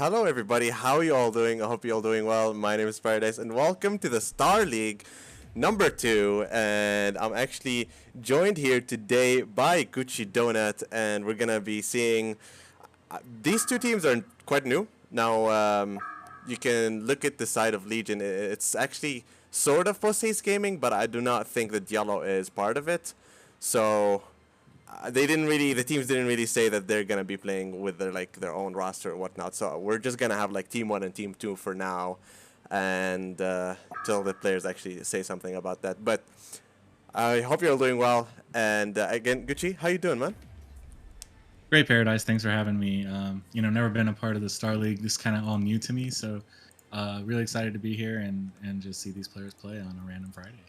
hello everybody. How are you all doing? I hope you all doing well. My name is Paradise, and welcome to the Star League number 2. And I'm actually joined here today by Gucci Donut, and we're gonna be seeing these two teams are quite new. Now, you can look at the side of Legion. It's actually sort of post-haste gaming, but I do not think that Yellow is part of it. So the teams didn't really say that they're gonna be playing with their own roster or whatnot. So we're just gonna have like Team One and Team Two for now, and till the players actually say something about that. But I hope you're all doing well. And again, Gucci, how you doing, man? Great, Paradise. Thanks for having me. Never been a part of the Star League. This kind of all new to me, so really excited to be here and just see these players play on a random Friday.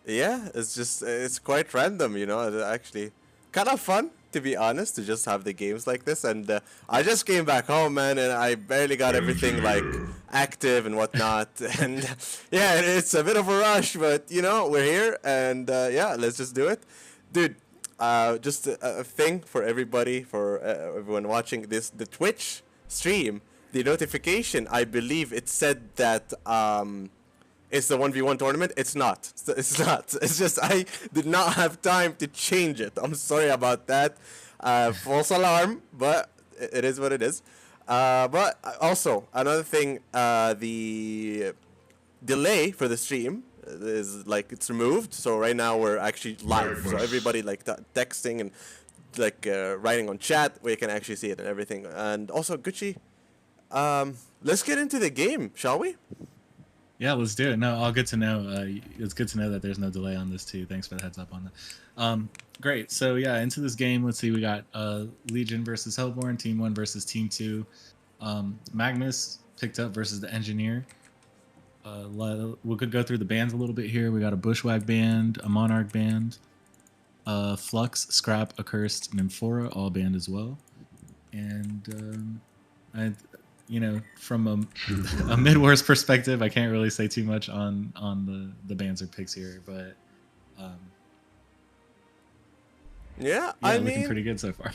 Yeah, it's quite random, actually kind of fun, to be honest, to just have the games like this. And I just came back home, man, and I barely got everything like active and whatnot. And yeah, it's a bit of a rush, but we're here, and yeah, let's just do it, dude. Just a thing for everybody, for everyone watching this, the Twitch stream, the notification, I believe it said that it's the 1v1 tournament. It's not. It's not. It's just I did not have time to change it. I'm sorry about that. False alarm, but it is what it is. But also, another thing, the delay for the stream is like it's removed. So right now we're actually live. So everybody like texting and like writing on chat, we can actually see it and everything. And also, Gucci, let's get into the game, shall we? Yeah, let's do it. No, all good to know. It's good to know that there's no delay on this too. Thanks for the heads up on that. Great. So yeah, into this game. Let's see. We got Legion versus Hellborne, Team 1 versus Team 2. Magnus picked up versus the Engineer. We could go through the bands a little bit here. We got a Bushwhack band, a Monarch band, Flux, Scrap, Accursed, Nymphora, all banned as well. And from a mid-wars perspective, I can't really say too much on the bans or picks here, but yeah, looking pretty good so far.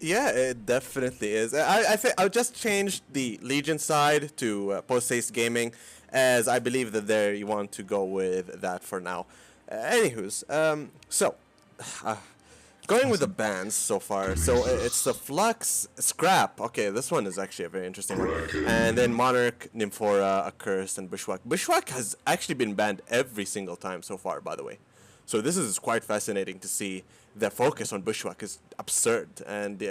Yeah, it definitely is. I think I'll just change the Legion side to post-haste gaming, as I believe that there you want to go with that for now. Anywho's, so going with the bands so far. So it's the Flux, Scrap. Okay, this one is actually a very interesting one. And then Monarch, Nymphora, Accursed, and Bushwhack. Bushwhack has actually been banned every single time so far, by the way. So this is quite fascinating to see. The focus on Bushwhack is absurd, and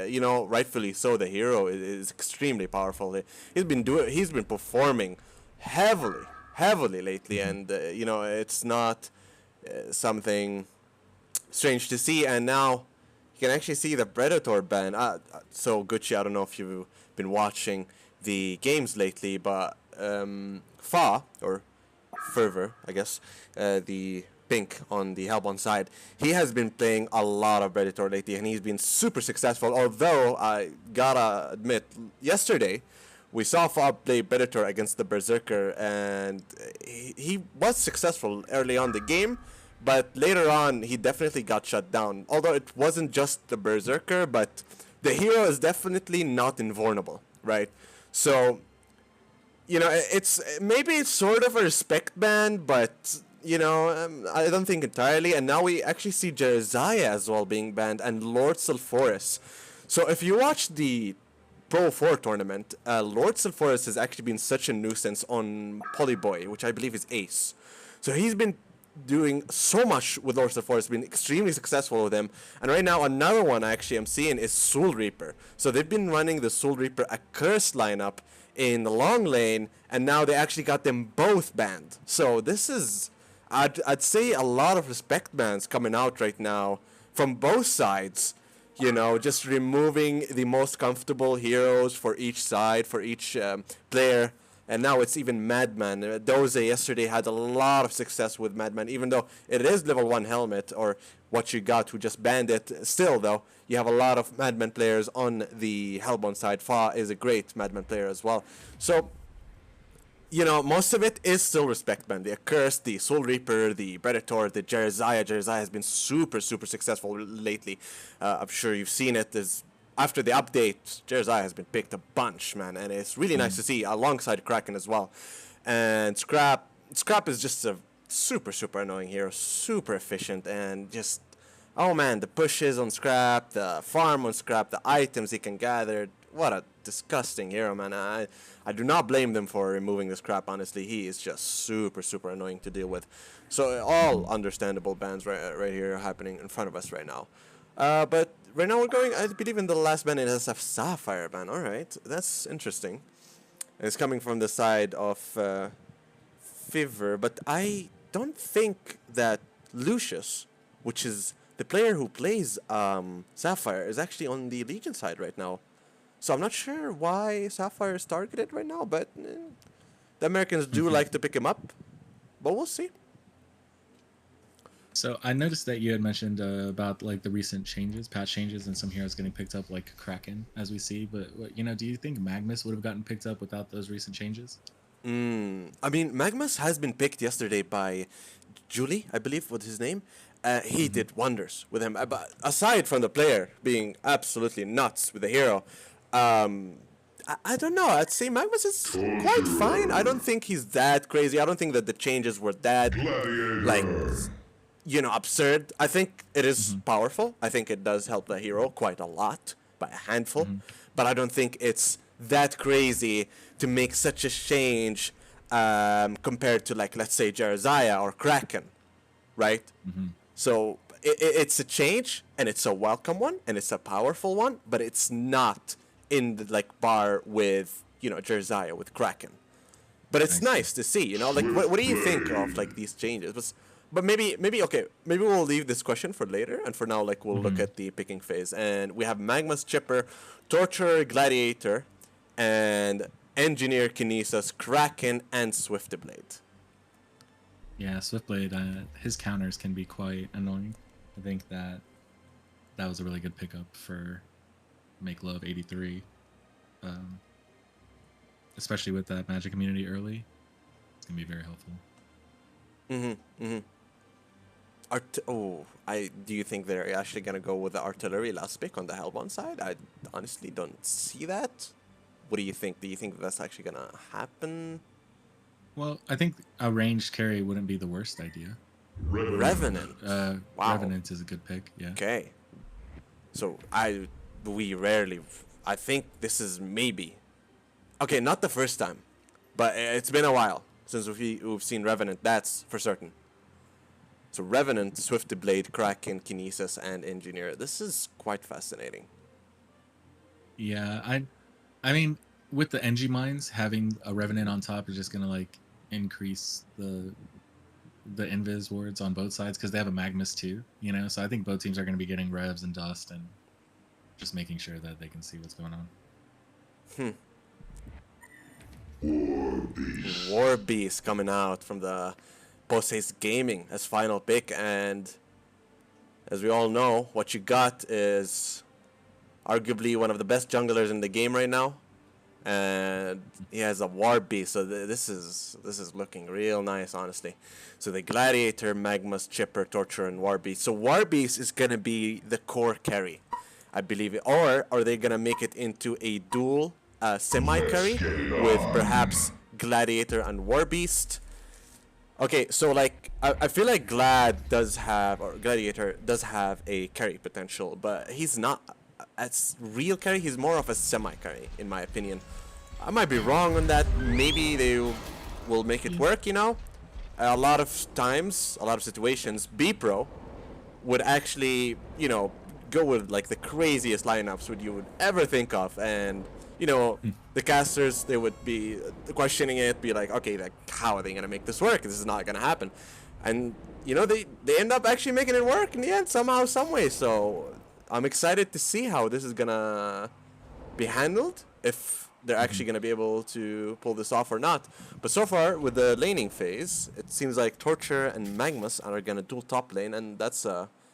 rightfully so. The hero is extremely powerful. He's been performing heavily lately, and it's not something strange to see. And now you can actually see the Predator ban. So Gucci, I don't know if you've been watching the games lately, but Fa or Fervor, I guess, the Pink on the Hellborne side, he has been playing a lot of Predator lately, and he's been super successful. Although I gotta admit, yesterday we saw Fa play Predator against the Berserker, and he was successful early on the game, but later on he definitely got shut down. Although it wasn't just the Berserker, but the hero is definitely not invulnerable, right? So it's sort of a respect ban, but I don't think entirely. And now we actually see Jeremiah as well being banned, and Lord Sulfuras. So if you watch the Pro 4 tournament, Lord Sulfuras has actually been such a nuisance on Polyboy, which I believe is Ace. So he's been doing so much with Lord Sulfuras, been extremely successful with him. And right now, another one actually I'm seeing is Soul Reaper. So they've been running the Soul Reaper Accursed lineup in the long lane, and now they actually got them both banned. So this is, I'd say, a lot of respect bans coming out right now from both sides. Just removing the most comfortable heroes for each side, for each player. And now it's even Madman. Doze yesterday had a lot of success with Madman, even though it is level 1 helmet, or what you got who just banned it. Still, though, you have a lot of Madman players on the Hellborne side. Fa is a great Madman player as well. So most of it is still respect band. The Accursed, the Soul Reaper, the Predator, the Jeremiah. Jeremiah has been super, super successful lately. I'm sure you've seen it. There's after the update, Jeremiah has been picked a bunch, man, and it's really nice to see alongside Kraken as well. And Scrap is just a super annoying hero, super efficient, and just oh man, the pushes on Scrap, the farm on Scrap, the items he can gather. What a disgusting hero, man. I do not blame them for removing the Scrap, honestly. He is just super annoying to deal with. So all understandable bans right here happening in front of us right now. But right now we're going, I believe in the last ban it has a Sapphire ban. Alright, that's interesting. It's coming from the side of Fever, but I don't think that Lucius, which is the player who plays Sapphire, is actually on the Legion side right now. So I'm not sure why Sapphire is targeted right now, but the Americans do like to pick him up. But we'll see. So I noticed that you had mentioned about like the recent changes, patch changes, and some heroes getting picked up like Kraken, as we see. But you know, do you think Magnus would have gotten picked up without those recent changes? I mean, Magnus has been picked yesterday by Julie, I believe was his name. He did wonders with him. But aside from the player being absolutely nuts with the hero, I don't know. I'd say Magnus is quite fine. I don't think he's that crazy. I don't think that the changes were that like absurd. I think it is powerful. I think it does help the hero quite a lot by a handful, but I don't think it's that crazy to make such a change compared to, like, let's say Jeremiah or Kraken, right? So it's a change, and it's a welcome one, and it's a powerful one, but it's not in the like bar with Jeremiah, with Kraken. But it's nice to see, like what do you think of like these changes? But maybe okay, maybe we'll leave this question for later, and for now, like, we'll look at the picking phase. And we have Magma's Chipper, Torturer, Gladiator, and Engineer, Kinesis, Kraken, and Swiftblade. Yeah, Swiftblade, his counters can be quite annoying. I think that was a really good pickup for Make Love 83, especially with that magic community early. It's gonna be very helpful. Do you think they're actually gonna go with the artillery last pick on the Hellborne side? I honestly don't see that. What do you think? Do you think that's actually gonna happen? Well, I think a ranged carry wouldn't be the worst idea. Revenant. Wow. Revenant is a good pick. Yeah. Okay. So I think this is maybe. Okay, not the first time, but it's been a while since we've seen Revenant. That's for certain. So Revenant, Swiftblade, Kraken, Kinesis, and Engineer. This is quite fascinating. Yeah, I mean, with the Engie mines, having a Revenant on top is just gonna like increase the invis wards on both sides because they have a Magnus too, So I think both teams are gonna be getting revs and dust and just making sure that they can see what's going on. War Beast coming out from the Post-Haste Gaming as final pick, and as we all know, what you got is arguably one of the best junglers in the game right now, and he has a War Beast, so this is looking real nice, honestly. So the Gladiator, Magma's Chipper, Torture, and War Beast. So War Beast is gonna be the core carry, I believe, or are they gonna make it into a dual semi carry with perhaps Gladiator and War Beast? Okay, so like I feel like Gladiator does have a carry potential, but he's not as real carry. He's more of a semi carry, in my opinion. I might be wrong on that. Maybe they will make it work. A lot of times, a lot of situations, B Pro would actually go with like the craziest lineups you would ever think of, and the casters, they would be questioning it, be like, okay, like, how are they gonna make this work? This is not gonna happen. And they end up actually making it work in the end, somehow, some way. So I'm excited to see how this is gonna be handled, if they're actually gonna be able to pull this off or not. But so far with the laning phase, it seems like Torture and Magnus are gonna dual top lane, and that's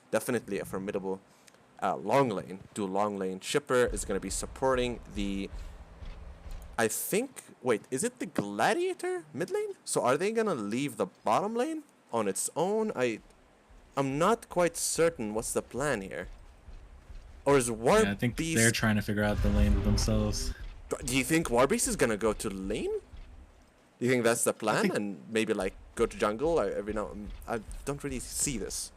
definitely a formidable long lane. Dual long lane. Shipper is going to be supporting the, I think, wait, is it the Gladiator mid lane? So are they going to leave the bottom lane on its own? I'm not quite certain what's the plan here. Or is War Yeah, I think Beast... they're trying to figure out the lane themselves. Do you think War Beast is gonna go to lane? Do you think that's the plan? think- And maybe like go to jungle? I don't really see this.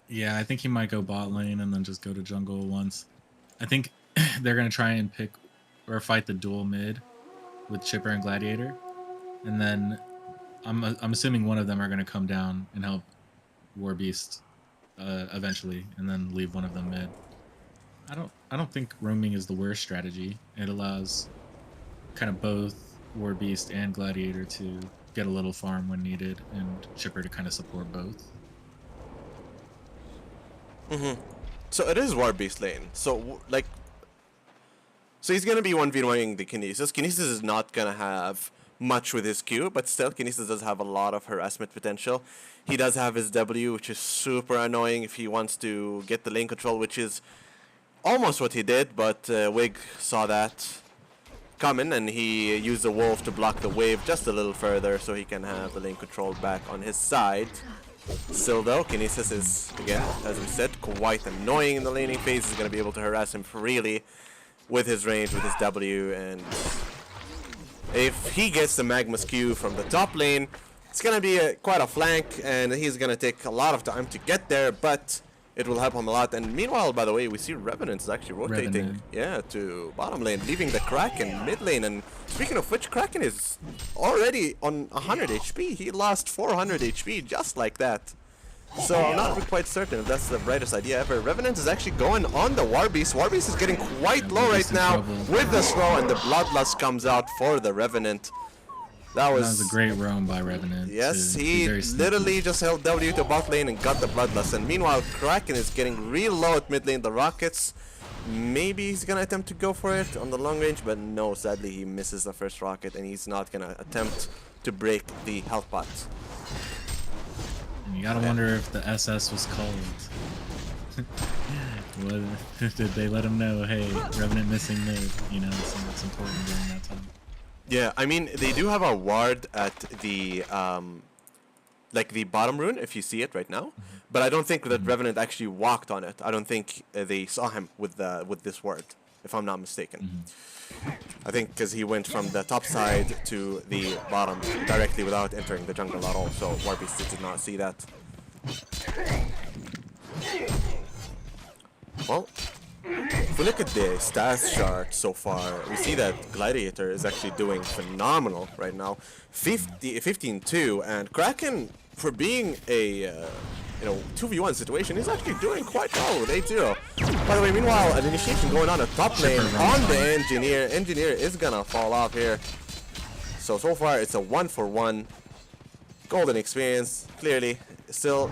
Yeah, I think he might go bot lane and then just go to jungle once. I think they're gonna try and pick or fight the dual mid with Chipper and Gladiator, and then I'm assuming one of them are gonna come down and help War Beast eventually, and then leave one of them mid. I don't think roaming is the worst strategy. It allows kind of both War Beast and Gladiator to get a little farm when needed, and Chipper to kind of support both. So it is War Beast lane. So like, so he's gonna be 1v1ing the Kinesis. Kinesis is not gonna have much with his Q, but still Kinesis does have a lot of harassment potential. He does have his W, which is super annoying if he wants to get the lane control, which is almost what he did, but Wig saw that coming and he used the Wolf to block the wave just a little further so he can have the lane control back on his side. Still though, Kinesis is, again, as we said, quite annoying in the laning phase. He's going to be able to harass him freely with his range, with his W, and if he gets the Magma's Q from the top lane, it's going to be quite a flank, and he's going to take a lot of time to get there, but it will help him a lot. And meanwhile, by the way, we see Revenant is actually rotating to bottom lane, leaving the Kraken mid lane. And speaking of which, Kraken is already on 100 HP. He lost 400 HP just like that. So I'm not quite certain if that's the brightest idea ever. Revenant is actually going on the War Beast. War Beast is getting quite low right now with the slow, and the Bloodlust comes out for the Revenant. That was a great roam by Revenant. Yes, he literally just held W to bot lane and got the Bloodlust. And meanwhile, Kraken is getting real low at mid lane. The Rockets, maybe he's gonna attempt to go for it on the long range, but no, sadly he misses the first rocket, and he's not gonna attempt to break the health pot. And you gotta wonder if the SS was called. Did they let him know, hey, Revenant missing mid? You know, it's important during that time. Yeah, I mean, they do have a ward at the like the bottom rune, if you see it right now, but I don't think that Revenant actually walked on it. I don't think they saw him with this ward, if I'm not mistaken. I think because he went from the top side to the bottom directly without entering the jungle at all, so Warbeast did not see that. Well, if we look at the stats chart so far, we see that Gladiator is actually doing phenomenal right now. 15-2, and Kraken, for being a 2v1 situation, he's actually doing quite well with 8-0. By the way, meanwhile, an initiation going on at top lane on the Engineer. Engineer is gonna fall off here. So far it's a 1-for-1. Golden experience, clearly. Still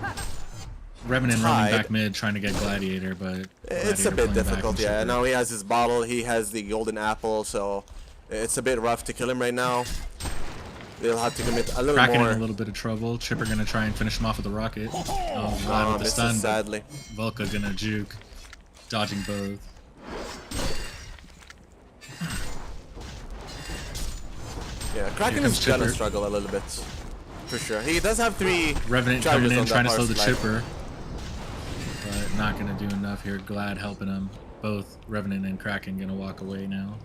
Revenant running back mid trying to get Gladiator, but it's a bit difficult, yeah. Now he has his bottle, he has the golden apple, so it's a bit rough to kill him right now. They'll have to commit a little Kraken more. in a little bit of trouble. Chipper gonna try and finish him off with a rocket. Oh, Vlad with the stun. Sadly. Volka gonna juke, dodging both. Yeah, Kraken is gonna struggle a little bit, for sure. He does have 3 Revenant charges coming in on trying to that slow the power Chipper, but not gonna do enough here. Glad helping him. Both Revenant and Kraken gonna walk away now.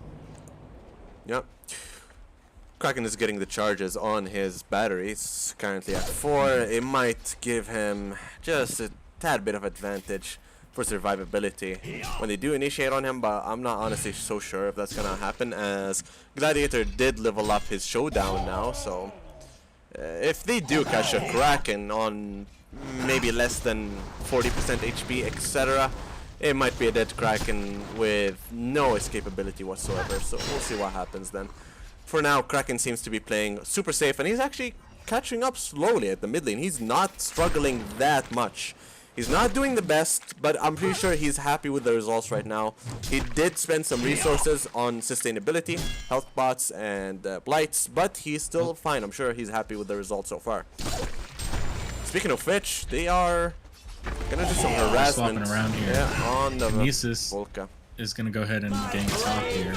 Yep. Kraken is getting the charges on his batteries, currently at 4. It might give him just a tad bit of advantage for survivability when they do initiate on him, but I'm not honestly so sure if that's gonna happen, as Gladiator did level up his showdown now, so if they do catch a Kraken on maybe less than 40% HP, etc., it might be a dead Kraken with no escapability whatsoever, so we'll see what happens then. For now, Kraken seems to be playing super safe, and he's actually catching up slowly at the mid lane. He's not struggling that much. He's not doing the best, but I'm pretty sure he's happy with the results right now. He did spend some resources on sustainability, health bots, and blights, but he's still fine. I'm sure he's happy with the results so far. Speaking of which, they are gonna do some harassment around here. Yeah, on the Kinesis Volka. is gonna go ahead and gank top here.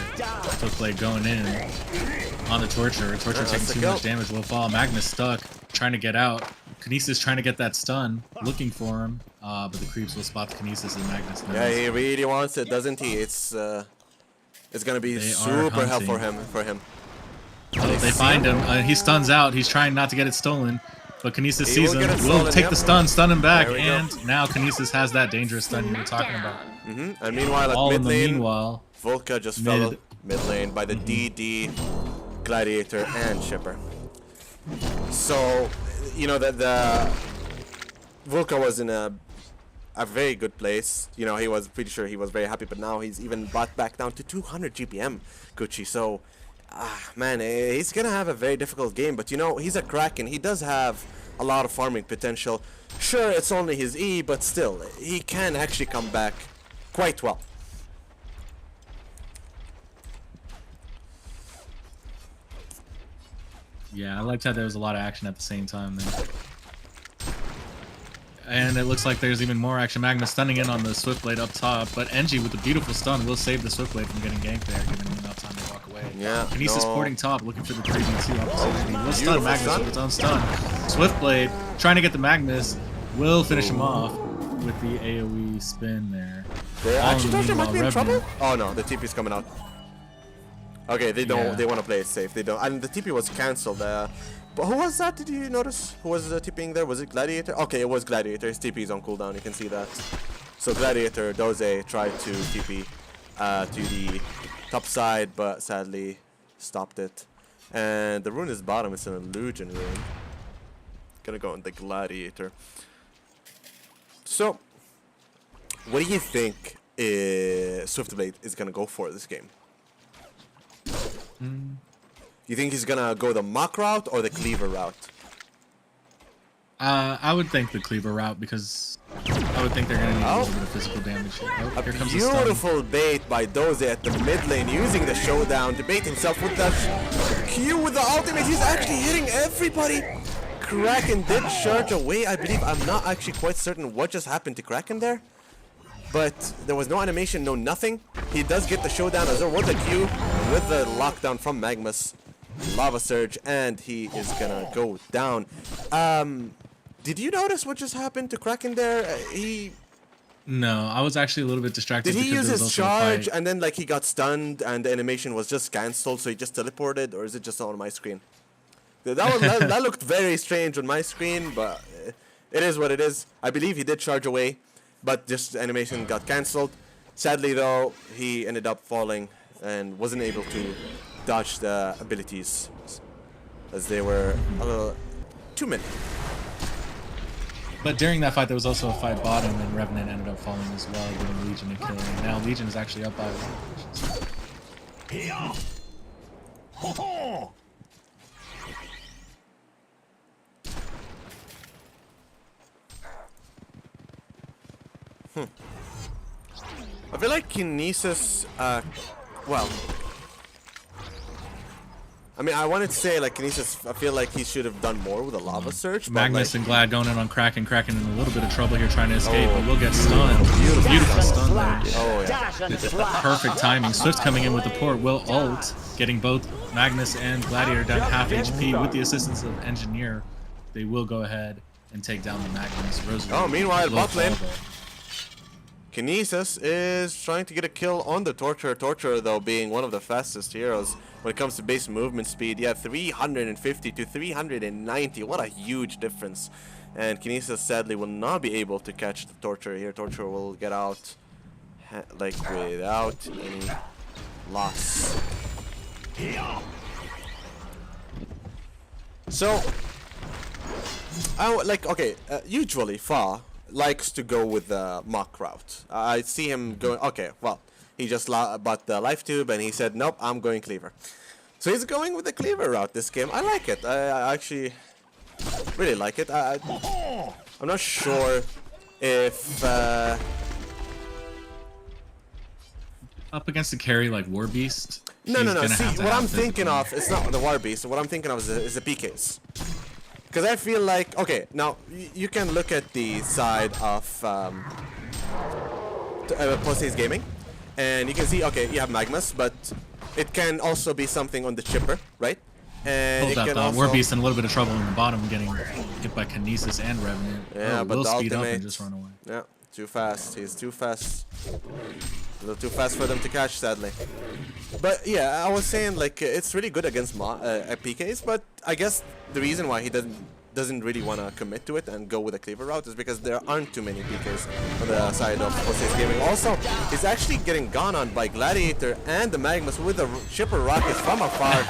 Play going in. on the Torture. Torture taking too much damage. Will fall. Magnus stuck, trying to get out. Kinesis trying to get that stun, looking for him. But the creeps will spot the Kinesis and Magnus knows. Yeah, he really wants it, doesn't he? It's gonna be super helpful for him. Oh, they find him. He stuns out. He's trying not to get it stolen. But Kinesis sees him. Will take the stun him back, and now Kinesis has that dangerous stun you were talking about. And meanwhile, all at mid lane, meanwhile, Volca just fell mid lane by the DD, Gladiator, and Shipper. So, you know that the Volca was in a very good place. You know, he was pretty sure he was very happy, but now he's even brought back down to 200 GPM, Gucci. So, man, he's gonna have a very difficult game. But you know, he's a Kraken. He does have a lot of farming potential. Sure, it's only his E, but still, he can actually come back quite well. Yeah, I liked how there was a lot of action at the same time there. And it looks like there's even more action. Magnus stunning in on the Swiftblade up top, but Engie with the beautiful stun will save the Swiftblade from getting ganked there, giving him enough time to walk away. Yeah, Kinesis porting top, looking for the 3v2 opportunity. Will stun Magnus with its own stun. Swiftblade trying to get the Magnus, will finish him off with the AoE spin there. They actually thought they might be in trouble? Oh no, the TP's coming out. Okay, they don't. They want to play it safe. They don't. And the TP was cancelled. But who was that? Did you notice? Who was TPing there? Was it Gladiator? Okay, it was Gladiator. His TP is on cooldown. You can see that. So Gladiator, Doze tried to TP to the top side, but sadly stopped it. And the rune is bottom. It's an illusion rune. Gonna go on the Gladiator. So, what do you think Swiftblade is gonna go for this game? You think he's gonna go the mock route or the cleaver route? I would think the cleaver route because I would think they're gonna need a little bit of physical damage here. Oh, here comes the stun. Beautiful bait by Doze at the mid lane using the showdown to bait himself with that Q with the ultimate. He's actually hitting everybody. Kraken did charge away, I believe. I'm not actually quite certain what just happened to Kraken there. But there was no animation, no nothing. He does get the showdown as well with the Q, with the lockdown from Magnus. Lava Surge, and he is gonna go down. Did you notice what just happened to Kraken there? No, I was actually a little bit distracted. Did he use his charge and then like he got stunned and the animation was just cancelled, so he just teleported, or is it just on my screen? That looked very strange on my screen, but it is what it is. I believe he did charge away, but just animation got cancelled. Sadly though, he ended up falling and wasn't able to dodge the abilities as they were too many. But during that fight, there was also a fight bottom, and Revenant ended up falling as well, giving Legion a kill. And now Legion is actually up by 1. I feel like Kinesis, well, I mean, I wanted to say, like, Kinesis, I feel like he should have done more with a Lava Surge. Magnus and Glad going in on Kraken. Kraken in a little bit of trouble here trying to escape, but will get stunned. Beautiful stun there. Oh, yeah. Perfect timing. Swift coming in with the port. Will ult, getting both Magnus and Gladiator down half HP with the assistance of Engineer. They will go ahead and take down the Magnus. Rosary meanwhile, bot lane. Kinesis is trying to get a kill on the Torture. Torture, though, being one of the fastest heroes when it comes to base movement speed. Yeah, 350 to 390. What a huge difference. And Kinesis, sadly, will not be able to catch the Torture here. Torture will get out, like, without any loss. So, usually, Fa likes to go with the mock route. I see him going, okay, well, he just bought the life tube and he said, nope, I'm going cleaver. So he's going with the cleaver route this game. I like it. I actually really like it. I'm not sure if up against a carry like War Beast. No. See, what I'm thinking of, it's not the War Beast. What I'm thinking of is the PKs. Because I feel like, okay, now you can look at the side of Post-Haste Gaming, and you can see, okay, you have Magnus, but it can also be something on the chipper, right? And Hold it up, can the also... War Beast in a little bit of trouble in the bottom, getting hit by Kinesis and Revenant. Yeah, but we'll the speed up ultimate... and just run away. Yeah, too fast. He's too fast. A little too fast for them to catch, sadly. But yeah, I was saying, like, it's really good against PKs, but I guess the reason why he doesn't really want to commit to it and go with a cleaver route is because there aren't too many PKs on the side of Poseidon's Gaming. Also, he's actually getting gone on by Gladiator and the Magmas with the Shipper Rockets from afar,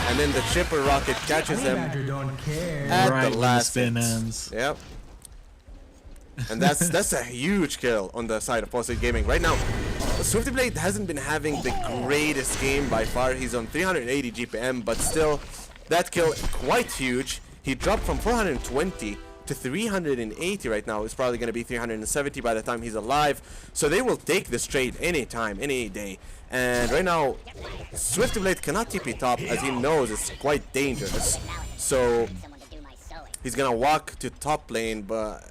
and then the Shipper Rocket catches him at the last spin ends. Yep. And that's a huge kill on the side of Poseidon Gaming. Right now, Swiftblade hasn't been having the greatest game by far. He's on 380 GPM, but still, that kill quite huge. He dropped from 420 to 380 right now. It's probably going to be 370 by the time he's alive. So they will take this trade anytime, any day. And right now, Swiftblade cannot TP top as he knows it's quite dangerous. So he's going to walk to top lane, but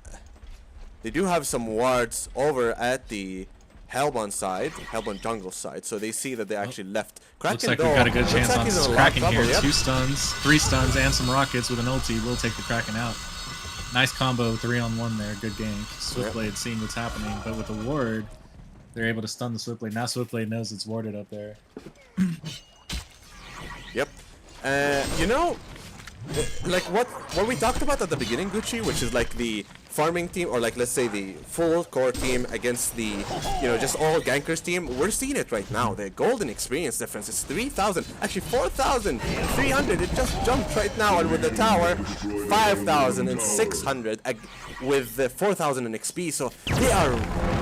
they do have some wards over at the Hellborne side, Hellborne jungle side, so they see that they actually left. Looks like we've got a good chance on Kraken here. Yep. 2 stuns, 3 stuns, and some rockets with an ulti. We'll take the Kraken out. Nice combo, 3-on-1 there. Good gank. Swiftblade seeing what's happening, but with the ward, they're able to stun the Swiftblade. Now Swiftblade knows it's warded up there. Yep. You know, like what we talked about at the beginning, Gucci, which is like the farming team, or like let's say the full core team against the, you know, just all gankers team. We're seeing it right now. The golden experience difference is 3,000, actually 4,300. It just jumped right now, and with the tower 5,600 with the 4,000 in XP. So they are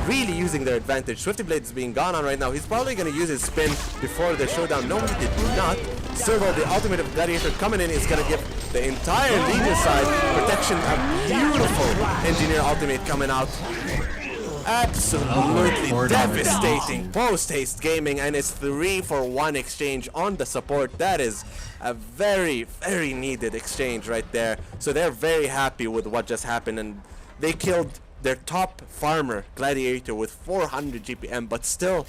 really using their advantage. Swiftblade is being gone on right now. He's probably going to use his spin before the showdown. No, he did not. Still though, the ultimate of Gladiator coming in is going to give the entire Legion side protection. A beautiful engineer ultimate coming out. Absolutely devastating post-haste gaming, and it's 3-for-1 exchange on the support. That is a very, very needed exchange right there. So they're very happy with what just happened, and they killed their top farmer Gladiator with 400 GPM, but still,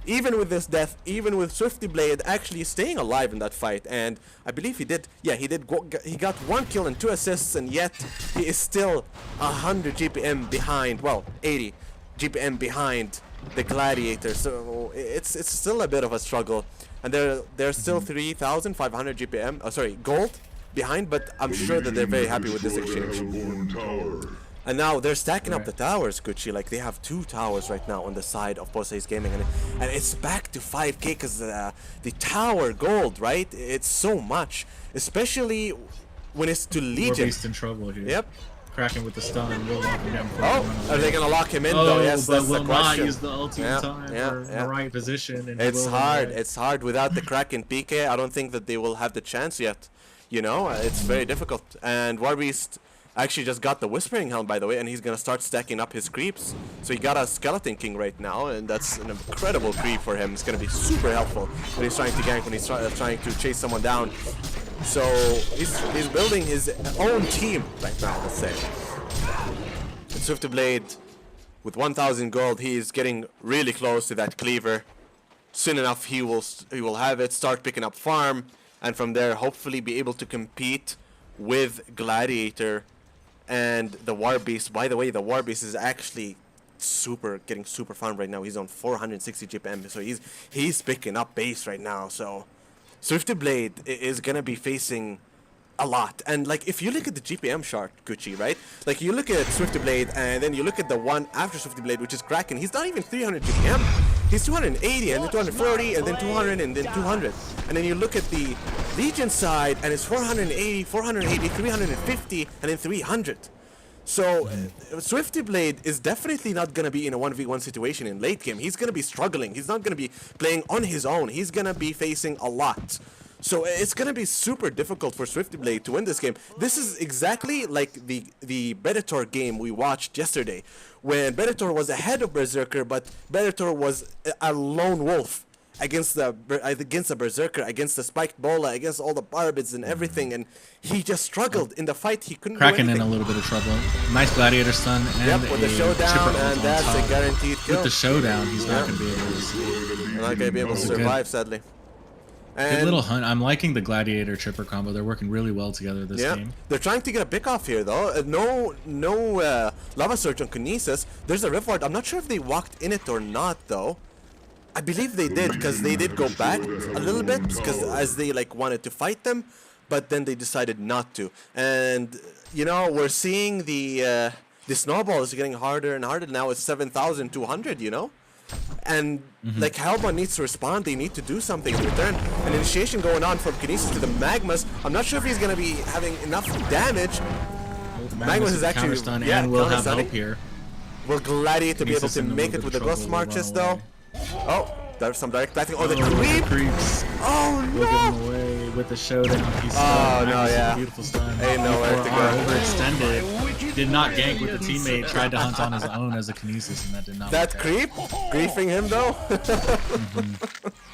even with this death, even with Swiftblade actually staying alive in that fight, and I believe he did, yeah, he got 1 kill and 2 assists, and yet he is still 100 GPM behind, well, 80 GPM behind the Gladiator, so it's still a bit of a struggle, and they're still 3,500 GPM, oh sorry, gold behind, but I'm sure that they're very happy with this exchange. And now they're stacking up the towers, Gucci. Like, they have 2 towers right now on the side of Poseidon's Gaming, and it's back to 5k because the tower gold, right? It's so much, especially when it's to Legion. We're based in trouble here. Yep. Kraken with the stun, and we'll lock him down. Oh, are they gonna lock him in though? Yes, that's the question. Not use the ulti time or the right position. And it's hard. It's hard without the Kraken PK. I don't think that they will have the chance yet. You know, it's very difficult. And Warbeast actually just got the Whispering Helm, by the way, and he's gonna start stacking up his creeps. So he got a Skeleton King right now, and that's an incredible creep for him. It's gonna be super helpful when he's trying to gank, when he's trying to chase someone down. So he's building his own team right now, let's say. And Swiftblade, with 1,000 gold, he is getting really close to that cleaver. Soon enough, he will have it, start picking up farm, and from there, hopefully be able to compete with Gladiator and the War Beast. By the way, the War Beast is actually getting super farmed right now. He's on 460 GPM, so he's picking up base right now. So Swiftblade is gonna be facing a lot. And like, if you look at the GPM chart, Gucci, right? Like, you look at Swiftblade, and then you look at the one after Swiftblade, which is Kraken. He's not even 300 GPM. He's 280, and then 240, and then 200, and then 200. And then you look at the Legion side, and it's 480, 480, 350, and then 300. So Swiftblade is definitely not going to be in a 1v1 situation in late game. He's going to be struggling. He's not going to be playing on his own. He's going to be facing a lot. So it's going to be super difficult for Swiftblade to win this game. This is exactly like the Bellator game we watched yesterday, when Bellator was ahead of Berserker, but Bellator was a lone wolf against the Berserker, against the spiked bola, against all the barbids and everything, and he just struggled in the fight. He couldn't Kraken do anything. In a little bit of trouble. Nice Gladiator stun, and with the showdown, and that's a guaranteed kill. With the showdown, he's not going to be able to not going to be able to survive, sadly. And good little hunt. I'm liking the Gladiator Tripper combo. They're working really well together this game. They're trying to get a pick off here though. No Lava Surge on Kinesis. There's a Rift Ward. I'm not sure if they walked in it or not though. I believe they did, because they did go back a little bit, because as they like wanted to fight them, but then they decided not to. And you know, we're seeing the snowball is getting harder and harder. Now it's 7,200, you know? And like Hellborne needs to respond, they need to do something in return. An initiation going on from Kinesis to the Magmas. I'm not sure if he's gonna be having enough damage. Magmas is actually counterstun and will have help here. Will Gladiator be able to make it with the Ghost Marches though? Oh, there's some direct blasting. Oh, the creeps! Oh no! We'll give him away with the showdown. He's beautiful stun. Ain't nowhere to go. Overextended. Did not gank with the teammate. Tried to hunt on his own as a Kinesis, and that did not. That creep, griefing him though.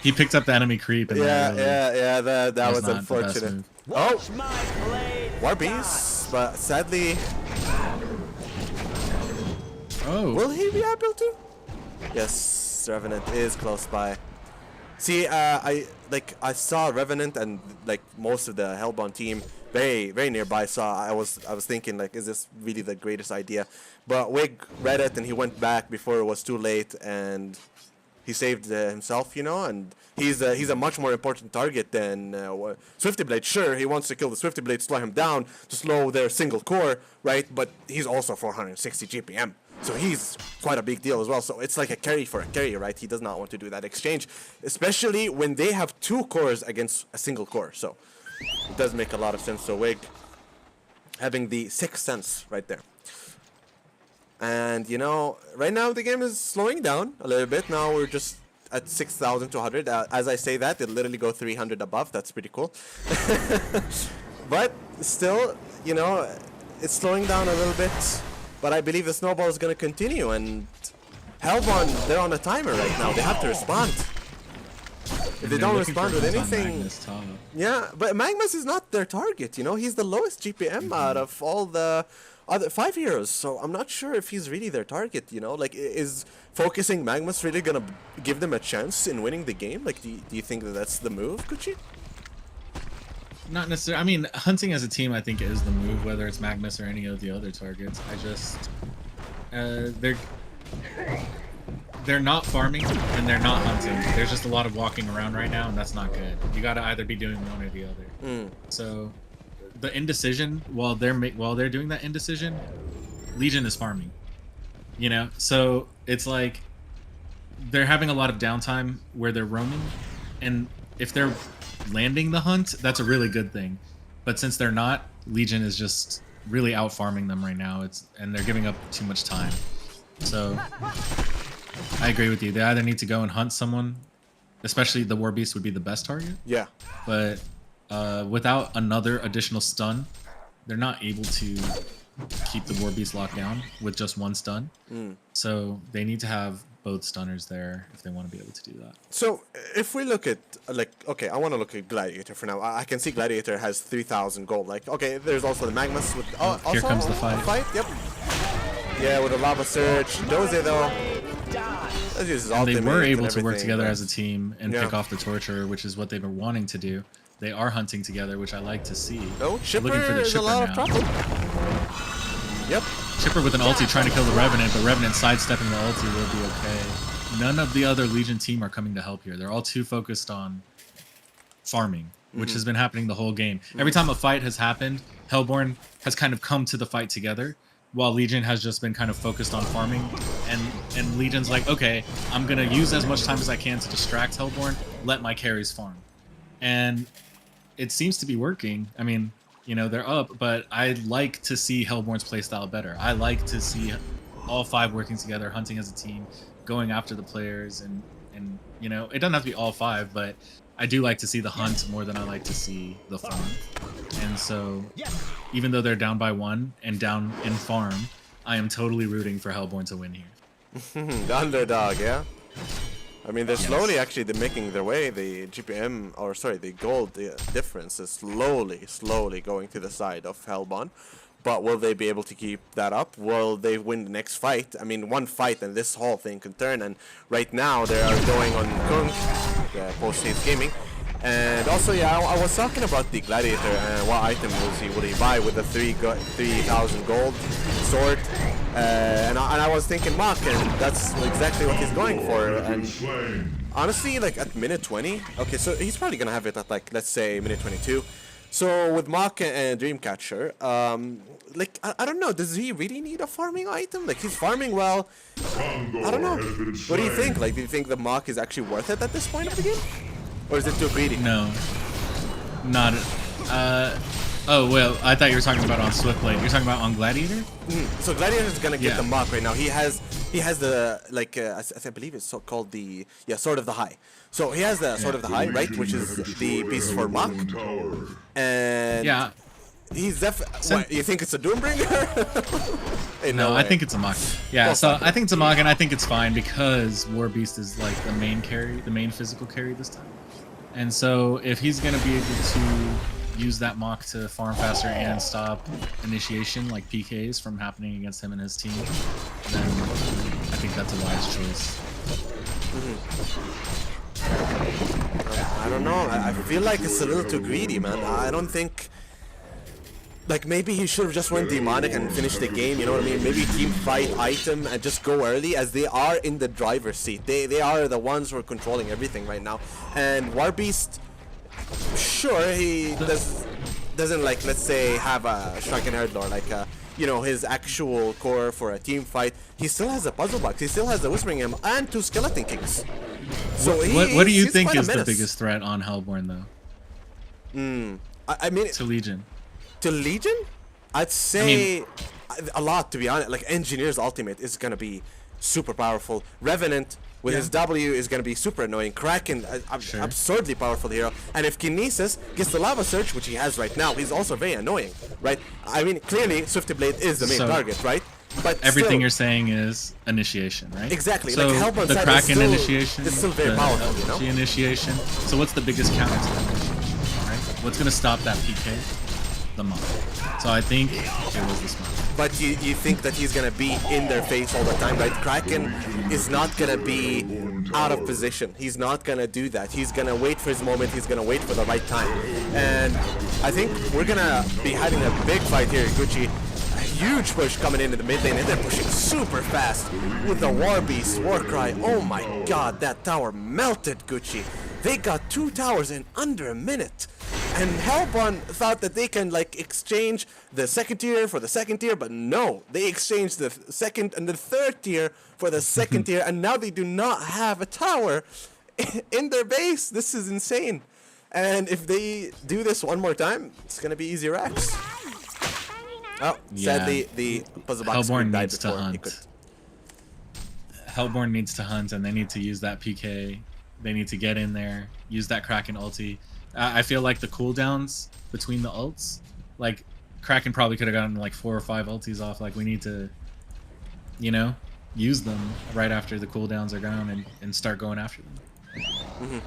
He picked up the enemy creep. And that was unfortunate. Oh, Warbeast, but sadly. Oh, will he be able to? Yes. Revenant is close by. See, I saw Revenant and like most of the Hellborne team very nearby. So I was thinking like, is this really the greatest idea? But Wig read it and he went back before it was too late, and he saved himself, you know. And he's a much more important target than Swifty Blade. Sure, he wants to kill the Swifty Blade, slow him down to slow their single core, right? But he's also 460 GPM. So he's quite a big deal as well. So it's like a carry for a carry, right? He does not want to do that exchange, especially when they have 2 cores against a single core. So it does make a lot of sense. So Wig having the 6th sense right there. And, you know, right now the game is slowing down a little bit. Now we're just at 6,200. As I say that, it literally go 300 above. That's pretty cool. But still, you know, it's slowing down a little bit. But I believe the snowball is going to continue, and Hellborne, they're on a timer right now. They have to respond. If they don't respond with anything... Yeah, but Magmas is not their target, you know? He's the lowest GPM out of all the other 5 heroes, so I'm not sure if he's really their target, you know? Like, is focusing Magmas really going to give them a chance in winning the game? Like, do you think that that's the move, Kuchi? Not necessarily. I mean, hunting as a team, I think, is the move, whether it's Magmas or any of the other targets. I just, they're not farming and they're not hunting. There's just a lot of walking around right now, and that's not good. You got to either be doing one or the other. So, the indecision while they're doing that indecision, Legion is farming. You know, so it's like they're having a lot of downtime where they're roaming, and if they're landing the hunt, that's a really good thing. But since they're not, Legion is just really out farming them right now. And they're giving up too much time. So I agree with you. They either need to go and hunt someone, especially the Warbeast would be the best target. Yeah. But without another additional stun, they're not able to keep the Warbeast locked down with just one stun. So they need to have both stunners there if they want to be able to do that. So if we look at, like, okay, I want to look at Gladiator for now. I can see Gladiator has 3,000 gold. Like, okay, there's also the Magmas with here comes the fight. Yep. Yeah, with the Lava Surge. Doze though. And they were able to work together as a team and pick off the Torturer, which is what they've been wanting to do. They are hunting together, which I like to see. Oh, Chipper looking for the is a lot of trouble. Yep. Chipper with an ulti trying to kill the Revenant, but Revenant sidestepping the ulti will be okay. None of the other Legion team are coming to help here. They're all too focused on farming, which has been happening the whole game. Every time a fight has happened, Hellborne has kind of come to the fight together, while Legion has just been kind of focused on farming. And Legion's like, okay, I'm going to use as much time as I can to distract Hellborne, let my carries farm. And it seems to be working. I mean, you know, they're up, but I like to see Hellborne's playstyle better. I like to see all 5 working together, hunting as a team, going after the players, and you know, it doesn't have to be all 5, but I do like to see the hunt more than I like to see the farm. And so, even though they're down by 1 and down in farm, I am totally rooting for Hellborne to win here. The underdog, yeah? I mean, they're slowly actually making their way. The GPM, or sorry, the gold difference is slowly going to the side of Hellborne. But will they be able to keep that up? Will they win the next fight? I mean, one fight and this whole thing can turn. And right now they are going on Kung, Post-Haste Gaming. And also, yeah, I was talking about the Gladiator and what item would he buy with the 3,000 gold sword. And I was thinking Mach, and that's exactly what he's going for. And honestly, like at minute 20, okay, so he's probably gonna have it at like, let's say minute 22. So with Mach and Dreamcatcher, like I don't know, does he really need a farming item? Like he's farming well. I don't know. What do you think? Like, do you think the Mach is actually worth it at this point of the game, or is it too greedy? No, not. Oh well, I thought you were talking about on Swiftblade. You're talking about on Gladiator. So Gladiator is gonna get the Mach right now. He has the like I believe it's so called the Sword of the High. So he has the Sword of the High, right, which is the piece for Mach. And yeah, he's definitely. What, you think it's a Doombringer? Hey, no, I think it's a Mach. Yeah, so I think it's a Mach, and I think it's fine because War Beast is like the main carry, the main physical carry this time. And so if he's gonna be able to use that Mach to farm faster and stop initiation, like PKs, from happening against him and his team, then I think that's a wise choice. I don't know. I feel like it's a little too greedy, man. I don't think. Like maybe he should have just went demonic and finished the game. You know what I mean? Maybe team fight item and just go early, as they are in the driver's seat. They are the ones who are controlling everything right now. And War Beast, sure, he doesn't like, let's say, have a Shrunken Herdlord, like you know, his actual core for a team fight. He still has a puzzle box. He still has the Whispering Hymn and 2 Skeleton Kings. So what do you think is the biggest threat on Hellborne, though? I mean, to Legion. To Legion, I'd say a lot, to be honest. Like Engineer's ultimate is gonna be super powerful. Revenant with his W is gonna be super annoying. Kraken, absurdly powerful hero. And if Kinesis gets the Lava Surge, which he has right now, he's also very annoying, right? I mean, clearly Swifty Blade is the main target, right? But everything still, you're saying is initiation, right? Exactly. So like Hellborne the Kraken initiation is still very powerful, you know? The initiation. So what's the biggest counter to that initiation, right? What's gonna stop that PK? The Mach. So I think it was this Mach. But you think that he's gonna be in their face all the time, right? Kraken is not gonna be out of position. He's not gonna do that. He's gonna wait for his moment. He's gonna wait for the right time. And I think we're gonna be having a big fight here, Gucci. A huge push coming into the mid lane, and they're pushing super fast with the War Beast, Warcry. Oh my god, that tower melted, Gucci. They got 2 towers in under a minute. And Hellborne thought that they can like exchange the second tier for the second tier, but no, they exchanged the second and the third tier for the second tier, and now they do not have a tower in their base. This is insane. And if they do this one more time, it's gonna be easy racks. Oh, sadly, the puzzle box Hellborne died needs to before he hunt. could. Hellborne needs to hunt, and they need to use that PK. They need to get in there, use that Kraken ulti. I feel like the cooldowns between the ults, like Kraken probably could have gotten like 4 or 5 ultis off. Like we need to, you know, use them right after the cooldowns are gone and start going after them.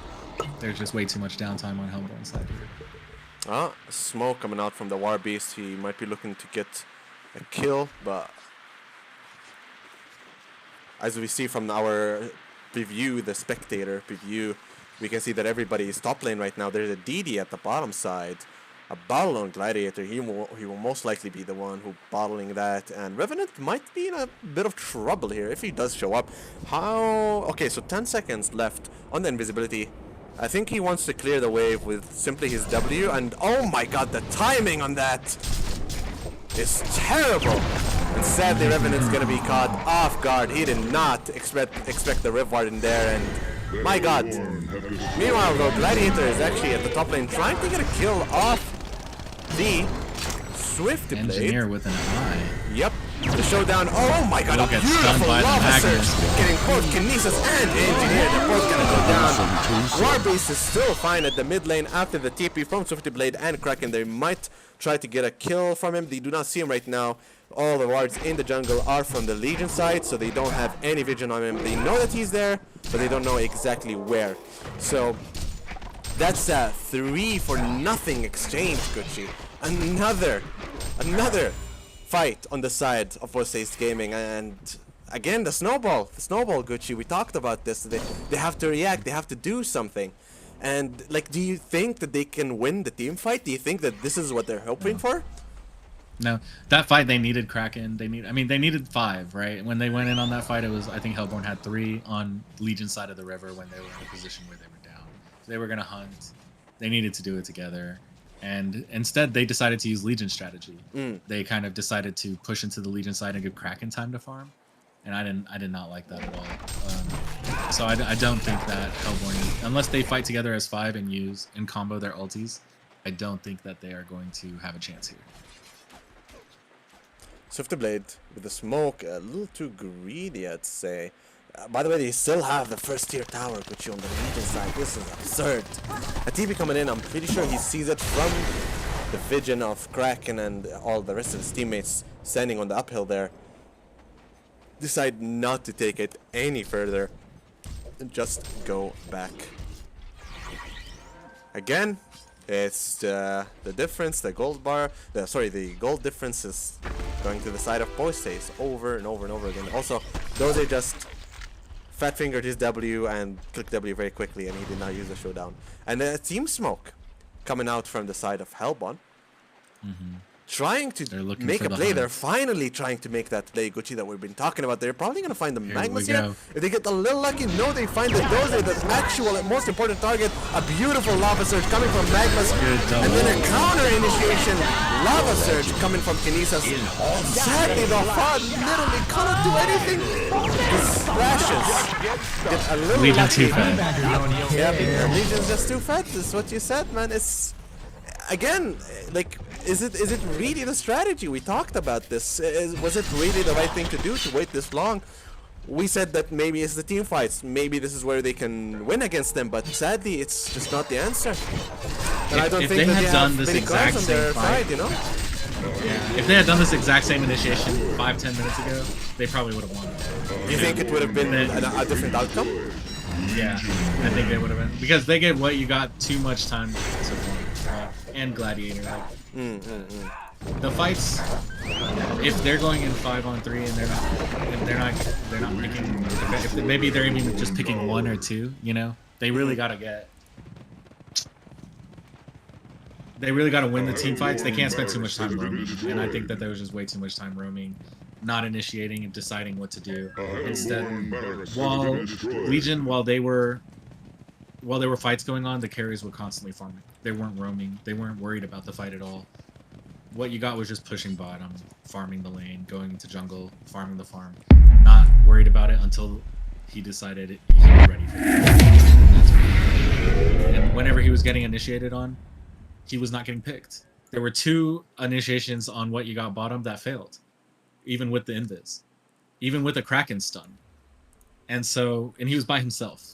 There's just way too much downtime on Hellborne's side here. Smoke coming out from the War Beast. He might be looking to get a kill, but as we see from our preview, the spectator preview, we can see that everybody is top lane right now. There's a DD at the bottom side. A bottle on Gladiator. He will most likely be the one who bottling that. And Revenant might be in a bit of trouble here if he does show up. Okay, so 10 seconds left on the invisibility. I think he wants to clear the wave with simply his W. And oh my god, the timing on that is terrible. And sadly, Revenant's gonna be caught off guard. He did not expect the Rev Ward in there, and my god. Meanwhile, though, Gladiator is actually at the top lane trying to get a kill off the Swifty Blade. Engineer with an eye. Yep. The showdown. Oh my god, a beautiful lava surge. Getting both Kinesis and Engineer. They're both gonna go down. War Beast is still fine at the mid lane after the TP from Swifty Blade and Kraken. They might try to get a kill from him. They do not see him right now. All the wards in the jungle are from the Legion side, so they don't have any vision on him. They know that he's there, but they don't know exactly where. So that's a 3-for-0 exchange, Gucci. Another fight on the side of Forsace Gaming, and again the snowball, Gucci. We talked about this. They have to react. They have to do something. And like, do you think that they can win the team fight? Do you think that this is what they're hoping for? No, that fight they needed Kraken. They needed 5, right? When they went in on that fight, it was, I think Hellborne had 3 on Legion side of the river when they were in a position where they were down. So they were gonna hunt. They needed to do it together, and instead they decided to use Legion strategy. They kind of decided to push into the Legion side and give Kraken time to farm, and I did not like that at all. So I don't think that Hellborne, unless they fight together as 5 and use and combo their ultis, I don't think that they are going to have a chance here. Swifterblade with the smoke, a little too greedy, I'd say. By the way, they still have the first tier tower, Gucci, on the Legion side. This is absurd. A TB coming in, I'm pretty sure he sees it from the vision of Kraken and all the rest of his teammates standing on the uphill there. Decide not to take it any further and just go back. Again, it's the difference, the gold bar, the gold difference is going to the side of Poistace over and over and over again. Also, those are just fat fingered his W and clicked W very quickly, and he did not use the showdown. And then team smoke coming out from the side of Hellborne. Trying to make a play. They're finally trying to make that play, Gucci, that we've been talking about. They're probably going to find the Magnus here. If they get a little lucky, no, they find the Doze, the actual most important target. A beautiful Lava Surge coming from Magnus. And then a counter initiation Lava Surge coming from Kinesis. Sadly, the HoN literally cannot do anything. The splashes get a little Legion lucky. too fat. Yeah, Legion's just too fat. That's what you said, man. It's... Again, like, is it really the strategy? We talked about this. Was it really the right thing to do to wait this long? We said that maybe it's the team fights. Maybe this is where they can win against them. But sadly, it's just not the answer. And I don't think that they have many cards on their side, you know? Yeah. If they had done this exact same initiation 5-10 minutes ago, they probably would have won. You think it would have been a different outcome? Yeah, I think they would have been, because they gave what you got too much time to farm. And Gladiator, like the fights, if they're going in 5-on-3 and they're not picking, if maybe they're even just picking 1 or 2, you know, they really gotta win the team fights. They can't spend too much time roaming, and I think that there was just way too much time roaming, not initiating and deciding what to do. Instead, while Legion, while there were fights going on, the carries were constantly farming. They weren't roaming. They weren't worried about the fight at all. What you got was just pushing bottom, farming the lane, going into jungle, farming the farm. Not worried about it until he decided he was ready for it. And whenever he was getting initiated on, he was not getting picked. There were 2 initiations on what you got bottom that failed, even with the invis, even with a Kraken stun. And he was by himself.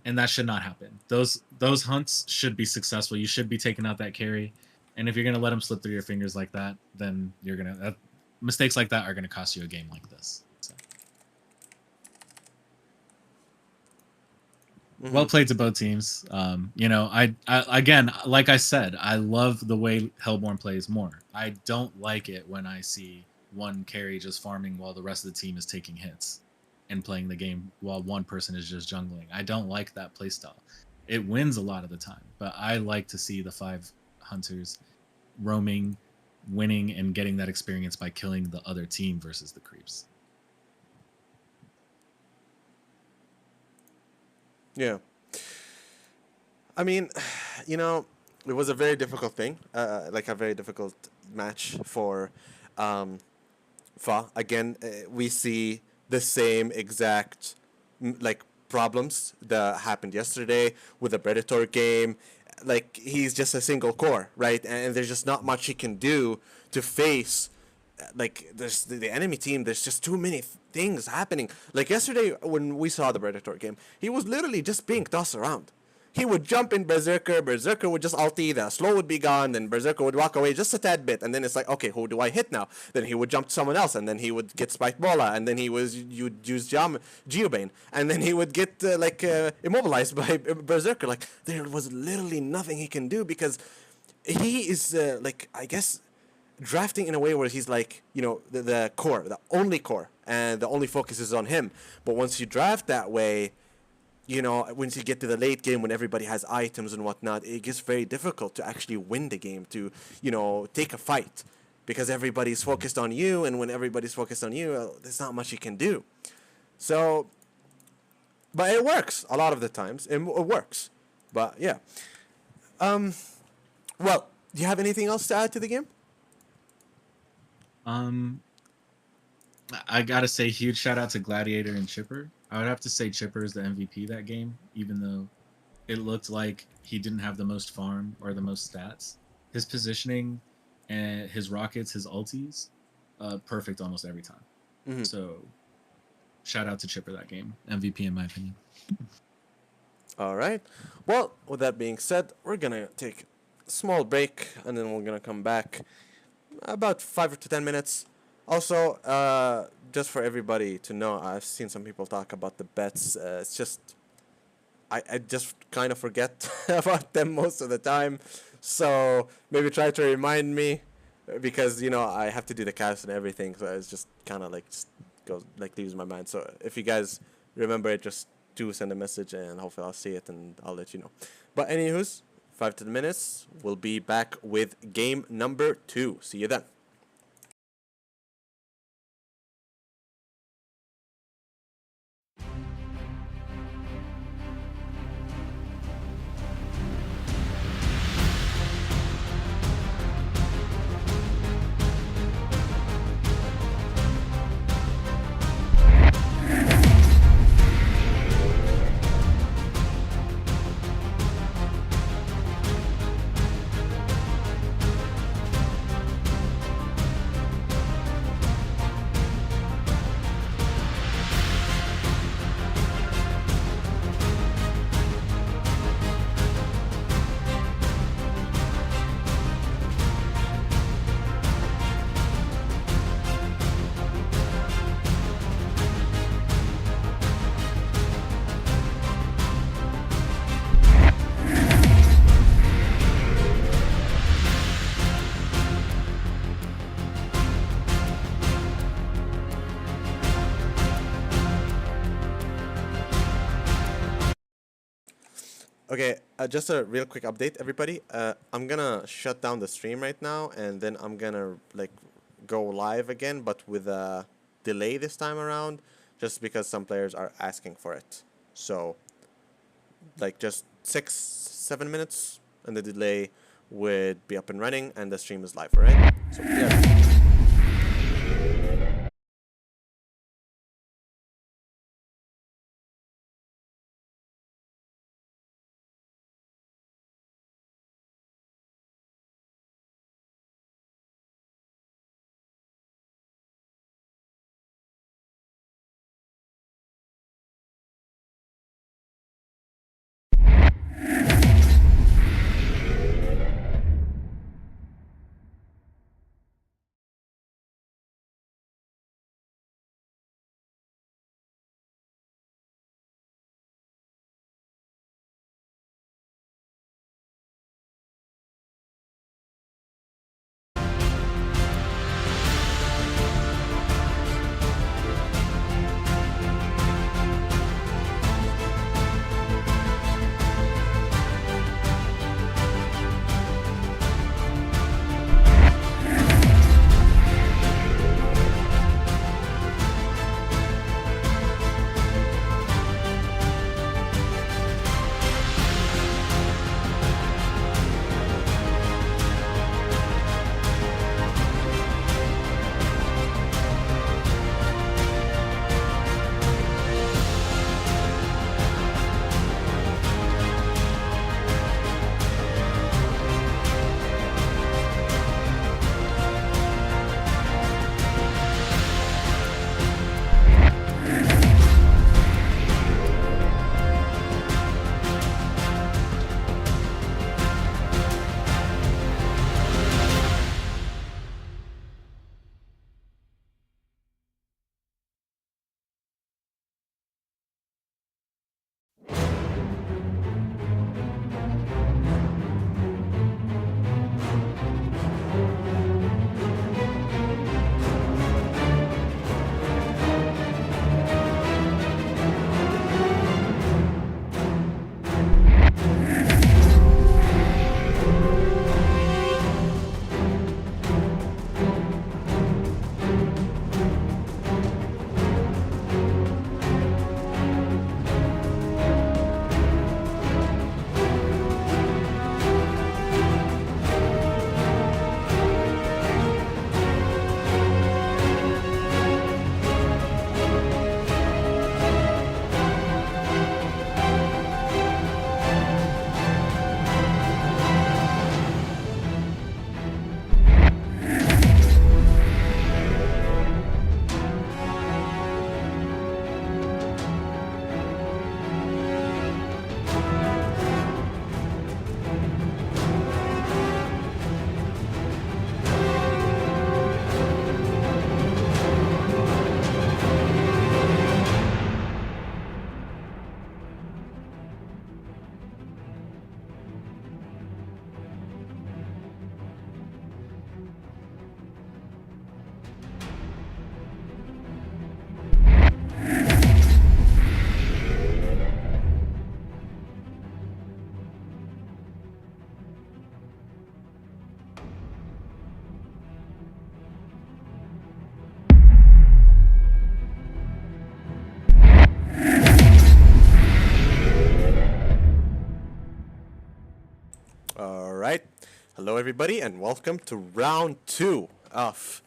And that should not happen. Those hunts should be successful. You should be taking out that carry. And if you're gonna let them slip through your fingers like that, then you're gonna mistakes like that are gonna cost you a game like this. So. Well played to both teams. You know, I again, like I said, I love the way Hellborne plays more. I don't like it when I see one carry just farming while the rest of the team is taking hits and playing the game while one person is just jungling. I don't like that playstyle. It wins a lot of the time, but I like to see the 5 hunters roaming, winning, and getting that experience by killing the other team versus the creeps. Yeah. I mean, you know, it was a very difficult thing, like a very difficult match for Fa. Again, we see the same exact like problems that happened yesterday with the Predator game. Like, he's just a single core, right? And there's just not much he can do to face like there's the enemy team. There's just too many things happening. Like yesterday when we saw the Predator game, he was literally just being tossed around. He would jump in Berserker would just ulti, the slow would be gone, then Berserker would walk away just a tad bit, and then it's like, okay, who do I hit now? Then he would jump to someone else, and then he would get Spike Bola, and then you'd use Geobane, and then he would get immobilized by Berserker. Like, there was literally nothing he can do because he is I guess drafting in a way where he's like, you know, the core, the only core, and the only focus is on him. But once you draft that way, once you get to the late game when everybody has items and whatnot, it gets very difficult to actually win the game, to, take a fight. Because everybody's focused on you, and when everybody's focused on you, there's not much you can do. So, but it works a lot of the times. It works. But yeah. Well, do you have anything else to add to the game? Um, I gotta say, huge shout out to Gladiator and Chipper. I would have to say Chipper is the MVP that game, even though it looked like he didn't have the most farm or the most stats. His positioning and his rockets, his ultis, perfect almost every time. Mm-hmm. So, shout out to Chipper that game, MVP in my opinion. All right. Well, with that being said, we're gonna take a small break, and then we're gonna come back about 5 to 10 minutes. Also, just for everybody to know, I've seen some people talk about the bets. It's just I just kind of forget about them most of the time. So maybe try to remind me, because I have to do the cast and everything. So it's just kind of like just goes like leaves my mind. So if you guys remember it, just do send a message, and hopefully I'll see it and I'll let you know. But anywho's, 5 to 10 minutes. We'll be back with game number 2. See you then. Okay, just a real quick update, everybody. I'm gonna shut down the stream right now, and then I'm gonna go live again, but with a delay this time around, just because some players are asking for it. So, just 6, 7 minutes, and the delay would be up and running, and the stream is live. All right. So yeah. Hello, everybody, and welcome to round 2 of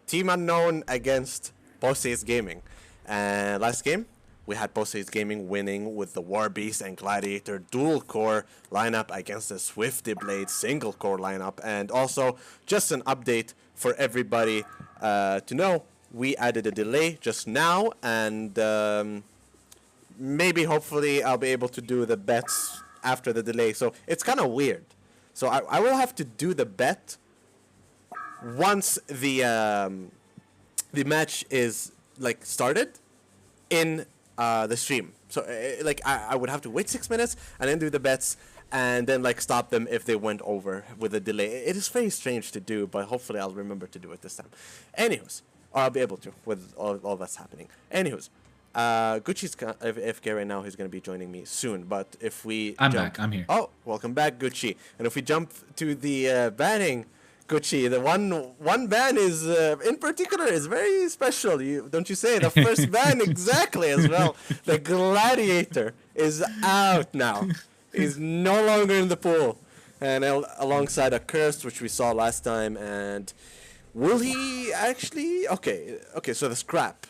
Team Unknown against Pose's Gaming. And last game, we had Pose's Gaming winning with the War Beast and Gladiator dual core lineup against the Swifty Blade single core lineup. And also, just an update for everybody to know, we added a delay just now, and maybe hopefully I'll be able to do the bets after the delay. So it's kind of weird. So I will have to do the bet once the match is like started in the stream. So like I would have to wait 6 minutes and then do the bets and then like stop them if they went over with a delay. It is very strange to do, but hopefully I'll remember to do it this time. Anywho's, or I'll be able to with all that's happening. Anywho's. Gucci's AFK right now. He's going to be joining me soon. But if we I'm back. I'm here. Oh, welcome back, Gucci. And if we jump to the banning, Gucci, the one ban is in particular is very special. Don't you say? The first ban exactly as well. The Gladiator is out now. He's no longer in the pool, and alongside a Curse, which we saw last time. And will he actually? Okay. So the Scrap.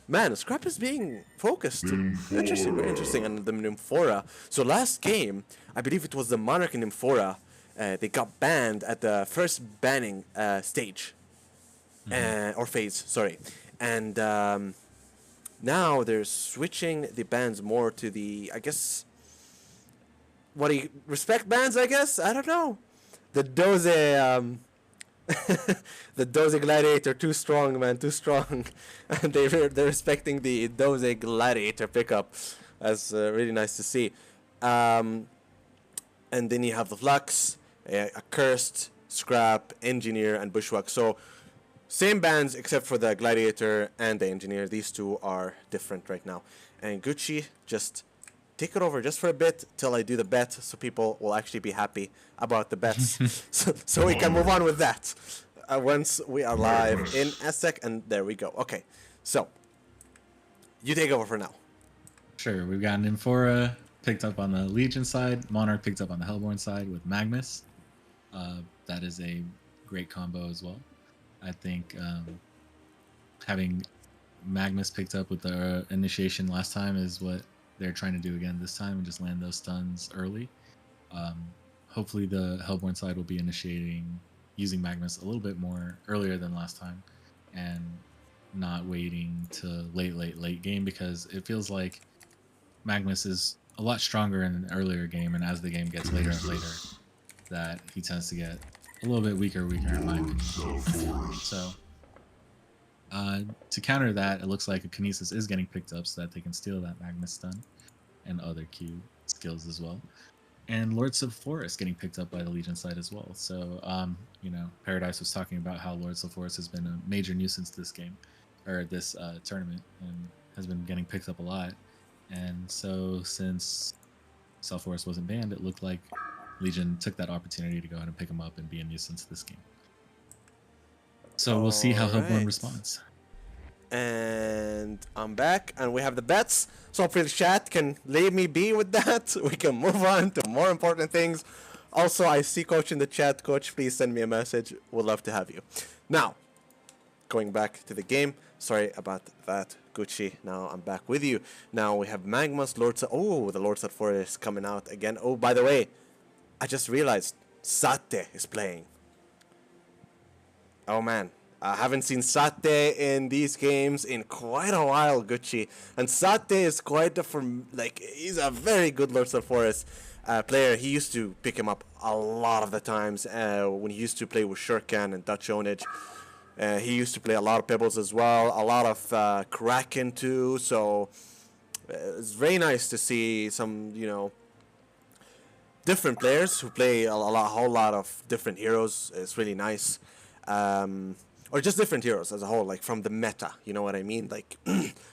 Man, Scrap is being focused. Interesting, very interesting. And the Nymphora. So last game, I believe it was the Monarch and Nymphora. They got banned at the first banning stage. Or phase, sorry. And now they're switching the bans more to the, I guess... What do you... Respect bans, I guess? I don't know. The Doze... the Doze Gladiator, too strong, man, too strong. And they're respecting the Doze Gladiator pickup. That's really nice to see. And then you have the Flux, a Cursed, Scrap, Engineer, and Bushwhack. So same bands except for the Gladiator and the Engineer. These two are different right now. And Gucci, just take it over just for a bit till I do the bet, so people will actually be happy about the bets. so we can move on with that once we are live in a sec. And there we go. Okay, so you take over for now. Sure. We've got Nymphora picked up on the Legion side, Monarch picked up on the Hellborne side with Magnus. That is a great combo as well. I think having Magnus picked up with the initiation last time is what they're trying to do again this time, and just land those stuns early. Hopefully the Hellborne side will be initiating using Magnus a little bit more earlier than last time, and not waiting to late game, because it feels like Magnus is a lot stronger in an earlier game, and as the game gets later and later, that he tends to get a little bit weaker in my opinion. So to counter that, it looks like a Kinesis is getting picked up so that they can steal that Magnus stun and other Q skills as well. And Lords of Forest getting picked up by the Legion side as well. So, you know, Paradise was talking about how Lords of Forest has been a major nuisance this game, or this tournament, and has been getting picked up a lot. And so since Self Forest wasn't banned, it looked like Legion took that opportunity to go ahead and pick him up and be a nuisance this game. So we'll see how Hellborne responds. And I'm back, and we have the bets. So hopefully the chat can leave me be with that. We can move on to more important things. Also, I see Coach in the chat. Coach, please send me a message. We'd love to have you. Now, going back to the game. Sorry about that, Gucci. Now I'm back with you. Now we have Magma's Lords. Oh, the Lords of Forest coming out again. Oh, by the way, I just realized Sate is playing. Oh man, I haven't seen Sate in these games in quite a while, Gucci. And Sate is quite he's a very good Lords of Forest player. He used to pick him up a lot of the times when he used to play with Shurkan and Dutch Ownage. He used to play a lot of Pebbles as well, a lot of Kraken too. So it's very nice to see some, you know, different players who play a whole lot of different heroes. It's really nice. Or just different heroes as a whole, like from the meta, you know what I mean? Like,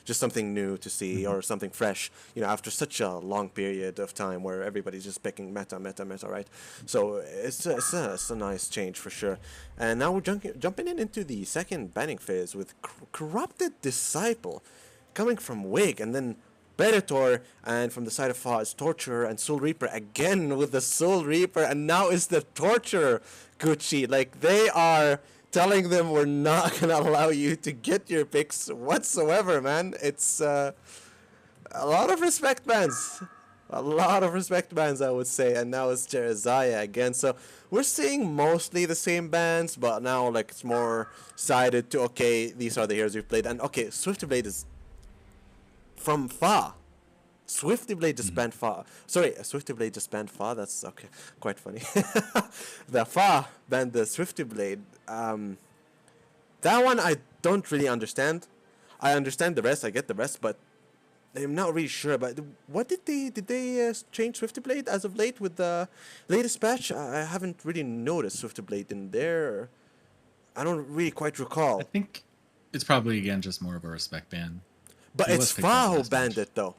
just something new to see, or something fresh, you know, after such a long period of time where everybody's just picking meta, right? So it's a nice change for sure. And now we're jumping into the second banning phase with Corrupted Disciple coming from Wig, and then Predator, and from the side of Fa is Torturer and Soul Reaper again with the Soul Reaper, and now is the Torturer, Gucci. Like, they are telling them we're not gonna allow you to get your picks whatsoever, man. It's a lot of respect bans. A lot of respect bans, I would say, and now it's Jeremiah again. So we're seeing mostly the same bands, but now like it's more sided to okay, these are the heroes we've played, and okay, Swifty Blade is from Fa. Swifty Blade just banned Fa. Sorry, Swifty Blade just banned Fa. That's okay, quite funny. The Fa banned the Swifty Blade. That one I don't really understand. I understand the rest. I get the rest, but I'm not really sure. But what did they change Swifty Blade as of late with the latest patch? I haven't really noticed Swifty Blade in there. I don't really quite recall. I think it's probably again just more of a respect ban. But it's Fa who banned it though.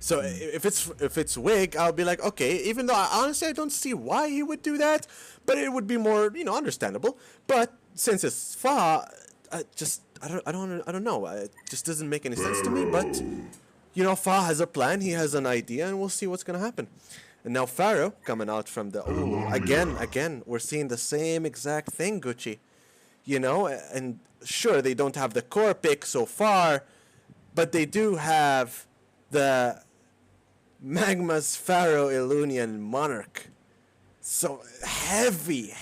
So if it's Wig, I'll be like, okay, even though honestly I don't see why he would do that, but it would be more, understandable. But since it's Fa, I don't know. It just doesn't make any sense to me. But Fa has a plan. He has an idea, and we'll see what's gonna happen. And now Pharaoh coming out from the again, we're seeing the same exact thing, Gucci. And sure they don't have the core pick so far, but they do have the Magma's Pharaoh Ilunian Monarch. So heavy,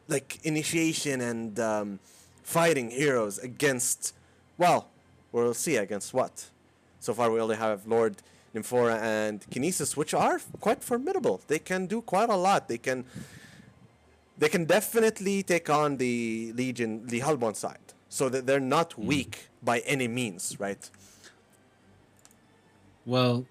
like initiation and fighting heroes against, well, we'll see against what. So far we only have Lord Nymphora and Kinesis, which are quite formidable. They can do quite a lot. They can definitely take on the Legion, the Hellborne side. So that they're not weak by any means, right? Well,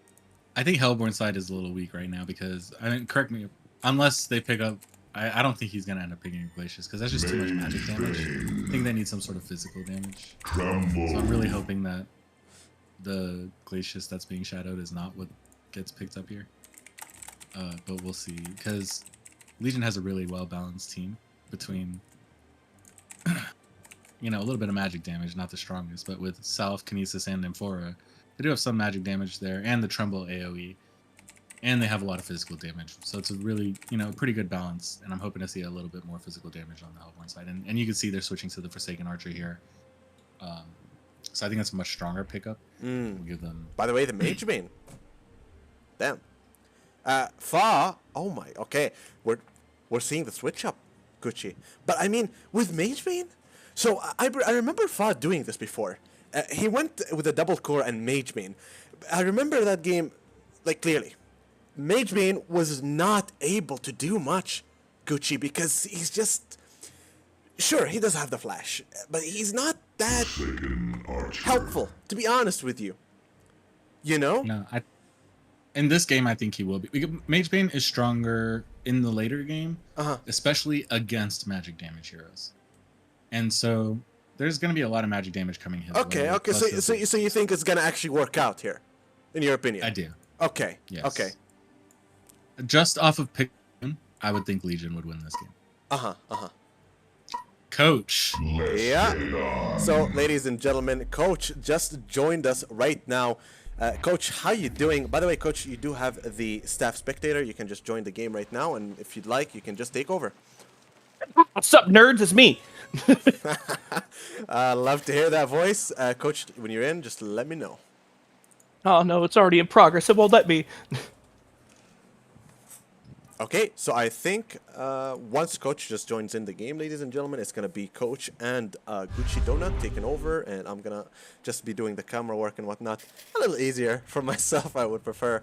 I think Hellborne side is a little weak right now because, correct me, unless they pick up, I don't think he's going to end up picking Glacius because that's just too much magic damage. I think they need some sort of physical damage. So I'm really hoping that the Glacius that's being shadowed is not what gets picked up here. But we'll see, because Legion has a really well-balanced team between, a little bit of magic damage, not the strongest, but with Self, Kinesis, and Nymphora, they do have some magic damage there, and the Tremble AoE, and they have a lot of physical damage. So it's a really, pretty good balance, and I'm hoping to see a little bit more physical damage on the Hellborne side. And you can see they're switching to the Forsaken Archer here. So I think that's a much stronger pickup. We'll give them... By the way, the Mage Bane. Damn. Fa, oh my, okay. We're seeing the switch up, Gucci. But I mean, with Mage Bane, so I remember Fa doing this before. He went with a double core and Mage Bane. I remember that game, like, clearly. Mage Bane was not able to do much, Gucci, because he's just... Sure, he does have the flash, but he's not that helpful, to be honest with you. No, in this game, I think he will be. Mage Bane is stronger in the later game, especially against magic damage heroes. And so there's going to be a lot of magic damage coming his way. Okay. So you think it's going to actually work out here, in your opinion? I do. Okay. Yes. Okay. Just off of pick, I would think Legion would win this game. Coach. Yeah. So, ladies and gentlemen, Coach just joined us right now. Coach, how you doing? By the way, Coach, you do have the staff spectator. You can just join the game right now, and if you'd like, you can just take over. What's up, nerds? It's me. Love to hear that voice. Coach, when you're in, just let me know. Oh, no, it's already in progress. It won't let me. Okay, so I think once Coach just joins in the game, ladies and gentlemen, it's going to be Coach and Gucci Donut taking over, and I'm going to just be doing the camera work and whatnot. A little easier for myself, I would prefer.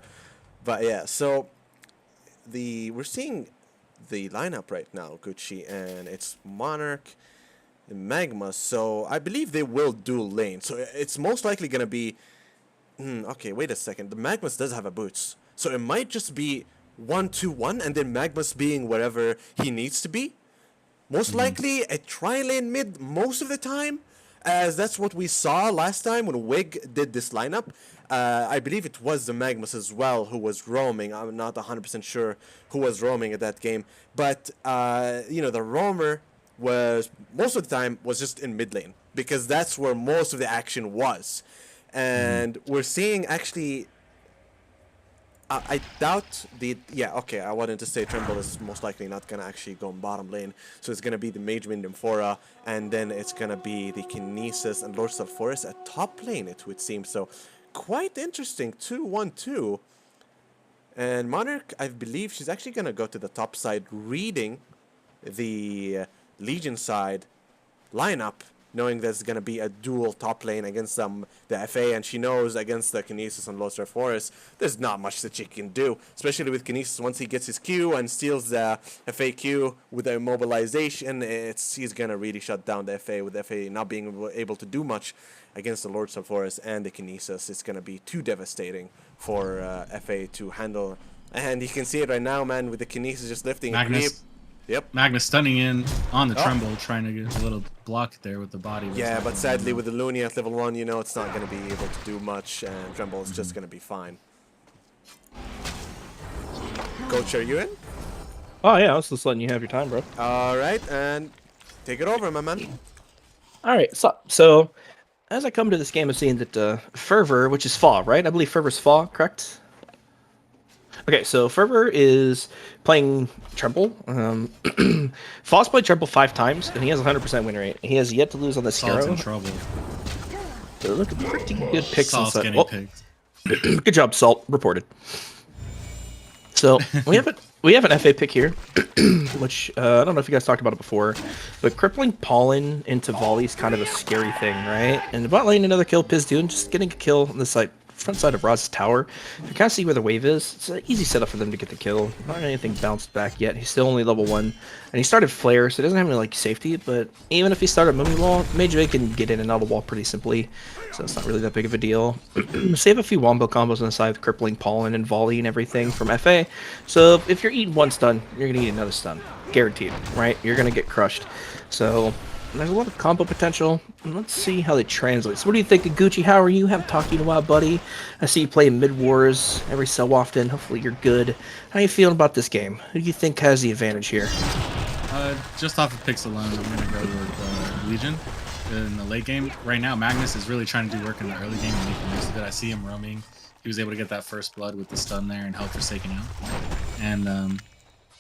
But yeah, so we're seeing the lineup right now, Gucci, and it's Monarch and Magma, so I believe they will dual lane. So it's most likely going to be... okay, wait a second. The Magmas does have a boots, so it might just be 1-2-1, and then Magmas being wherever he needs to be. Most likely a tri-lane mid most of the time, as that's what we saw last time when Wig did this lineup. I believe it was the Magmas as well who was roaming. I'm not 100% sure who was roaming at that game. But, the roamer was, most of the time, was just in mid lane. because that's where most of the action was. And we're seeing actually... I doubt the... Yeah, okay, I wanted to say Tremble is most likely not going to actually go in bottom lane. So it's going to be the Mage Minion Fora, and then it's going to be the Kinesis and Lords of Forest at top lane, it would seem. So quite interesting, 2-1-2. And Monarch, I believe she's actually going to go to the top side, reading the Legion side lineup, knowing there's going to be a dual top lane against the FA, and she knows against the Kinesis and Lords of Forest, there's not much that she can do, especially with Kinesis. Once he gets his Q and steals the FA Q with the immobilization, he's going to really shut down the FA, with the FA not being able to do much against the Lords of Forest and the Kinesis. It's going to be too devastating for FA to handle. And you can see it right now, man, with the Kinesis just lifting a creep. Yep. Magnus stunning in on the Tremble, trying to get a little block there with the body. Yeah, but sadly with the Looney at level 1, you know, it's not going to be able to do much, and Tremble is just going to be fine. Coach, are you in? Oh yeah, I was just letting you have your time, bro. Alright, and take it over, my man. Alright, so as I come to this game, I'm seeing that Fervor, which is Fa, right? I believe Fervor's Fa, correct? Okay, so Fervor is playing Tremble. Fa's played Tremble 5 times, and he has a 100% win rate. He has yet to lose on the Salt's in Skirro. trouble. So look, pretty good picks. Salt's and getting picked. Good job, Salt. Reported. So we have an FA pick here, which I don't know if you guys talked about it before, but crippling Pollen into volley is kind of a scary thing, right? And the bot lane, another kill, Piz doing, just getting a kill on this like front side of Roz's tower. You kind of see where the wave is. It's an easy setup for them to get the kill. Not anything bounced back yet. He's still only level 1, and he started Flare, so he doesn't have any like safety. But even if he started Mummy Wall, Mage Bay can get in and out of the wall pretty simply, so it's not really that big of a deal. Save a few wombo combos on the side with crippling Pollen and volley and everything from FA. So if you're eating one stun, you're gonna eat another stun, guaranteed, right? You're gonna get crushed. So there's a lot of combo potential. Let's see how they translate. So what do you think, Gucci? How are you? Haven't talked to you in a while, buddy. I see you play mid-wars every so often. Hopefully you're good. How are you feeling about this game? Who do you think has the advantage here? Just off of picks alone, I'm going to go with Legion in the late game. Right now, Magnus is really trying to do work in the early game and make the most of it. I see him roaming. He was able to get that first blood with the stun there and help Forsaken out. And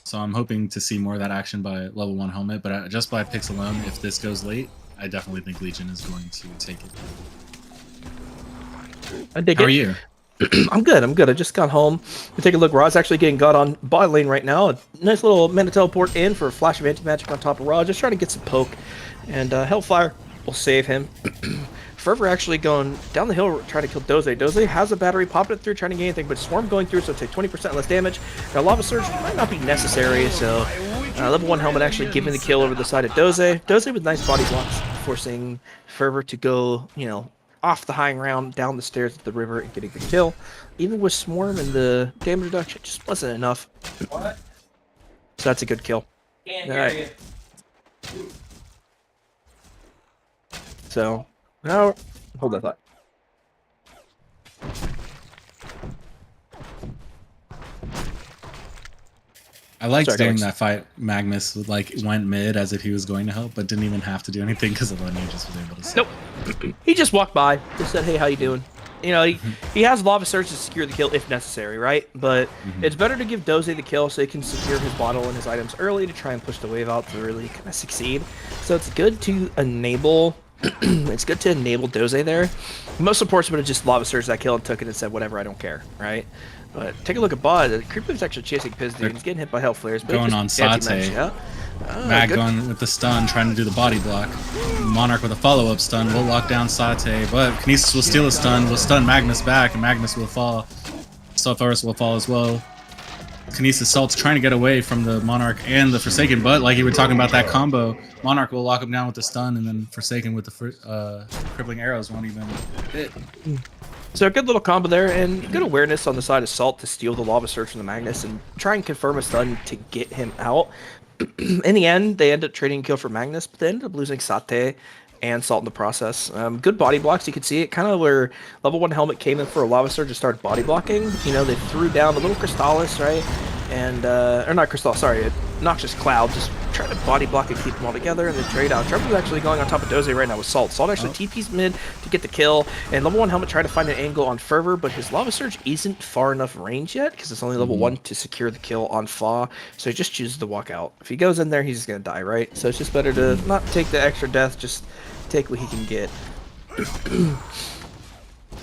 so I'm hoping to see more of that action by level 1 helmet, but just by picks alone, if this goes late, I definitely think Legion is going to take it. I dig How it. are you? I'm good. I just got home. We take a look. Rod's actually getting got on bot lane right now. A nice little mana teleport in for a flash of anti-magic on top of Rod. Just trying to get some poke. And Hellfire will save him. Fervor actually going down the hill trying to kill Doze. Doze has a battery popping it through, trying to get anything, but Swarm going through, so take 20% less damage. Now Lava Surge might not be necessary, so level 1 helmet actually giving the kill over the side of Doze. Doze with nice body blocks, forcing Fervor to go, you know, off the high ground, down the stairs of the river, and getting the kill. Even with Swarm and the damage reduction, just wasn't enough. So that's a good kill. Alright. So now, hold that thought. I liked during that fight, Magnus went mid as if he was going to help, but didn't even have to do anything because Alenia just was able to save. Nope. He just walked by, just said, "Hey, how you doing?" You know, he has Lava Surge to secure the kill if necessary, right? But it's better to give Doze the kill so he can secure his bottle and his items early to try and push the wave out to really kind of succeed. So it's good to enable. It's good to enable Doze there. Most supports would have just Lava Surge that kill and took it and said, "Whatever, I don't care," right? But take a look at bot. Creeper's actually chasing Piz, dude. He's getting hit by Hell Flares. But going on Sate. Yeah. Mag going with the stun, trying to do the body block. Monarch with a follow-up stun will lock down Sate, but Kinesis will steal a stun, will stun Magnus back, and Magnus will fall. Sulphurus will fall as well. Kinesis Salt's trying to get away from the Monarch and the Forsaken, but like you were talking about that combo, Monarch will lock him down with the stun, and then Forsaken with the crippling arrows won't even hit. So a good little combo there, and good awareness on the side of Salt to steal the Lava Surge from the Magnus and try and confirm a stun to get him out. In the end, they end up trading kill for Magnus, but they ended up losing Sate and Salt in the process. Good body blocks, you could see it, kind of where level 1 helmet came in for a Lava Surge and started body blocking. You know, they threw down a little Crystallis, right? And, or not Crystallis, sorry, Noxious Cloud, just trying to body block and keep them all together, and then trade out. Trevor's actually going on top of Doze right now with Salt. Salt actually TP's mid to get the kill, and level 1 Helmet tried to find an angle on Fervor, but his Lava Surge isn't far enough range yet, because it's only level 1 to secure the kill on Fa, so he just chooses to walk out. If he goes in there, he's just going to die, right? So it's just better to not take the extra death, just take what he can get.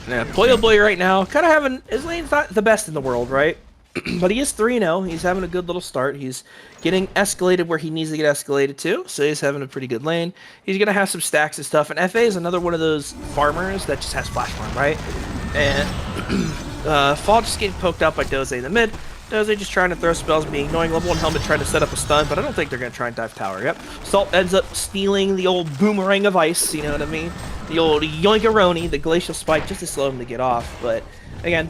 Now, Pollo Boy right now, kind of having, his lane's not the best in the world, right? But he is 3-0. He's having a good little start. He's getting escalated where he needs to get escalated to, so he's having a pretty good lane. He's going to have some stacks and stuff, and FA is another one of those farmers that just has flash farm, right? And Fall just getting poked out by Doze in the mid. Doze just trying to throw spells, being annoying. Level 1 Helmet trying to set up a stun, but I don't think they're going to try and dive tower. Yep. Salt ends up stealing the old boomerang of ice, you know what I mean? The old Yoinkaroni, the glacial spike, just to slow him to get off. But again,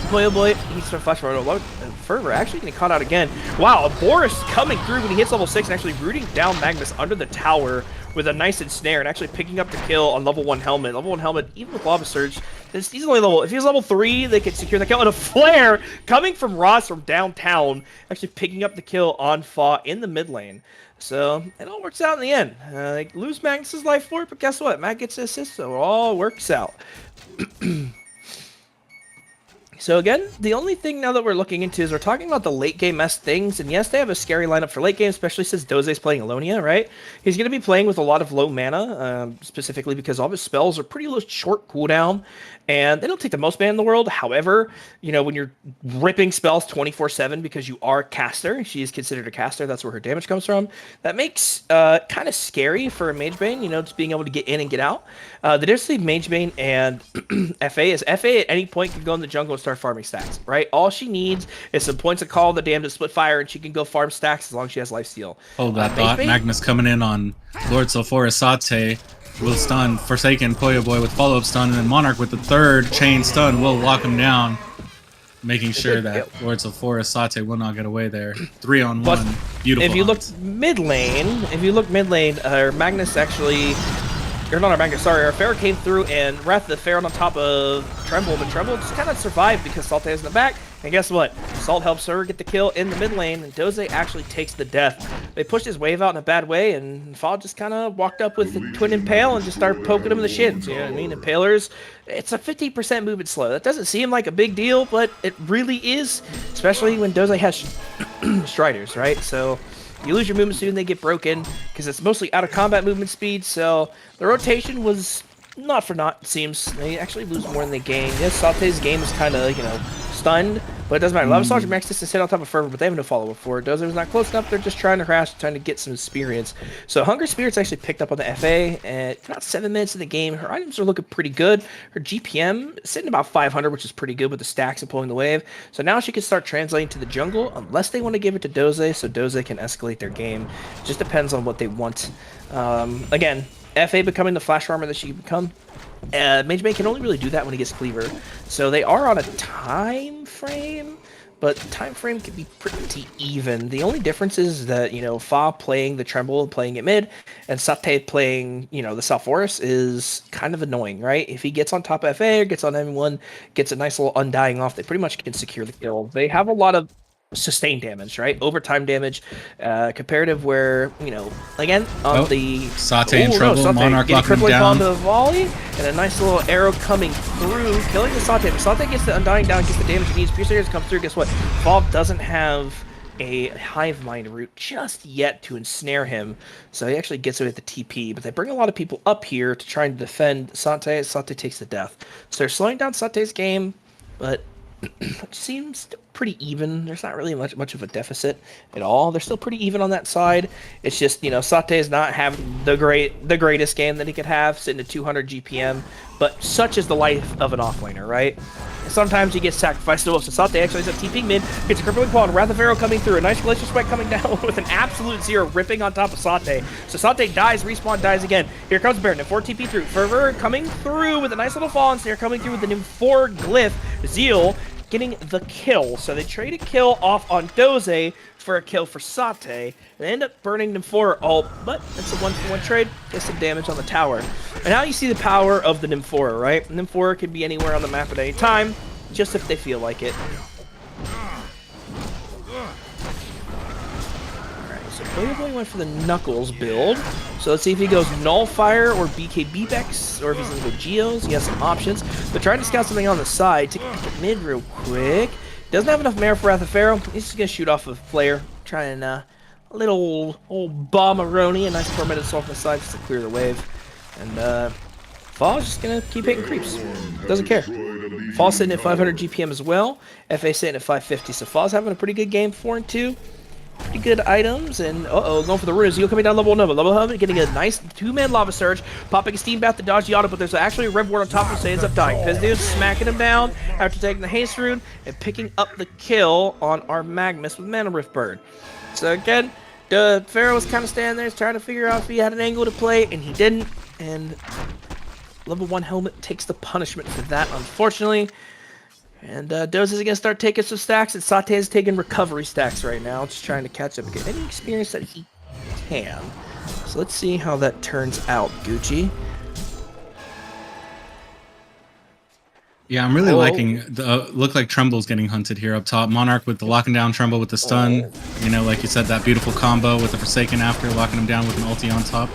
Pollo Boy, he's starting flash forward. Fervor actually getting caught out again. Wow, Boris coming through when he hits level 6 and actually rooting down Magnus under the tower with a nice ensnare and actually picking up the kill on level 1 Helmet. Level 1 Helmet, even with Lava Surge, he's only level, if he's level 3, they could secure the kill. And a flare coming from Ross from downtown, actually picking up the kill on Fa in the mid lane. So it all works out in the end. They lose Magnus's life for it, but guess what? Matt gets the assist, so it all works out. So again, the only thing now that we're looking into is we're talking about the late game S things, and yes, they have a scary lineup for late game, especially since Doze's playing Alonia, right? He's going to be playing with a lot of low mana, specifically because all of his spells are pretty low, short cooldown, and they don't take the most mana in the world. However, you know, when you're ripping spells 24/7 because you are a caster, she is considered a caster, that's where her damage comes from, that makes kind of scary for a Mage Bane, you know, just being able to get in and get out. The difference between Mage Bane and FA is FA at any point can go in the jungle and start farming stacks, right? All she needs is some points of call the damn to split fire, and she can go farm stacks as long as she has lifesteal. Hold that thought. Magnus coming in on Lord Sulphurus Sate will stun Forsaken Pollo Boy with follow-up stun, and then Monarch with the third chain stun will lock him down, making sure that Lord Sulphurus Sate will not get away there. 3-on-1. Beautiful. If you look mid lane, Magnus actually, or not our Magnus, sorry, our Pharaoh came through and wrapped the Pharaoh on top of Tremble, but Tremble just kind of survived because Salt is in the back. And guess what? Salt helps her get the kill in the mid lane, and Doze actually takes the death. They pushed his wave out in a bad way, and Fall just kind of walked up with the Twin Impale and just started poking him in the shins. You know what I mean? Impalers, it's a 50% movement slow. That doesn't seem like a big deal, but it really is, especially when Doze has Striders, right? So you lose your movement speed and they get broken because it's mostly out of combat movement speed. So the rotation was not for naught, it seems. They actually lose more than they gain. Yes, Saute's game is kind of, you know, stunned, but it doesn't matter. Lava Soldier Max distance hit on top of Fervor, but they have no follow-up for it. Doze was not close enough. They're just trying to crash, trying to get some experience. So Hunger Spirit's actually picked up on the FA at about 7 minutes in the game. Her items are looking pretty good. Her GPM is sitting about 500, which is pretty good with the stacks and pulling the wave. So now she can start translating to the jungle, unless they want to give it to Doze, so Doze can escalate their game. It just depends on what they want. Again, FA becoming the flash farmer that she can become. Mage Bane can only really do that when he gets Cleaver. So they are on a time frame, but the time frame can be pretty even. The only difference is that, you know, Fa playing the Tremble, playing it mid, and Sate playing, you know, the South Forest is kind of annoying, right? If he gets on top of FA or gets on anyone, gets a nice little Undying off, they pretty much can secure the kill. They have a lot of sustained damage, right? Overtime damage, comparative where, you know, again, on the Sate in trouble, Monarch locking him down. The volley, and a nice little arrow coming through, killing the Sate. If Sate gets the Undying down, gets the damage he needs, Piercers come through, guess what? Valve doesn't have a Hive Mind route just yet to ensnare him, so he actually gets away with the TP, but they bring a lot of people up here to try and defend Sate. Sate takes the death. So they're slowing down Sate's game, but it seems pretty even. There's not really much of a deficit at all. They're still pretty even on that side. It's just, you know, Sate is not having the greatest game that he could have, sitting at 200 GPM, but such is the life of an offlaner, right? And sometimes he gets sacrificed to us. So Sate actually ends up TPing mid, gets a crippling paw, and Wrath of Arrow coming through. A nice Glacier Spike coming down with an absolute zero ripping on top of Sate. So Sate dies, respawn, dies again. Here comes Baron, Nymph 4 TP through. Fervor coming through with a nice little fall, and Snare coming through with the Nymph 4 Glyph. Zeal getting the kill. So they trade a kill off on Doze for a kill for Sate. They end up burning them for ult, but it's a 1-for-1 trade. Gets some damage on the tower. And now you see the power of the Nymphora, right? Nymphora can be anywhere on the map at any time, just if they feel like it. So Playboy went for the Knuckles build. So let's see if he goes Nullfire or BKB Bex, or if he's gonna go Geos. He has some options. But trying to scout something on the side. Take a peek at mid real quick. Doesn't have enough Mare for Wrath of Pharaoh. He's just gonna shoot off a flare. Trying a little old bomberoni, a nice tormented soul from the side just to clear the wave. And Fall's just gonna keep hitting creeps. Doesn't care. Fall's sitting at 500 GPM as well. FA sitting at 550. So Fall's having a pretty good game, 4-2. Pretty good items, and going for the Rune. Zeo coming down level 1 Nova. Level 1 getting a nice 2-man Lava Surge, popping a Steam Bath to dodge the auto, but there's actually a Rev Ward on top of him, so he ends up dying. Pizdude smacking him down after taking the Haste Rune and picking up the kill on our Magnus with Mana Rift Burn. So again, the Pharaoh was kind of standing there trying to figure out if he had an angle to play, and he didn't, and level 1 Helmet takes the punishment for that, unfortunately. And Doze is going to start taking some stacks, and Sate is taking recovery stacks right now, just trying to catch up and get any experience that he can. So let's see how that turns out, Gucci. Yeah, I'm really liking the look like Tremble's getting hunted here up top. Monarch with the locking down, Tremble with the stun. You know, like you said, that beautiful combo with the Forsaken after locking him down with an ulti on top.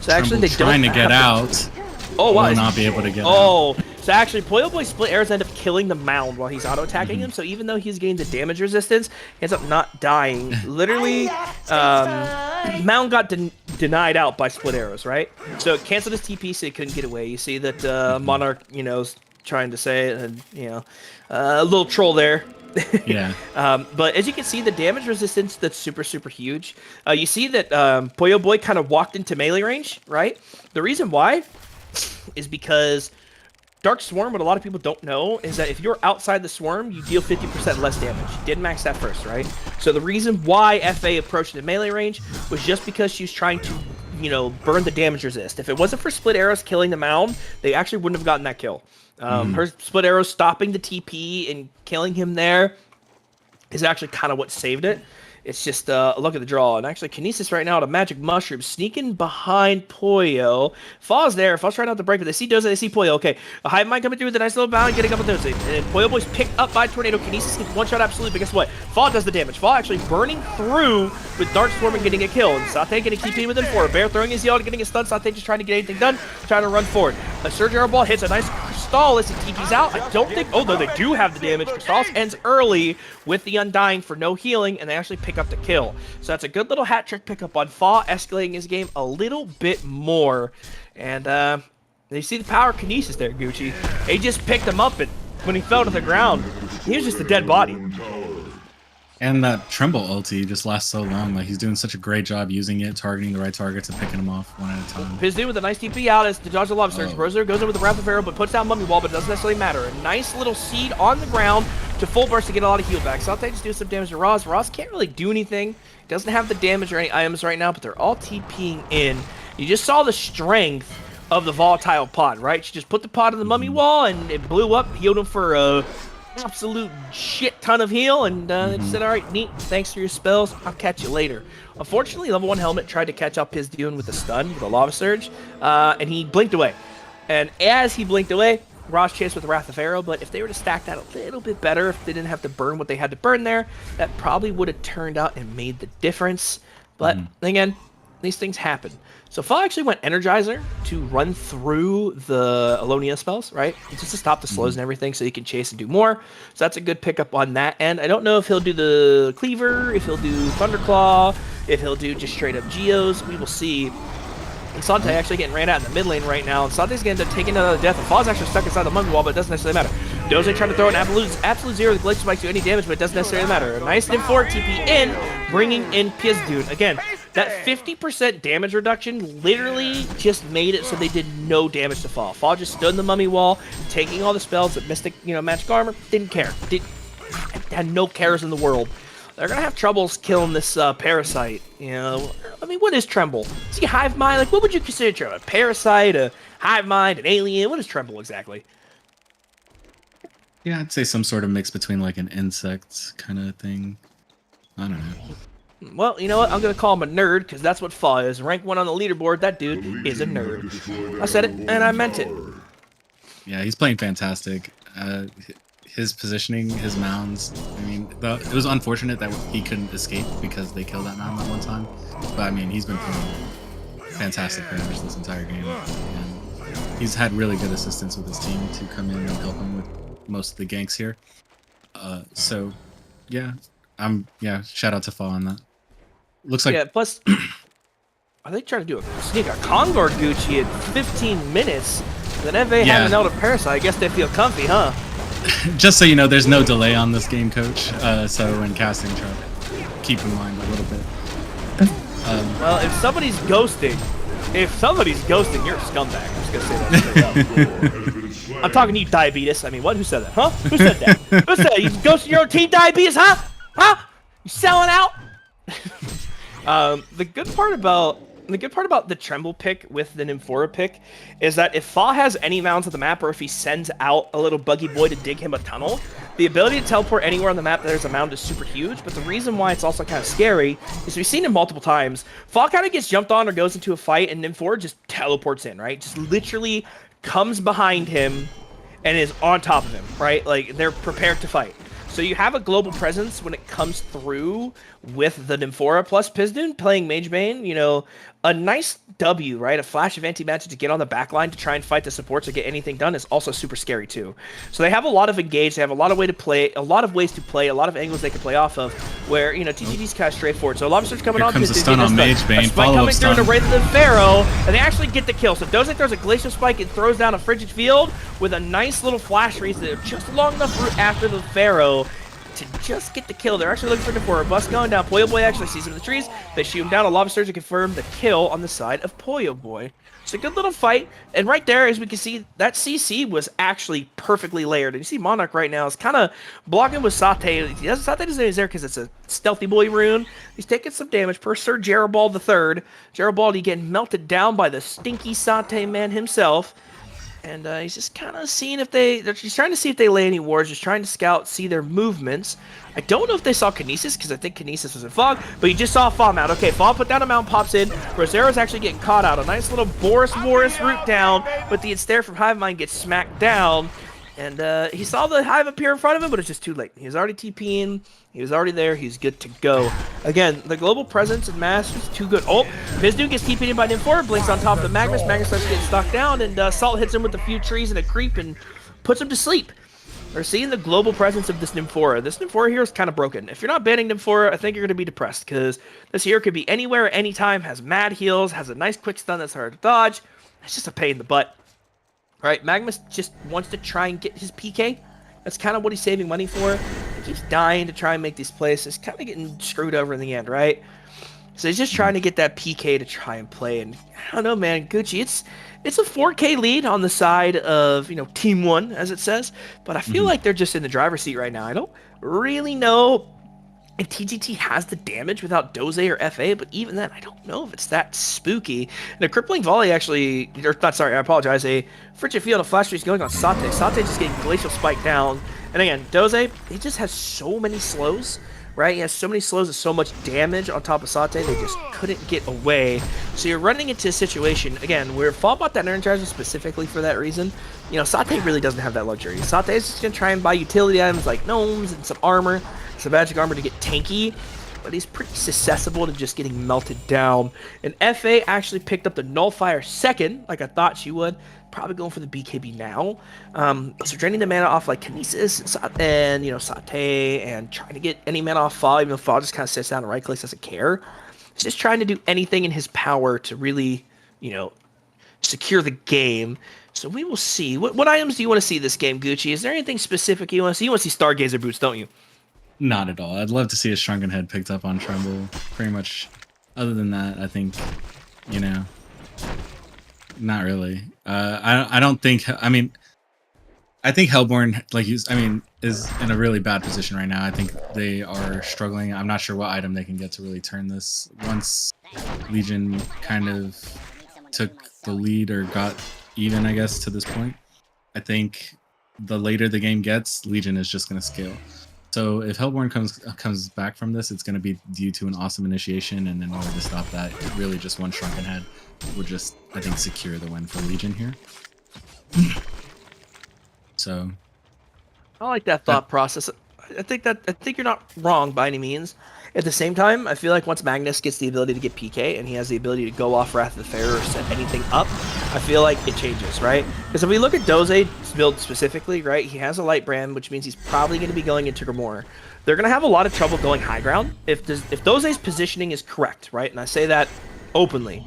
So actually, they trying to get out. Oh, wow. Will not be able to get out. So actually, Poyo Boy split arrows end up killing the mound while he's auto-attacking him, so even though he's gained the damage resistance, he ends up not dying. Literally, mound got denied out by split arrows, right? So it canceled his TP, so he couldn't get away. You see that Monarch, you know, is trying to say it, and, you know, a little troll there. Yeah. But as you can see, the damage resistance, that's super, super huge. You see that Poyo Boy kind of walked into melee range, right? The reason why is because Dark Swarm, what a lot of people don't know, is that if you're outside the Swarm, you deal 50% less damage. You did max that first, right? So the reason why FA approached the melee range was just because she was trying to, you know, burn the damage resist. If it wasn't for split arrows killing the mound, they actually wouldn't have gotten that kill. Her split arrows stopping the TP and killing him there is actually kind of what saved it. It's just a look at the draw. And actually, Kinesis right now at a Magic Mushroom, sneaking behind Poyo. Fall's there. Fall's trying not to break, but they see Doze, they see Poyo. Okay, a Hive Mind coming through with a nice little bound, getting up with Doze. And Poyo Boy's picked up by Tornado. Kinesis gets one shot absolute, but guess what? Fall does the damage. Fall actually burning through with Dark Swarm and getting a kill. And Sate getting TP with him for a Bear throwing his yell, getting a stun. Sate just trying to get anything done, trying to run forward. A Surge Arrow Ball hits a nice Crystallis and TP's out. I don't think, oh, no, they do have the damage. Crystallis ends early with the Undying for no healing, and they actually pick up the kill. So that's a good little hat trick pickup on Fa, escalating his game a little bit more. And you see the power of Kinesis there, Gucci. He just picked him up, and when he fell to the ground, he was just a dead body. And that Tremble ulti just lasts so long. Like, he's doing such a great job using it, targeting the right targets and picking them off one at a time. Pizdude with a nice TP out as to dodge the Lava Surge. Brozer goes in with the Wrath of Pharaoh, but puts down Mummy Wall, but it doesn't necessarily matter. A nice little seed on the ground to full burst to get a lot of heal back. Sate just do some damage to Roz. Roz can't really do anything. Doesn't have the damage or any items right now, but they're all TPing in. You just saw the strength of the volatile pod, right? She just put the pod in the Mummy Wall, and it blew up, healed him for absolute shit ton of heal, and they said, all right, neat, thanks for your spells, I'll catch you later. Unfortunately, level 1 Helmet tried to catch up his Dune with a stun, with a Lava Surge, and he blinked away. And as he blinked away, Ross chased with the Wrath of Pharaoh, but if they were to stack that a little bit better, if they didn't have to burn what they had to burn there, that probably would have turned out and made the difference. But again, these things happen. So Fa actually went Energizer to run through the Alonia spells, right? Just to stop the slows and everything so he can chase and do more. So that's a good pickup on that end. I don't know if he'll do the Cleaver, if he'll do Thunderclaw, if he'll do just straight up Geos. We will see. And Sante actually getting ran out in the mid lane right now. And Sante's going to end up taking another death. And Fa's actually stuck inside the Mummy Wall, but it doesn't necessarily matter. Doze trying to throw an absolute zero. The glitch spikes do any damage, but it doesn't necessarily matter. A nice Nim4 TP in, bringing in Pizdude. Again, that 50% damage reduction literally just made it so they did no damage to Fa. Fa just stood in the Mummy Wall, taking all the spells that Mystic, Magic Armor, didn't care. Had no cares in the world. They're going to have troubles killing this Parasite, I mean, what is Tremble? Is he Hive Mind? Like, what would you consider Tremble? A Parasite, a Hive Mind, an Alien? What is Tremble exactly? Yeah, I'd say some sort of mix between, like, an insect kind of thing. I don't know. Well, you know what? I'm going to call him a nerd, because that's what Fa is. Rank 1 on the leaderboard, that dude is a nerd. I said it, and I meant it. Yeah, he's playing fantastic. his positioning, his mounds. I mean, it was unfortunate that he couldn't escape because they killed that mound that one time. But I mean, he's been playing fantastic damage this entire game, and he's had really good assistance with his team to come in and help him with most of the ganks here. So, yeah, shout out to Fall on that. Looks like Plus, are they trying to do a sneak a Concord Gucci in 15 minutes? Then FA having an Elder Parasite. I guess they feel comfy, huh? Just so you know, there's no delay on this game, Coach. So when casting, try to keep in mind a little bit. Well, if somebody's ghosting, you're a scumbag. I'm just gonna say that straight up. I'm talking to you, Diabetes. I mean, what? Who said that? Huh? Who said that? Who said that? You ghosted your own team, Diabetes? Huh? Huh? You selling out? The good part about the Tremble pick with the Nymphora pick is that if Fa has any mounds of the map, or if he sends out a little buggy boy to dig him a tunnel, the ability to teleport anywhere on the map that there's a mound is super huge. But the reason why it's also kind of scary is we've seen it multiple times. Fa kind of gets jumped on or goes into a fight, and Nymphora just teleports in, right? Just literally comes behind him and is on top of him, right? Like, they're prepared to fight. So you have a global presence when it comes through with the Nymphora plus Pizdun playing Mage Bane, you know, a nice W, right? A flash of anti-magic to get on the back line to try and fight the supports or get anything done is also super scary too. So they have a lot of engage, they have a lot of ways to play, a lot of angles they can play off of, where, you know, TGV's kind of straightforward. So a lot of search coming Here on. Comes a stun on Mage Bane, follow coming through to Wraith of the Pharaoh, and they actually get the kill. So Doze throws a Glacial Spike and throws down a Frigid Field with a nice little flash race that just long enough route after the Pharaoh to just get the kill. They're actually looking for a bus going down. Poyo Boy actually sees him in the trees. They shoot him down. A Lava Surge to confirm the kill on the side of Poyo Boy. It's a good little fight. And right there, as we can see, that CC was actually perfectly layered. And you see Monarch right now is kind of blocking with Sate. Sate doesn't know he's there because it's a stealthy boy rune. He's taking some damage per Sir Gerald III. Gerald getting melted down by the stinky Sate man himself. And he's just kind of seeing if he's trying to see if they lay any wards, just trying to scout, see their movements. I don't know if they saw Kinesis, because I think Kinesis was in Fog, but you just saw Fa mount. Okay, Fa put down a mount, pops in. Rosero's actually getting caught out. A nice little Boris route down, but the Ensnare from Hive Mind gets smacked down. And he saw the Hive appear in front of him, but it's just too late. He was already TPing. He was already there. He's good to go. Again, the global presence and mass is too good. Oh, Pizdun gets TP'd in by Nymphora. Blinks on top of the Magnus. Magnus starts getting stuck down, and Salt hits him with a few trees and a creep and puts him to sleep. We're seeing the global presence of this Nymphora. This Nymphora here is kind of broken. If you're not banning Nymphora, I think you're going to be depressed, because this hero could be anywhere at any time, has mad heals, has a nice quick stun that's hard to dodge. It's just a pain in the butt. All right, Magnus just wants to try and get his PK. That's kind of what he's saving money for. He keeps dying to try and make these plays. It's kind of getting screwed over in the end, right? So he's just trying to get that PK to try and play. And I don't know, man, Gucci, it's a 4K lead on the side of, you know, Team 1, as it says. But I feel like they're just in the driver's seat right now. I don't really know if TGT has the damage without Doze or FA, but even then, I don't know if it's that spooky. And a crippling volley actually, or not, sorry, I apologize, a Frigid Field of Flash Trees going on Sate. Sate just getting Glacial Spike down. And again, Doze, he just has so many slows, right? He has so many slows and so much damage on top of Sate, they just couldn't get away. So you're running into a situation, again, where Fall bought that Energizer specifically for that reason. You know, Sate really doesn't have that luxury. Sate is just going to try and buy utility items like gnomes and some armor, some magic armor to get tanky, but he's pretty susceptible to just getting melted down. And FA actually picked up the Nullifier second, like I thought she would. Probably going for the BKB now. So draining the mana off like Kinesis and, you know, Sate, and trying to get any mana off Fall, even though Fall just kind of sits down and right clicks, doesn't care. He's just trying to do anything in his power to really, you know, secure the game. So we will see. What items do you want to see this game, Gucci? Is there anything specific you want to see? You want to see Stargazer boots, don't you? Not at all. I'd love to see a Shrunken Head picked up on Tremble. Pretty much. Other than that, I think, you know, not really. I don't think. I mean, I think Hellborne, like is in a really bad position right now. I think they are struggling. I'm not sure what item they can get to really turn this. Once Legion kind of took the lead or got even, I guess, to this point, I think the later the game gets, Legion is just going to scale. So if Hellborne comes back from this, it's going to be due to an awesome initiation, and in order to stop that, really just one Shrunken Head would just, I think, secure the win for Legion here. So I like that thought process. I think you're not wrong by any means. At the same time, I feel like once Magnus gets the ability to get PK and he has the ability to go off Wrath of the Pharaoh or set anything up, I feel like it changes, right? Because if we look at Doze's build specifically, right, he has a light brand, which means he's probably going to be going into Grimoire. They're going to have a lot of trouble going high ground if Doze's positioning is correct, right? And I say that openly.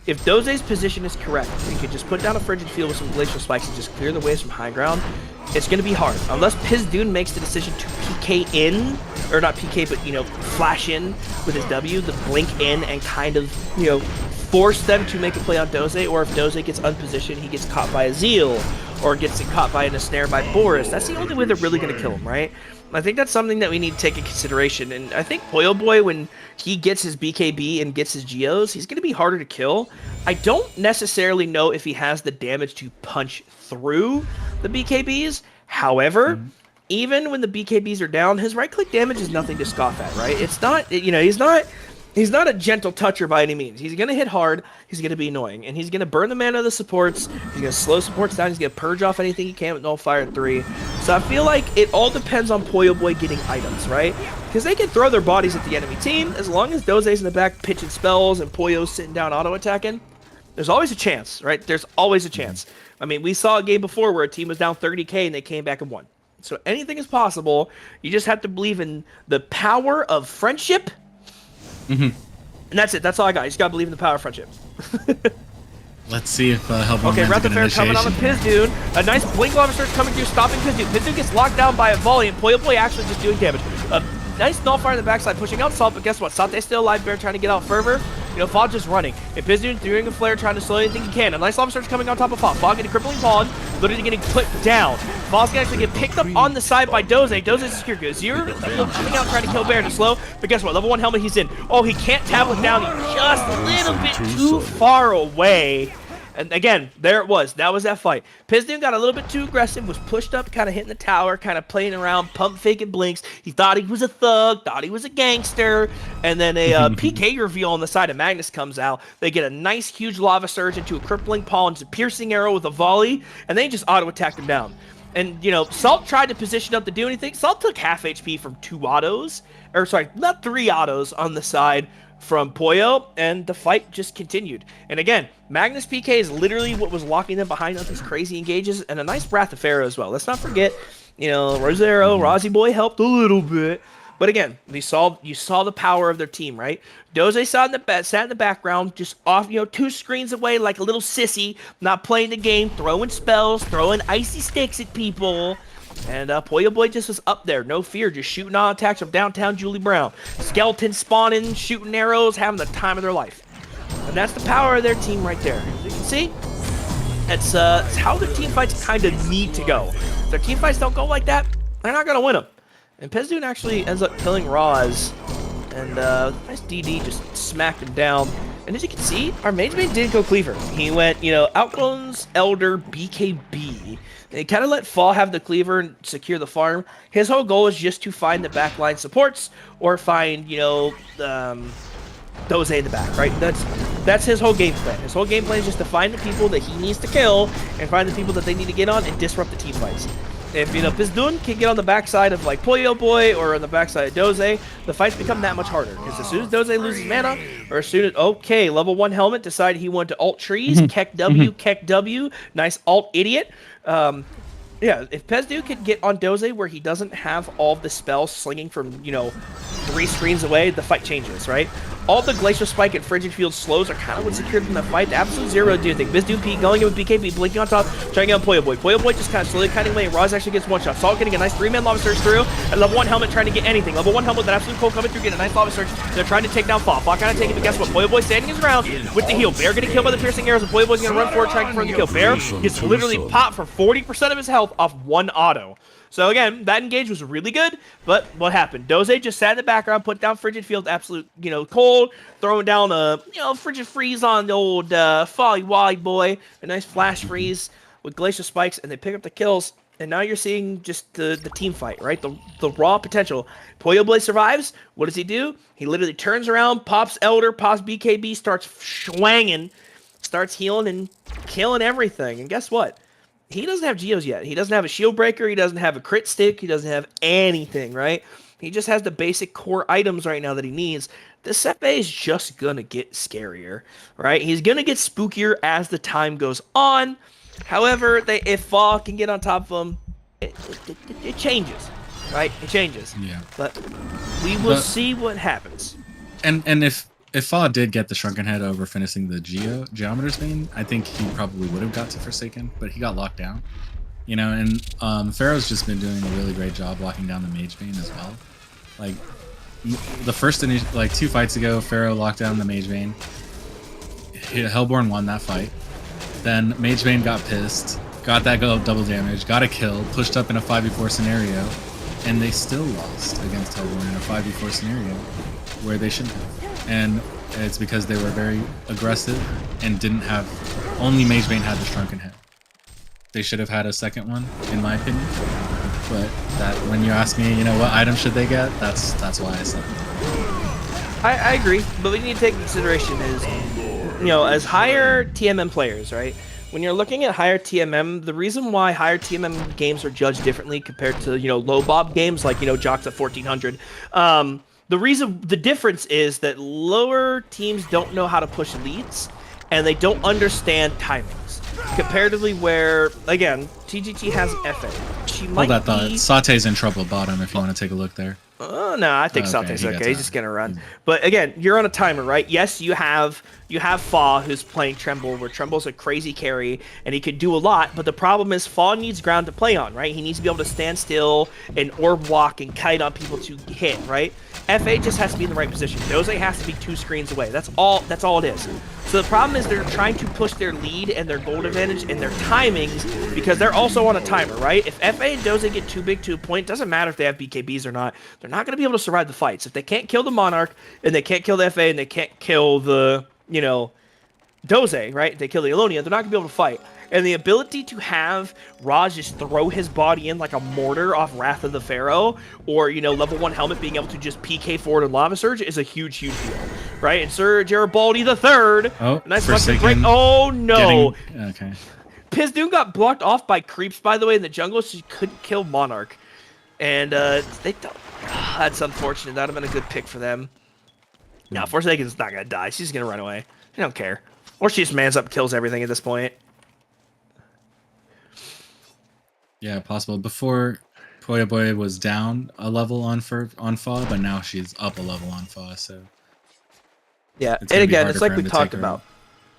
If Doze's position is correct, he could just put down a Frigid Field with some Glacial Spikes and just clear the waves from high ground. It's going to be hard. Unless Pizdun makes the decision to PK in, or not PK, but, you know, flash in with his W, the blink in and kind of, you know, force them to make a play on Doze, or if Doze gets unpositioned, he gets caught by a Zeal, or gets caught by a snare by Boris. That's the only way they're really going to kill him, right? I think that's something that we need to take into consideration, and I think Poyo Boy, when he gets his BKB and gets his Geos, he's going to be harder to kill. I don't necessarily know if he has the damage to punch through the BKBs. However, even when the BKBs are down, his right-click damage is nothing to scoff at, right? It's not, you know, he's not a gentle toucher by any means. He's going to hit hard, he's going to be annoying, and he's going to burn the mana of the supports, he's going to slow supports down, he's going to purge off anything he can with Nullfire 3. So I feel like it all depends on Poyo Boy getting items, right? Because they can throw their bodies at the enemy team, as long as Doze's in the back pitching spells and Poyo's sitting down auto-attacking, there's always a chance, right? There's always a chance. I mean, we saw a game before where a team was down 30k and they came back and won. So anything is possible. You just have to believe in the power of friendship. And that's it. That's all I got. You just gotta believe in the power of friendship. Let's see if Hellborne okay, lands a good Fair coming on with initiation. Pizdun. A nice blink lava surge coming through, stopping Pizdun. Pizdun gets locked down by a volley, and Poyo Boy actually just doing damage. Nice Nullfire in the backside, pushing out Salt, but guess what? Sate's still alive, Bear trying to get out Fervor. You know, Fog just running. And Pizdun doing a flare, trying to slow anything he can. A nice lava surge coming on top of Fog. Fog getting crippling Pawn, literally getting put down. Fog's gonna actually get picked up on the side by Doze. Doze's secure good. Zero coming out trying to kill Bear to slow. But guess what? Level 1 helmet he's in. Oh, he can't tablet down. He's just a little bit too far away. And again, there it was. That was that fight. Pizdun got a little bit too aggressive, was pushed up, kind of hitting the tower, kind of playing around, pump faking blinks. He thought he was a thug, thought he was a gangster. And then a PK reveal on the side of Magnus comes out. They get a nice, huge lava surge into a crippling paw, into a piercing arrow with a volley, and they just auto-attacked him down. And, you know, Salt tried to position up to do anything. Salt took half HP from 2 autos, or sorry, not 3 autos on the side from Poyo, and the fight just continued. And again, Magnus PK is literally what was locking them behind on these crazy engages, and a nice Wrath of Pharaoh as well. Let's not forget, you know, Rosero, Rozzy Boy helped a little bit. But again, you saw the power of their team, right? Doze sat in the background, just off, you know, 2 screens away like a little sissy, not playing the game, throwing spells, throwing icy sticks at people. And Poyo Boy just was up there, no fear, just shooting on attacks from downtown Julie Brown. Skeletons spawning, shooting arrows, having the time of their life. And that's the power of their team right there. As you can see, it's how their team fights kind of need to go. If their team fights don't go like that, they're not going to win them. And Pizdun actually ends up killing Roz. And nice DD just smacked him down. And as you can see, our mage main didn't go Cleaver. He went, you know, Outclones, Elder, BKB. And he kind of let Fall have the Cleaver and secure the farm. His whole goal is just to find the backline supports or find, you know, Doze in the back, right? That's his whole game plan. His whole game plan is just to find the people that he needs to kill and find the people that they need to get on and disrupt the team fights. If, you know, Pizdun can get on the backside of, like, Poyo Boy or on the backside of Doze, the fights become that much harder. Because as soon as Doze loses mana, or as soon as, okay, level 1 helmet decided he wanted to ult trees, Keck W, nice alt idiot. Yeah, if Pizdun could get on Doze where he doesn't have all the spells slinging from, you know, 3 screens away, the fight changes, right? All the Glacial Spike and Frigid Field slows are kind of what secured them the fight. The Absolute Zero do thing. Pizdun P going in with BKB, blinking on top, trying to get on Poyo Boy. Poyo Boy just kind of slowly cutting away, and Roz actually gets one shot. Salt getting a nice 3-man lava surge through, and level 1 helmet trying to get anything. Level 1 helmet with that Absolute Cold coming through, getting a nice lava surge. They're trying to take down Fall. Fall kind of taking it, but guess what? Poyo Boy standing his ground with the heal. Bear getting killed by the piercing arrows, and Poyo Boy's going to run forward, trying to confirm the kill. Bear gets literally popped for 40% of his health off 1 auto. So again, that engage was really good, but what happened? Doze just sat in the background, put down Frigid Field, absolute, you know, cold, throwing down a, you know, Frigid Freeze on the old Folly Wally boy, a nice flash freeze with Glacial Spikes, and they pick up the kills. And now you're seeing just the team fight, right? The raw potential. Poyo Boy survives. What does he do? He literally turns around, pops Elder, pops BKB, starts swanging, starts healing and killing everything. And guess what? he doesn't have geos yet. He doesn't have a shield breaker. He doesn't have a crit stick. He doesn't have anything, right? He just has the basic core items right now that he needs. This FA is just gonna get scarier, right? He's gonna get spookier as the time goes on. However, if Fall can get on top of him, it changes, right? It changes. Yeah. But we will see what happens. And if Fa did get the Shrunken Head over finishing the Geometer's Vein, I think he probably would have got to Forsaken, but he got locked down. You know, and Pharaoh's just been doing a really great job locking down the Mage Vein as well. Like, the first, 2 fights ago, Pharaoh locked down the Mage Vein. Hellborne won that fight. Then Mage Vein got pissed, got that double damage, got a kill, pushed up in a 5v4 scenario, and they still lost against Hellborne in a 5v4 scenario where they shouldn't have. And it's because they were very aggressive and didn't have... Only Mage Vein had the Shrunken Head. They should have had a second one, in my opinion. But that, when you ask me, you know, what item should they get, that's why I said it. I agree, but we need to take into consideration is, you know, as higher TMM players, right? When you're looking at higher TMM, the reason why higher TMM games are judged differently compared to, you know, low bob games like, you know, Jocks at 1400, the difference is that lower teams don't know how to push leads and they don't understand timings. Comparatively where, again, TGT has an FA. She might Hold that thought. Saute's in trouble bottom if you want to take a look there. Oh, no, I think Saute's okay. He's just going to run. But again, you're on a timer, right? Yes, you have Fa who's playing Tremble, where Tremble's a crazy carry, and he could do a lot, but the problem is Fa needs ground to play on, right? He needs to be able to stand still and orb walk and kite on people to hit, right? FA just has to be in the right position. Doze has to be 2 screens away. That's all it is. So the problem is they're trying to push their lead and their gold advantage and their timings because they're also on a timer, right? If FA and Doze get too big to a point, it doesn't matter if they have BKBs or not. They're not going to be able to survive the fights. If they can't kill the Monarch and they can't kill the FA and they can't kill the, you know, Doze, right? They kill the Alonia, they're not going to be able to fight. And the ability to have Raj just throw his body in like a mortar off Wrath of the Pharaoh, or, you know, level 1 helmet being able to just PK forward and Lava Surge is a huge, huge deal, right? And Sir Garibaldi III, nice fucking break. Oh no! Okay. Pizdoon got blocked off by creeps, by the way, in the jungle, so she couldn't kill Monarch. And they don't. That's unfortunate. That would have been a good pick for them. Now, Forsaken's not gonna die. She's gonna run away. They don't care. Or she just mans up and kills everything at this point. Yeah, possible. Before, Poya Boy was down a level on Fa, but now she's up a level on Fa, so... Yeah, and again, it's like we talked about.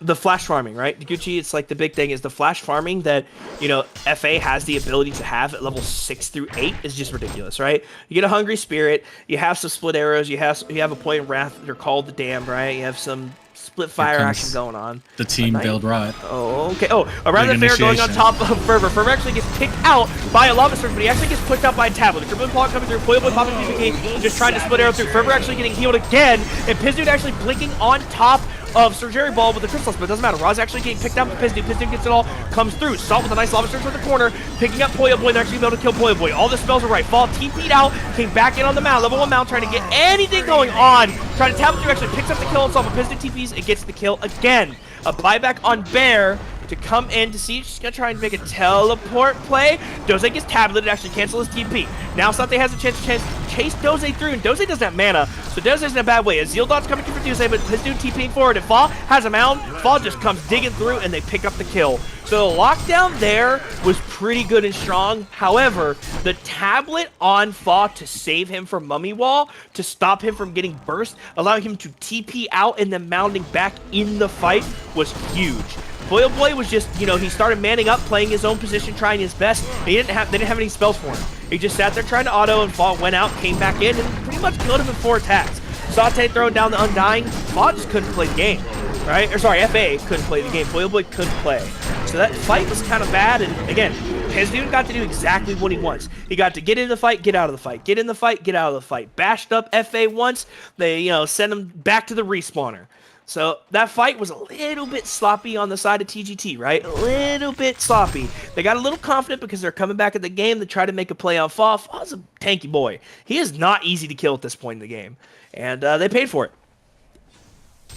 The flash farming, right? Gucci, it's like the big thing is the flash farming that, you know, FA has the ability to have at level 6 through 8 is just ridiculous, right? You get a Hungry Spirit, you have some split arrows, you have a point of Wrath, they're called the Dam, right? You have some split fire action going on. The team build rot. Oh, okay. Oh, around the fair going on top of Fervor. Fervor actually gets picked out by a Lava Surge, but he actually gets pushed out by a tablet. The Crippling Claw coming through, Foil Boy popping PvP, just trying to split arrow through. Fervor actually getting healed again, and Pizdude actually blinking on top of Surgery Ball with the Crystals, but it doesn't matter. Roz actually getting picked out by Pizdude. Pizdude gets it all, comes through. Salt with a nice Lava Surge from the corner, picking up Poya Boy. They're actually able to kill Poya Boy. All the spells are right. Fall TP'd out, came back in on the mount, level 1 mount, trying to get anything going on. Trying to tablet through, actually picks up the kill on Salt, but Pizdude TPs and gets the kill again. A buyback on Bear to come in to see if she's going to try and make a teleport play. Doze gets tableted to actually cancel his TP. Now Sante has a chance to chase Doze through, and Doze doesn't have mana, so Doze is in a bad way. As Zeal Dot's coming through for Doze, but his dude TPing forward, and Fa has a mound. Fa just comes digging through, and they pick up the kill. So the lockdown there was pretty good and strong. However, the tablet on Fa to save him from Mummy Wall, to stop him from getting burst, allowing him to TP out and then mounting back in the fight was huge. Foil Boy was just, you know, he started manning up, playing his own position, trying his best. They didn't have any spells for him. He just sat there trying to auto, and Fa went out, came back in, and pretty much killed him in 4 attacks. Saute throwing down the Undying. Fa just couldn't play the game, right? Or sorry, FA couldn't play the game. Foil Boy couldn't play. So that fight was kind of bad, and again, Pizdude got to do exactly what he wants. He got to get in the fight, get out of the fight, get in the fight, get out of the fight. Bashed up FA once, they, you know, sent him back to the respawner. So that fight was a little bit sloppy on the side of TGT, right? A little bit sloppy. They got a little confident because they're coming back at the game to try to make a play on Fa. Fa's a tanky boy. He is not easy to kill at this point in the game. And they paid for it.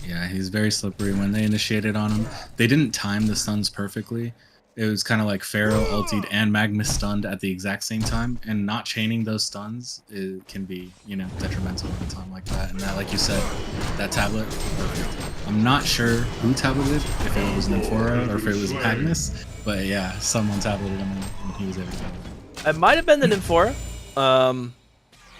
Yeah, he's very slippery. When they initiated on him, they didn't time the stuns perfectly. it was kind of like Pharaoh ultied and Magnus stunned at the exact same time, and not chaining those stuns can be, you know, detrimental in a time like that. And that, like you said, that tablet, perfect. I'm not sure who tableted, if it was an Amphora or if it was Magnus, but yeah, someone tableted him and he was able to tablet. It might have been the Nymphora.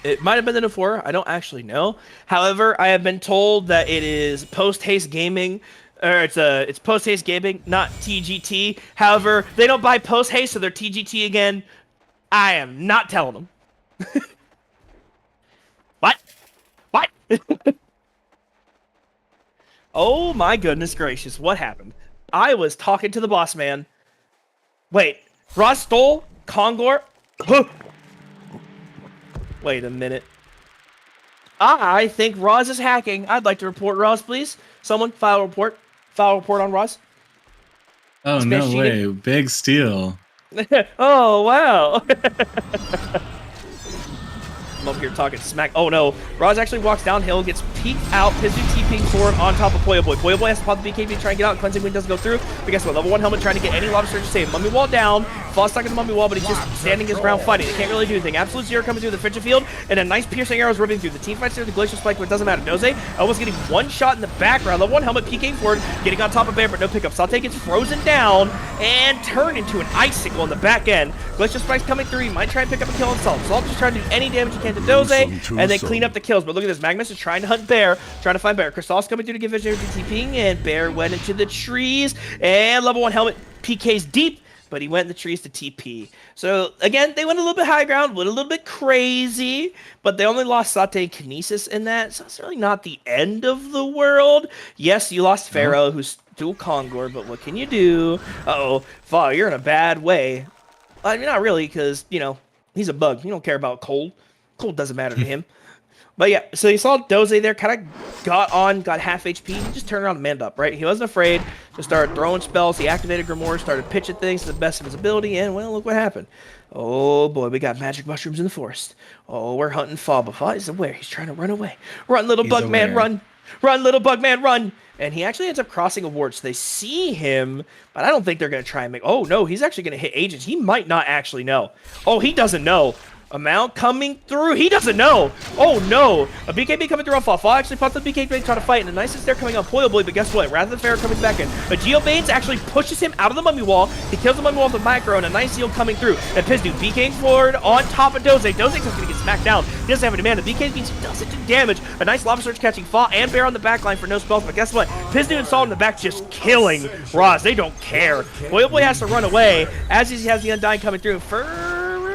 It might have been the Nymphora. I don't actually know. However, I have been told that it is post-haste gaming. Or it's post-haste gaming, not TGT. However, they don't buy post-haste, so they're TGT again. I am not telling them. What? What? Oh my goodness gracious, what happened? I was talking to the boss man. Wait, Roz stole Kongor? Wait a minute. I think Roz is hacking. I'd like to report Roz, please. Someone file a report. File a report on Roz. Oh, no way. Big steal. Oh, wow. I'm up here talking smack. Oh no, Roz actually walks downhill, gets peeked out, Pizu TPing forward on top of Poyo Boy. Poyo Boy has to pop the BKB, try and get out. Cleansing Wind doesn't go through. But guess what? Level 1 helmet trying to get any lobster surge to save. Mummy wall down. Fall stuck in the mummy wall, but he's just standing his ground fighting. They can't really do anything. Absolute Zero coming through the Fidget Field, and a nice piercing arrows ripping through. The team fights through the Glacial Spike, but it doesn't matter. Doze almost getting one shot in the background. Level 1 helmet peeking forward, getting on top of Bear, but no pickup. Saute gets frozen down and turned into an icicle in the back end. Glacial Spike's coming through. He might try and pick up a kill on Salt. Salt just trying to do any damage he can to Doze, and then clean up the kills. But look at this. Magnus is trying to hunt Bear, trying to find Bear. Crystal's coming through to give vision to TPing, and Bear went into the trees. And level 1 helmet PK's deep, but he went in the trees to TP. So again, they went a little bit high ground, went a little bit crazy, but they only lost Sate and Kinesis in that, so it's really not the end of the world. Yes, you lost Pharaoh, who's dual Kongor, but what can you do? Uh-oh, Fa, you're in a bad way. I mean, not really, because, you know, he's a bug. You don't care about cold. Cold doesn't matter to him. But yeah, so you saw Doze there, kind of got half HP, he just turned around and manned up, right? He wasn't afraid, just started throwing spells, he activated Grimoire, started pitching things to the best of his ability, and well, look what happened. Oh boy, we got magic mushrooms in the forest. Oh, we're hunting Fa, but Fa is aware, he's trying to run away. Run, little bug man, run! Run, little bug man, run! And he actually ends up crossing a ward, so they see him, but I don't think they're going to try and make... Oh no, he's actually going to hit agents, he might not actually know. Oh, he doesn't know. Amount coming through. He doesn't know. Oh no. A BKB coming through on Fall. Fall actually pops the BKB trying to fight. And the nicest there coming on Poyo Boy. But guess what? Rather than Pharaoh coming back in, a Geobanes actually pushes him out of the mummy wall. He kills the mummy wall with a micro. And a nice seal coming through. And Pizdu BKing forward on top of Doze. Doze's just going to get smacked down. He doesn't have any mana. The BKB doesn't do damage. A nice lava surge catching Fall and Bear on the back line for no spells. But guess what? Pizdu and Salt in the back just killing Roz. They don't care. Poyo Boy has to run away as he has the Undying coming through.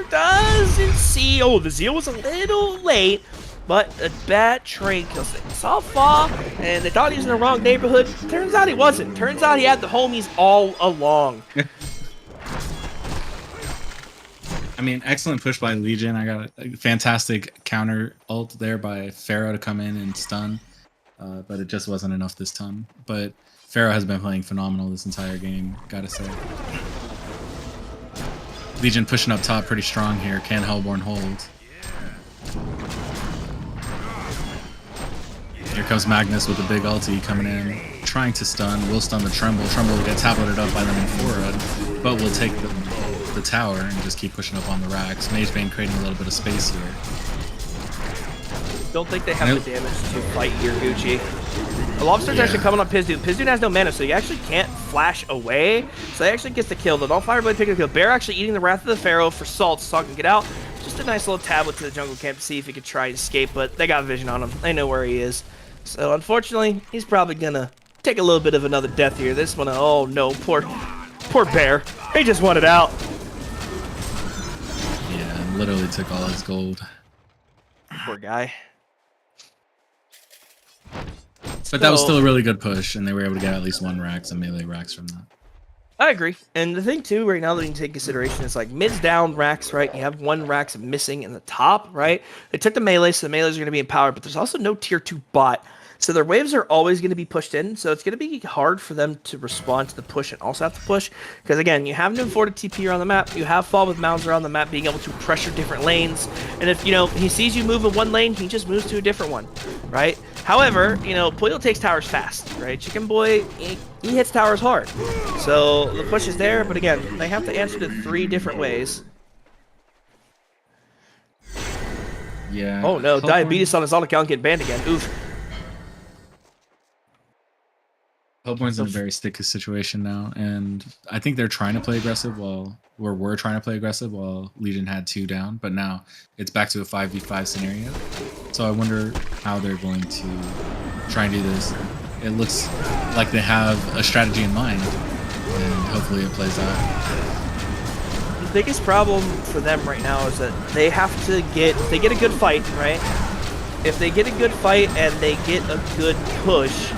Doesn't see. Oh, the Zeal was a little late, but a bad train kills it. Saw Fa, and they thought he was in the wrong neighborhood. Turns out he wasn't. Turns out he had the homies all along. I mean, excellent push by Legion. I got a fantastic counter ult there by Pharaoh to come in and stun, but it just wasn't enough this time. But Pharaoh has been playing phenomenal this entire game, gotta say. Legion pushing up top pretty strong here. Can Hellborne hold? Here comes Magnus with a big ulti coming in, trying to stun. Will stun the Tremble. Tremble will get tableted up by the Nymphora, but will take the tower and just keep pushing up on the racks. Magebane creating a little bit of space here. Don't think they have the damage to fight here, Gucci. The Lobster's actually coming on Pizdu. Pizdu has no mana, so he actually can't flash away. So he actually gets the kill. The Fireblade picking the kill. Bear actually eating the Wrath of the Pharaoh for Salt so Salt can get out. Just a nice little tablet to the jungle camp to see if he could try to escape, but they got vision on him. They know where he is. So unfortunately, he's probably gonna take a little bit of another death here. This one, oh no, poor Bear. He just wanted out. Yeah, literally took all his gold. Poor guy. But that was still a really good push, and they were able to get at least one Rax and melee Rax from that. I agree. And the thing, too, right now that you can take consideration is, like, mids down Rax, right? You have one Rax missing in the top, right? They took the melee, so the melees are going to be empowered, but there's also no tier 2 bot. So their waves are always going to be pushed in, so it's going to be hard for them to respond to the push and also have to push. Because, again, you have Newerth TP around the map, you have Fall with mounds around the map, being able to pressure different lanes. And if, you know, he sees you move in one lane, he just moves to a different one, right? However, you know, Puyo takes towers fast, right? Chicken Boy, he hits towers hard. So the push is there, but again, they have to answer it 3 different ways. Yeah. Oh no, Hellborne- Diabetes on his own account getting banned again. Oof. Hellborne's in a very sticky situation now, and I think they're trying to play aggressive we're trying to play aggressive while Legion had 2 down, but now it's back to a 5v5 scenario. So I wonder how they're going to try and do this. It looks like they have a strategy in mind, and hopefully it plays out. The biggest problem for them right now is that they have to get, if they get a good fight, right? If they get a good fight and they get a good push,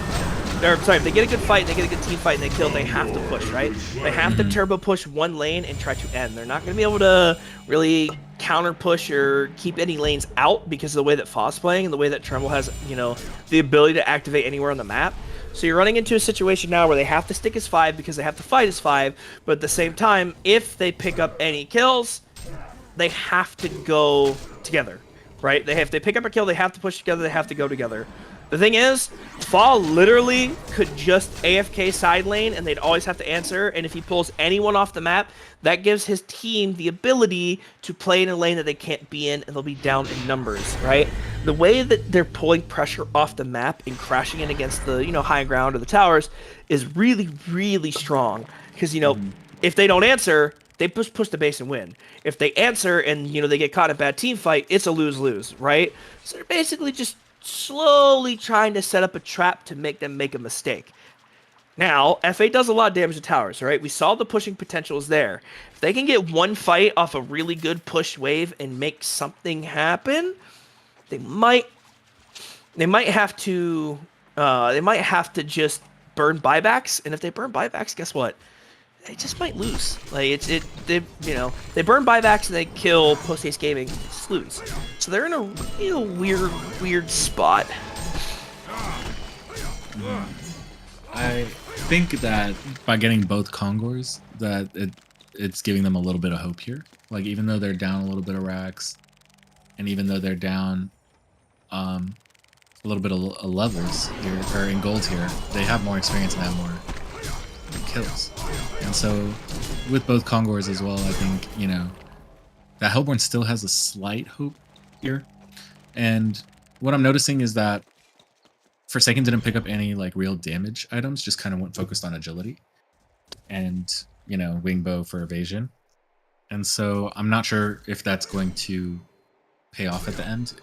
or sorry, if they get a good fight, they get a good team fight, and they kill, they have to push, right? They have to turbo push one lane and try to end. They're not going to be able to really counter push or keep any lanes out because of the way that Foss playing and the way that Tremble has, you know, the ability to activate anywhere on the map. So you're running into a situation now where they have to stick as 5 because they have to fight as 5, but at the same time, if they pick up any kills, they have to go together, right? If they pick up a kill, they have to push together, they have to go together. The thing is, Fall literally could just AFK side lane and they'd always have to answer, and if he pulls anyone off the map, that gives his team the ability to play in a lane that they can't be in, and they'll be down in numbers, right? The way that they're pulling pressure off the map and crashing in against the, you know, high ground or the towers is really, really strong. Because, you know, if they don't answer, they push the base and win. If they answer and, you know, they get caught in a bad team fight, it's a lose-lose, right? So they're basically just slowly trying to set up a trap to make them make a mistake. Now, FA does a lot of damage to towers, right? We saw the pushing potential is there. If they can get one fight off a really good push wave and make something happen, they might have to just burn buybacks, and if they burn buybacks, guess what? They just might lose. Like they burn buybacks and they kill Post Haste Gaming, they just lose. So they're in a real weird spot. I think that by getting both Kongors, that it's giving them a little bit of hope here. Like, even though they're down a little bit of racks, and even though they're down a little bit of levels here, or in gold here, they have more experience and have more kills. And so with both Kongors as well, I think, you know, that Hellborne still has a slight hope here. And what I'm noticing is that Forsaken didn't pick up any like real damage items, just kind of went focused on agility and, you know, wingbow for evasion. And so I'm not sure if that's going to pay off at the end.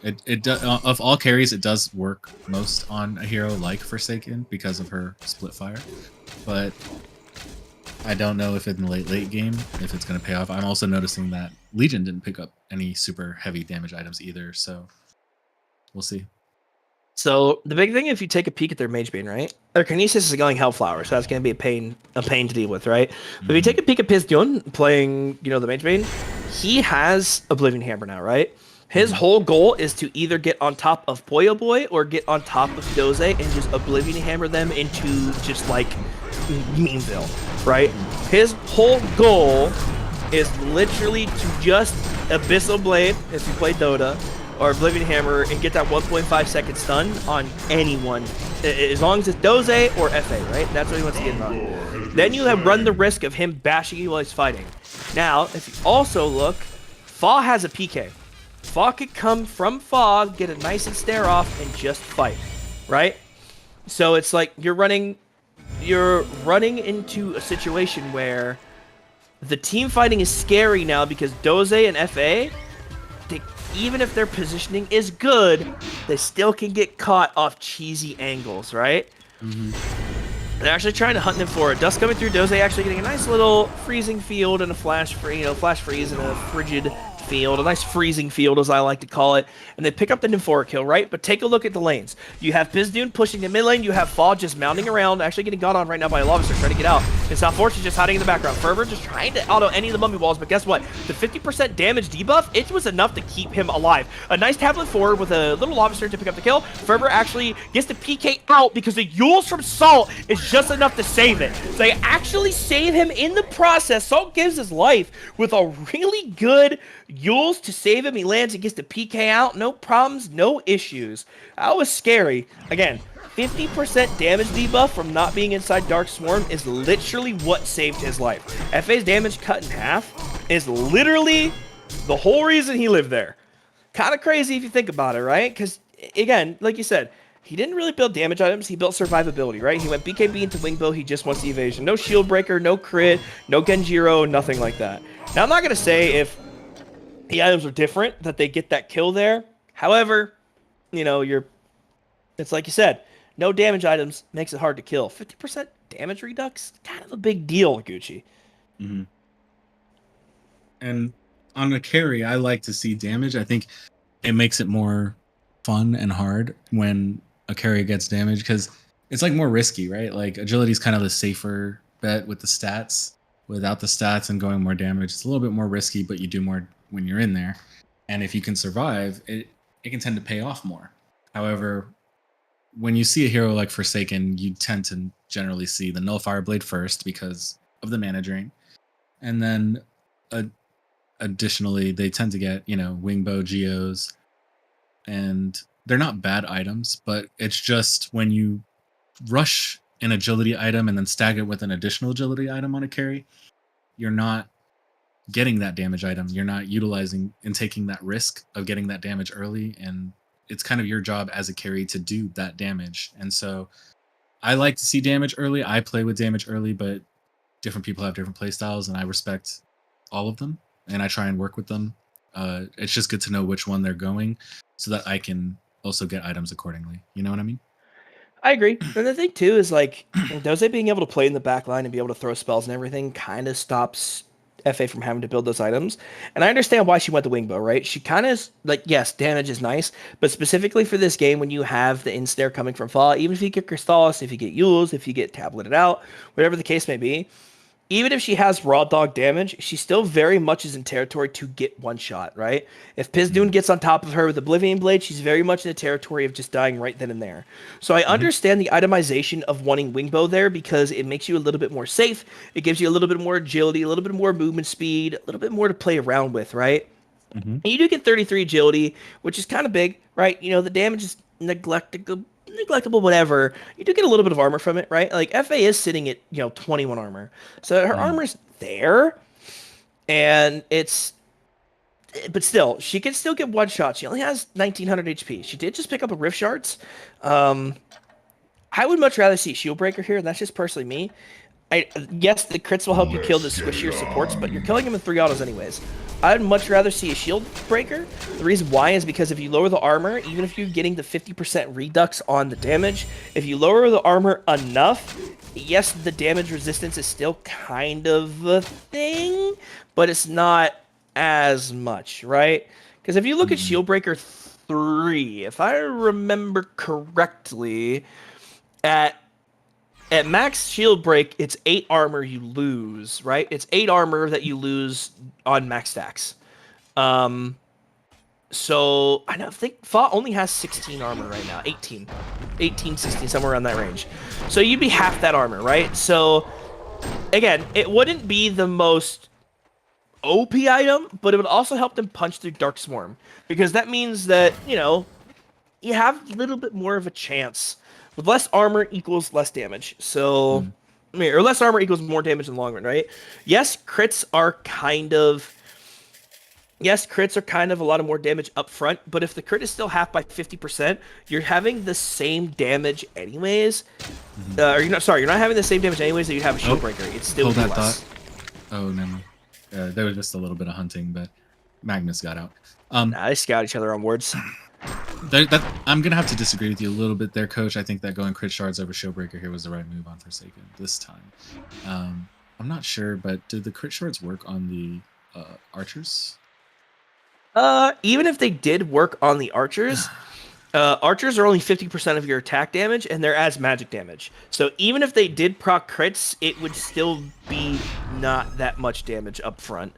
Of all carries, it does work most on a hero like Forsaken because of her split fire, but I don't know if in the late game if it's going to pay off. I'm also noticing that Legion didn't pick up any super heavy damage items either, so we'll see. So the big thing, if you take a peek at their mage bane, right? Their Kinesis is going Hellflower, so that's going to be a pain to deal with, right? But if you take a peek at Pizdion playing, you know, the mage bane, he has Oblivion Hammer now, right? His whole goal is to either get on top of Poyo Boy or get on top of Doze and just Oblivion Hammer them into just like Meanville, right? His whole goal is literally to just Abyssal Blade, if you play Dota, or Oblivion Hammer, and get that 1.5 second stun on anyone, as long as it's Doze or FA, right? That's what he wants to get on. Then you have run the risk of him bashing you while he's fighting. Now, if you also look, Fa has a PK. Fa could come from Fa, get a nice and stare off, and just fight, right? So it's like you're running into a situation where the team fighting is scary now because Doze and FA, even if their positioning is good, they still can get caught off cheesy angles, right? They're actually trying to hunt them for it. Dust coming through, Doze actually getting a nice little freezing field and a flash freeze and a frigid field, a nice freezing field as I like to call it, and they pick up the Nymphora kill, right? But take a look at the lanes. You have Pizdion pushing the mid lane, you have Fall just mounting around, actually getting got on right now by a Lava Surge trying to get out. And South Force is just hiding in the background. Fervor just trying to auto any of the mummy walls, but guess what? The 50% damage debuff, it was enough to keep him alive. A nice tablet forward with a little lobster to pick up the kill. Fervor actually gets the PK out because the Yules from Salt is just enough to save it. So they actually save him in the process. Salt gives his life with a really good Yules to save him. He lands and gets the PK out. No problems, no issues. That was scary. Again, 50% damage debuff from not being inside Dark Swarm is literally what saved his life. FA's damage cut in half is literally the whole reason he lived there. Kind of crazy if you think about it, right? Because, again, like you said, he didn't really build damage items. He built survivability, right? He went BKB into Wingbow. He just wants the evasion. No shield breaker, no crit, no Genjiro, nothing like that. Now, I'm not going to say if the items are different that they get that kill there. However, you know, it's like you said, no damage items makes it hard to kill. 50% damage redux, kind of a big deal, Gucci. Mm-hmm. And on a carry, I like to see damage. I think it makes it more fun and hard when a carry gets damage because it's like more risky, right? Like agility is kind of the safer bet with the stats. Without the stats and going more damage, it's a little bit more risky, but you do more when you're in there. And if you can survive, it can tend to pay off more. However, when you see a hero like Forsaken, you tend to generally see the Nullfire Blade first because of the mana drain. And then additionally, they tend to get, you know, Wingbow, Geos. And they're not bad items, but it's just when you rush an agility item and then stagger it with an additional agility item on a carry, you're not getting that damage item. You're not utilizing and taking that risk of getting that damage early, and it's kind of your job as a carry to do that damage. And so I like to see damage early. I play with damage early, but different people have different play styles, and I respect all of them, and I try and work with them. It's just good to know which one they're going so that I can also get items accordingly. You know what I mean? I agree. And the thing, too, is like, Doze being able to play in the back line and be able to throw spells and everything kind of stops FA from having to build those items. And I understand why she went the Wingbow, right? She kind of, like, yes, damage is nice, but specifically for this game, when you have the in-snare coming from Fall, even if you get Crystallis, if you get Yules, if you get Tableted Out, whatever the case may be, even if she has raw dog damage, she still very much is in territory to get one shot, right? If Pizdoon gets on top of her with Oblivion Blade, she's very much in the territory of just dying right then and there. So I understand the itemization of wanting Wingbow there because it makes you a little bit more safe. It gives you a little bit more agility, a little bit more movement speed, a little bit more to play around with, right? And you do get 33 agility, which is kind of big, right? You know, the damage is neglectable, whatever. You do get a little bit of armor from it, right? Like FA is sitting at, 21 armor. So her armor's there. And but still, she can still get one shot. She only has 1900 HP. She did just pick up a Rift Shards. I would much rather see Shield Breaker here, and that's just personally me. Yes, the crits will help you kill the squishier supports, but you're killing them in 3 autos anyways. I'd much rather see a Shield Breaker. The reason why is because if you lower the armor, even if you're getting the 50% redux on the damage, if you lower the armor enough, yes, the damage resistance is still kind of a thing, but it's not as much, right? Because if you look at Shield Breaker 3, if I remember correctly, at max shield break, it's 8 armor you lose, right? It's 8 armor that you lose on max stacks. So I think Fa only has 16 armor right now. 18, 16, somewhere around that range. So you'd be half that armor, right? So again, it wouldn't be the most OP item, but it would also help them punch through Dark Swarm. Because that means that, you have a little bit more of a chance. With less armor equals less damage. So, or less armor equals more damage in the long run, right? Yes, crits are kind of a lot of more damage up front, but if the crit is still half by 50%, you're having the same damage anyways. You're not having the same damage anyways that you'd have a shield breaker. It's still Hold that less. Thought. Oh, never mind. There was just a little bit of hunting, but Magnus got out. They scout each other on wards. I'm gonna have to disagree with you a little bit there, Coach. I think that going crit shards over Showbreaker here was the right move on Forsaken this time. I'm not sure, but did the crit shards work on the archers? Even if they did work on the archers, Archers are only 50% of your attack damage, and they're as magic damage. So even if they did proc crits, it would still be not that much damage up front.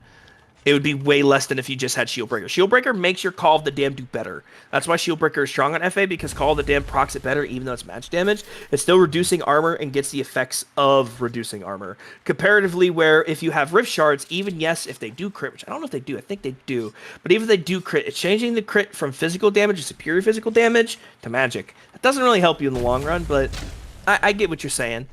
It would be way less than if you just had Shieldbreaker. Shieldbreaker makes your Call of the Damned do better. That's why Shieldbreaker is strong on FA, because Call of the Damned procs it better, even though it's magic damage. It's still reducing armor and gets the effects of reducing armor. Comparatively, where if you have Rift Shards, even yes, if they do crit, which I don't know if they do, I think they do, but even if they do crit, it's changing the crit from physical damage to superior physical damage to magic. That doesn't really help you in the long run, but I get what you're saying.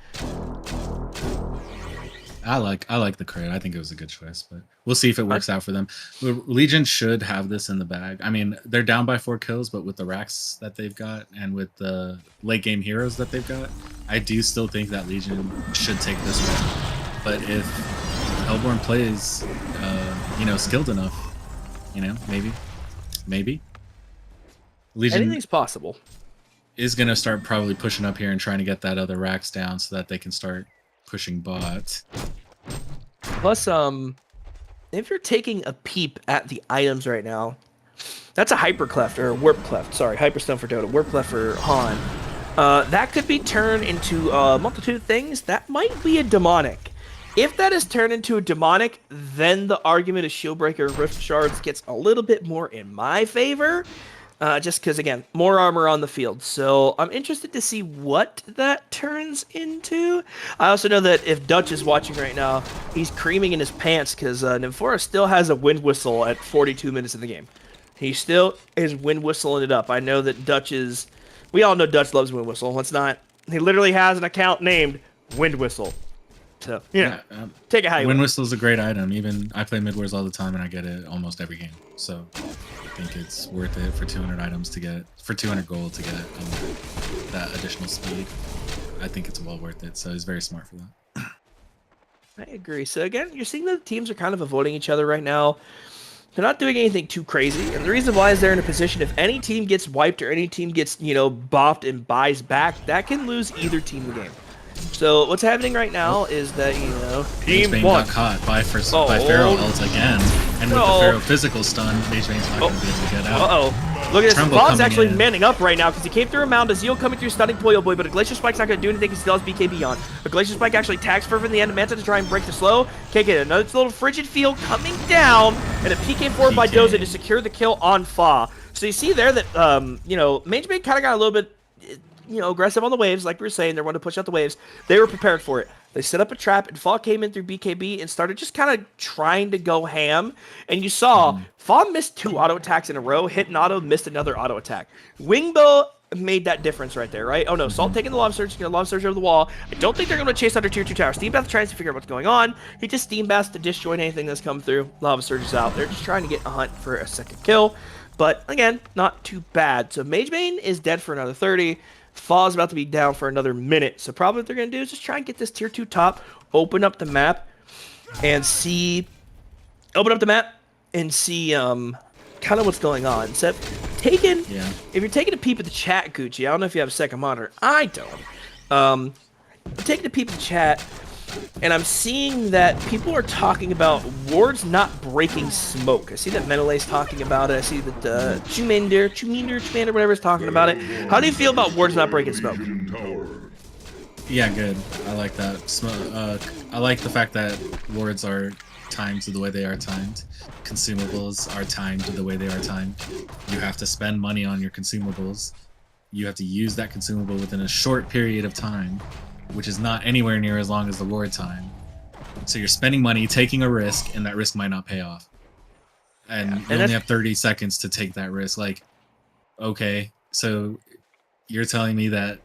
I like the crit. I think it was a good choice, but we'll see if it works out for them. Legion should have this in the bag. I mean, they're down by 4 kills, but with the racks that they've got and with the late game heroes that they've got, I do still think that Legion should take this one. But if Hellborne plays, skilled enough, maybe Legion anything's possible. Is gonna start probably pushing up here and trying to get that other racks down so that they can start pushing bot. Plus, if you're taking a peep at the items right now, that's a Hyper Cleft, or Warp Cleft, sorry, Hyperstone for Dota, Warp Cleft for HoN. That could be turned into a multitude of things. That might be a demonic. If that is turned into a demonic, then the argument of Shieldbreaker Rift Shards gets a little bit more in my favor. Just because, again, more armor on the field. So I'm interested to see what that turns into. I also know that if Dutch is watching right now, he's creaming in his pants because Newerth still has a wind whistle at 42 minutes in the game. He still is wind whistling it up. I know that Dutch is... We all know Dutch loves wind whistle. Let's not... He literally has an account named Wind Whistle. So, take it how you Wind want. Whistle is a great item. Even I play Midwars all the time and I get it almost every game. So I think it's worth it for 200 items to get, for 200 gold to get that additional speed. I think it's well worth it. So he's very smart for that. I agree. So again, you're seeing that the teams are kind of avoiding each other right now. They're not doing anything too crazy. And the reason why is they're in a position, if any team gets wiped or any team gets, bopped and buys back, that can lose either team the game. So what's happening right now is that, team Magebane one got caught by Pharaoh ult again. And with the Pharaoh physical stun, Magebane's not going to be able to get out. Look at this. Tremble Bob's actually in. manning up right now because he came through a mound. A Zeal coming through, stunning Poyo Boy, but a Glacier Spike's not going to do anything. He still has BKB on. A Glacier Spike actually tags Fervent in the end of Manta to try and break the slow. Can't get it. Another little Frigid Field coming down, and a PK forward by Doza to secure the kill on Fa. So you see there that, Magebane kind of got a little bit, aggressive on the waves, like we were saying. They wanted to push out the waves. They were prepared for it. They set up a trap, and Fa came in through BKB and started just kind of trying to go ham. And you saw Fa missed 2 auto attacks in a row, hit an auto, missed another auto attack. Wingbow made that difference right there, right? Oh no, Salt taking the Lava Surge, going to Lava Surge over the wall. I don't think they're going to chase under tier 2 tower. Steam Bath tries to figure out what's going on. He just Steam Baths to disjoint anything that's come through. Lava Surge is out. They're just trying to get a hunt for a second kill. But again, not too bad. So Magebane is dead for another 30. Fa's about to be down for another minute. So probably what they're going to do is just try and get this tier 2 top, open up the map, and see... Open up the map and see kind of what's going on. So if you're taking a peep at the chat, Gucci, I don't know if you have a second monitor. I don't. I'm taking a peep at the chat, and I'm seeing that people are talking about wards not breaking smoke. I see that Menelay's talking about it. I see that Chumander, whatever is talking about it. How do you feel about wards not breaking smoke? Yeah, good. I like that. I like the fact that wards are timed to the way they are timed. Consumables are timed to the way they are timed. You have to spend money on your consumables. You have to use that consumable within a short period of time, which is not anywhere near as long as the ward time. So you're spending money, taking a risk, and that risk might not pay off. And you only have 30 seconds to take that risk. Like, okay, so you're telling me that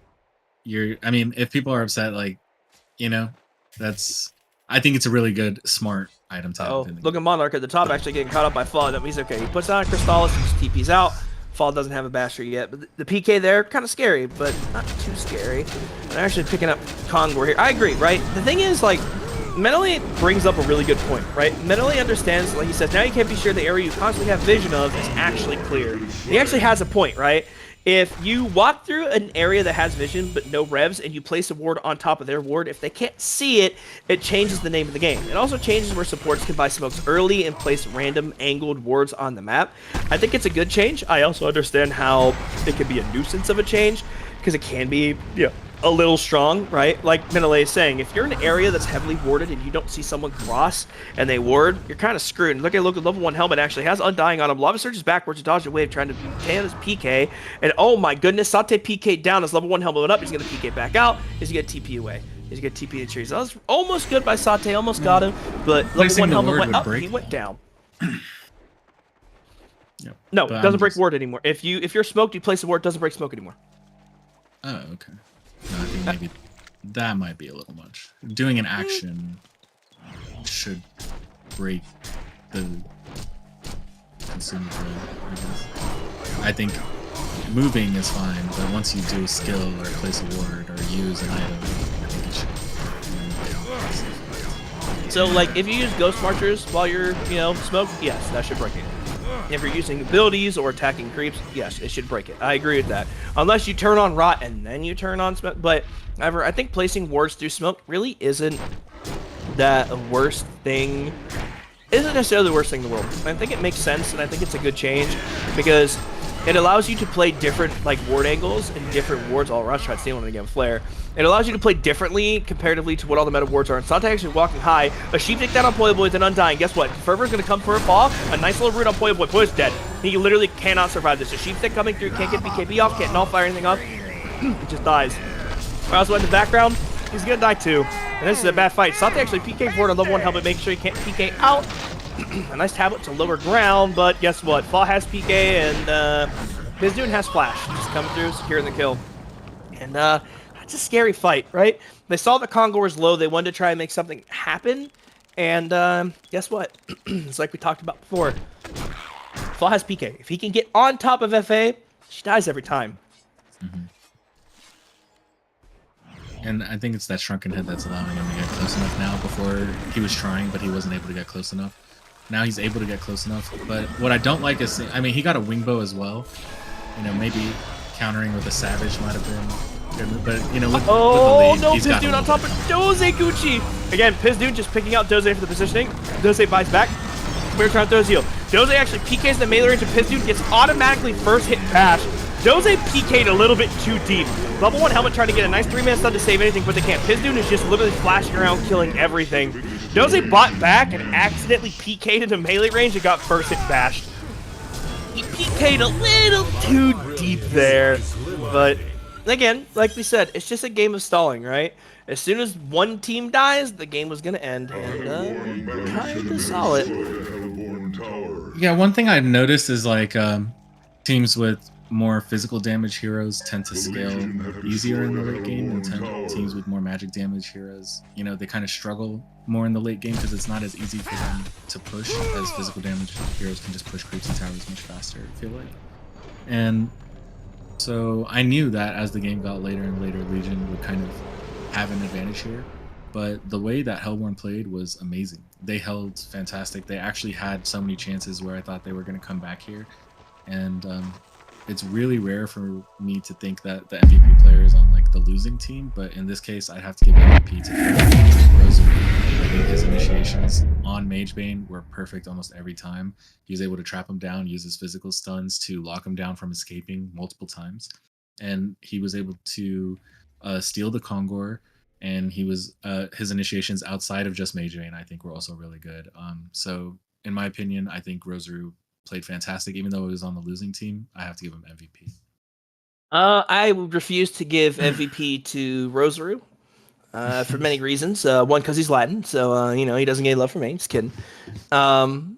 if people are upset, I think it's a really good, smart item to have. Look at Monarch at the top actually getting caught up by Fall. That means, okay, he puts down a Crystallis and just TP's out. Fall doesn't have a Basher yet, but the PK there, kind of scary, but not too scary. And they're actually picking up Kongor here. I agree, right? The thing is, Meneley brings up a really good point, right? Meneley understands, like he says, now you can't be sure the area you constantly have vision of is actually clear. He actually has a point, right? If you walk through an area that has vision but no revs and you place a ward on top of their ward, if they can't see it, it changes the name of the game. It also changes where supports can buy smokes early and place random angled wards on the map. I think it's a good change. I also understand how it can be a nuisance of a change because it can be, a little strong, right? Like Menele is saying, if you're in an area that's heavily warded and you don't see someone cross and they ward, you're kind of screwed. And look at level 1 helmet actually has Undying on him. Lava surges backwards to dodge a wave, trying to tan his PK. And oh my goodness, Sate PK down as level 1 helmet went up. He's going to PK back out. He's going to TP away. He's going to TP the trees. That was almost good by Sate, almost got him. But level 1 helmet went up, he went down. Yep. No, it doesn't break ward anymore. If you're smoked, you place a ward, it doesn't break smoke anymore. Oh, okay. No, I think maybe that might be a little much. Doing an action should break the consumer flow, I guess. I think moving is fine, but once you do a skill or place a ward or use an item, I think it should. So, like, if you use Ghost Marchers while you're, smoked, yes, that should break it. If you're using abilities or attacking creeps, yes, it should break it. I agree with that. Unless you turn on Rot and then you turn on Smoke. But, however, I think placing wards through Smoke really isn't that worst thing. Isn't necessarily the worst thing in the world. I think it makes sense, and I think it's a good change because it allows you to play different, ward angles and different wards. Oh, Rush tried stealing it again, Flare. It allows you to play differently comparatively to what all the meta wards are. And Sante actually walking high. A Sheep take down on Poyo Boy with an Undying. Guess what? Fervor's going to come for a fall. A nice little root on Poyo Boy. Poyo's dead. He literally cannot survive this. A Sheep stick coming through. Can't get BKB off. Can't nullify anything off. He just dies. Also in the background, he's going to die too. And this is a bad fight. Sante actually PK forward on level 1 helmet, making sure he can't PK out. A nice tablet to lower ground, but guess what? Fall has PK and Pizdun has Flash. Just coming through, securing the kill. And it's a scary fight, right? They saw the Congo was low. They wanted to try and make something happen. And guess what? It's like we talked about before. Fall has PK. If he can get on top of FA, she dies every time. Mm-hmm. And I think it's that shrunken head that's allowing him to get close enough now. Before he was trying, but he wasn't able to get close enough. Now he's able to get close enough. But what I don't like is, I mean, he got a wing bow as well. Maybe countering with a Savage might have been good. But, with the lead, no, he's got Pizdun on top of Doze Gucci. Again, Pizdun just picking out Doze for the positioning. Doze buys back. We're trying to throw heal. Doze actually PKs the melee range of Pizdun, gets automatically first hit bash. Doze PK'd a little bit too deep. Level 1 helmet trying to get a nice 3-man stun to save anything, but they can't. Pizdun is just literally flashing around, killing everything. Doze bought back and accidentally PK'd into melee range and got first hit bashed. He PK'd a little too deep there, but again, like we said, it's just a game of stalling, right? As soon as one team dies, the game was going to end, and kind of solid. Yeah, one thing I've noticed is teams with more physical damage heroes tend to scale easier in the late game, and teams with more magic damage heroes, they kind of struggle more in the late game because it's not as easy for them to push as physical damage heroes can just push creeps and towers much faster, I feel like. And so I knew that as the game got later and later, Legion would kind of have an advantage here. But the way that Hellborne played was amazing. They held fantastic. They actually had so many chances where I thought they were going to come back here. And it's really rare for me to think that the MVP player is on the losing team, but in this case, I'd have to give MVP to Rosary. I think his initiations on Magebane were perfect almost every time. He was able to trap him down, use his physical stuns to lock him down from escaping multiple times, and he was able to steal the Kongor. And he was his initiations outside of just Magebane, I think, were also really good. So in my opinion, I think Rosary played fantastic, even though he was on the losing team. I have to give him MVP. I refuse to give MVP to Rosary for many reasons. One, because he's Latin, so he doesn't get any love from me. Just kidding. Well,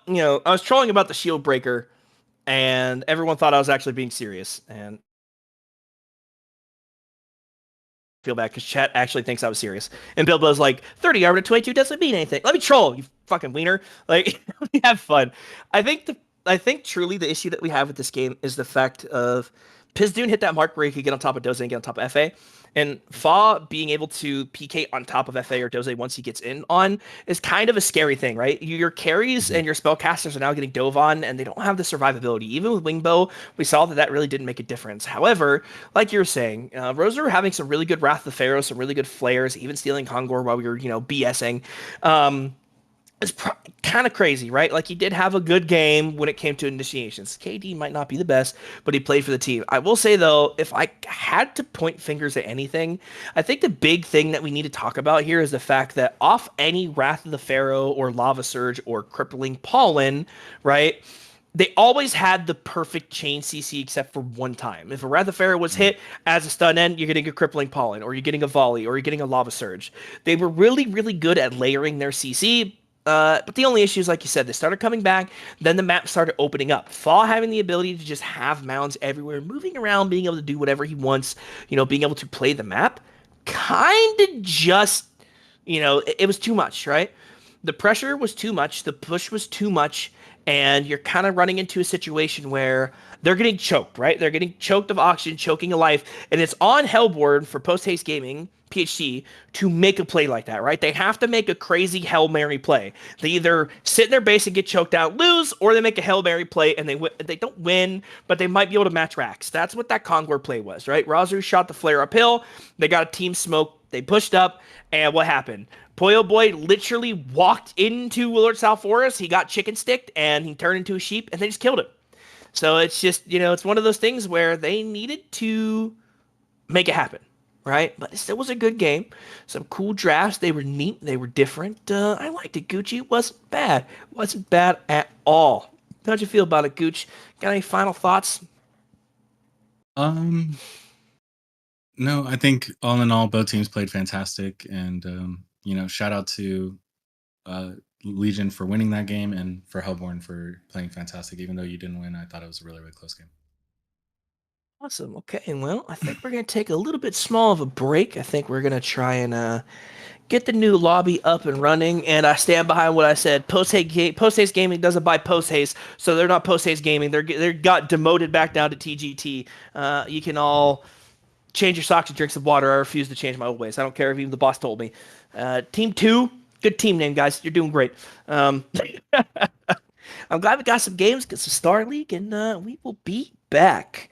I was trolling about the shield breaker, and everyone thought I was actually being serious. And feel bad because chat actually thinks I was serious. And Bilbo's like, 30 armor to 22 doesn't mean anything. Let me troll, you fucking wiener. We have fun. I think truly the issue that we have with this game is the fact of Pizdoon hit that mark where he could get on top of Doze and get on top of FA. And Fa being able to PK on top of FA or Doze once he gets in on is kind of a scary thing, right? Your carries and your spellcasters are now getting dove on, and they don't have the survivability. Even with Wingbow, we saw that really didn't make a difference. However, like you were saying, Roser were having some really good Wrath of the Pharaoh, some really good flares, even stealing Kongor while we were, BSing. It's kind of crazy, right? Like, he did have a good game when it came to initiations. KD might not be the best, but he played for the team. I will say, though, if I had to point fingers at anything, I think the big thing that we need to talk about here is the fact that off any Wrath of the Pharaoh or Lava Surge or Crippling Pollen, right, they always had the perfect chain CC except for one time. If a Wrath of the Pharaoh was hit as a stun end, you're getting a Crippling Pollen, or you're getting a Volley, or you're getting a Lava Surge. They were really, really good at layering their CC. But the only issue is, like you said, they started coming back, then the map started opening up. Fall having the ability to just have mounds everywhere, moving around, being able to do whatever he wants, being able to play the map, kind of just, it was too much, right? The pressure was too much, the push was too much, and you're kind of running into a situation where they're getting choked, right? They're getting choked of oxygen, choking of life, and it's on Hellborne for Post Haste Gaming, PhD, to make a play like that, right? They have to make a crazy Hail Mary play. They either sit in their base and get choked out, lose, or they make a Hail Mary play and they don't win, but they might be able to match racks. That's what that Kongor play was, right? Razu shot the flare uphill, they got a team smoke, they pushed up, and what happened? Poyo Boy literally walked into Willard South Forest, he got chicken sticked, and he turned into a sheep, and they just killed him. So it's just, it's one of those things where they needed to make it happen, right? But it still was a good game. Some cool drafts. They were neat. They were different. I liked it, Gucci. It wasn't bad. It wasn't bad at all. How'd you feel about it, Gooch? Got any final thoughts? No, I think all in all, both teams played fantastic. And, shout out to Legion for winning that game and for Hellborne for playing fantastic. Even though you didn't win, I thought it was a really, really close game. Awesome. Okay, well, I think we're going to take a little bit small of a break. I think we're going to try and get the new lobby up and running, and I stand behind what I said. Post Haste Gaming doesn't buy Post Haste, so they're not Post Haste Gaming. They got demoted back down to TGT. You can all change your socks and drink some water. I refuse to change my old ways. I don't care if even the boss told me. Team 2, good team name, guys. You're doing great. I'm glad we got some games, get some Star League, and we will be back.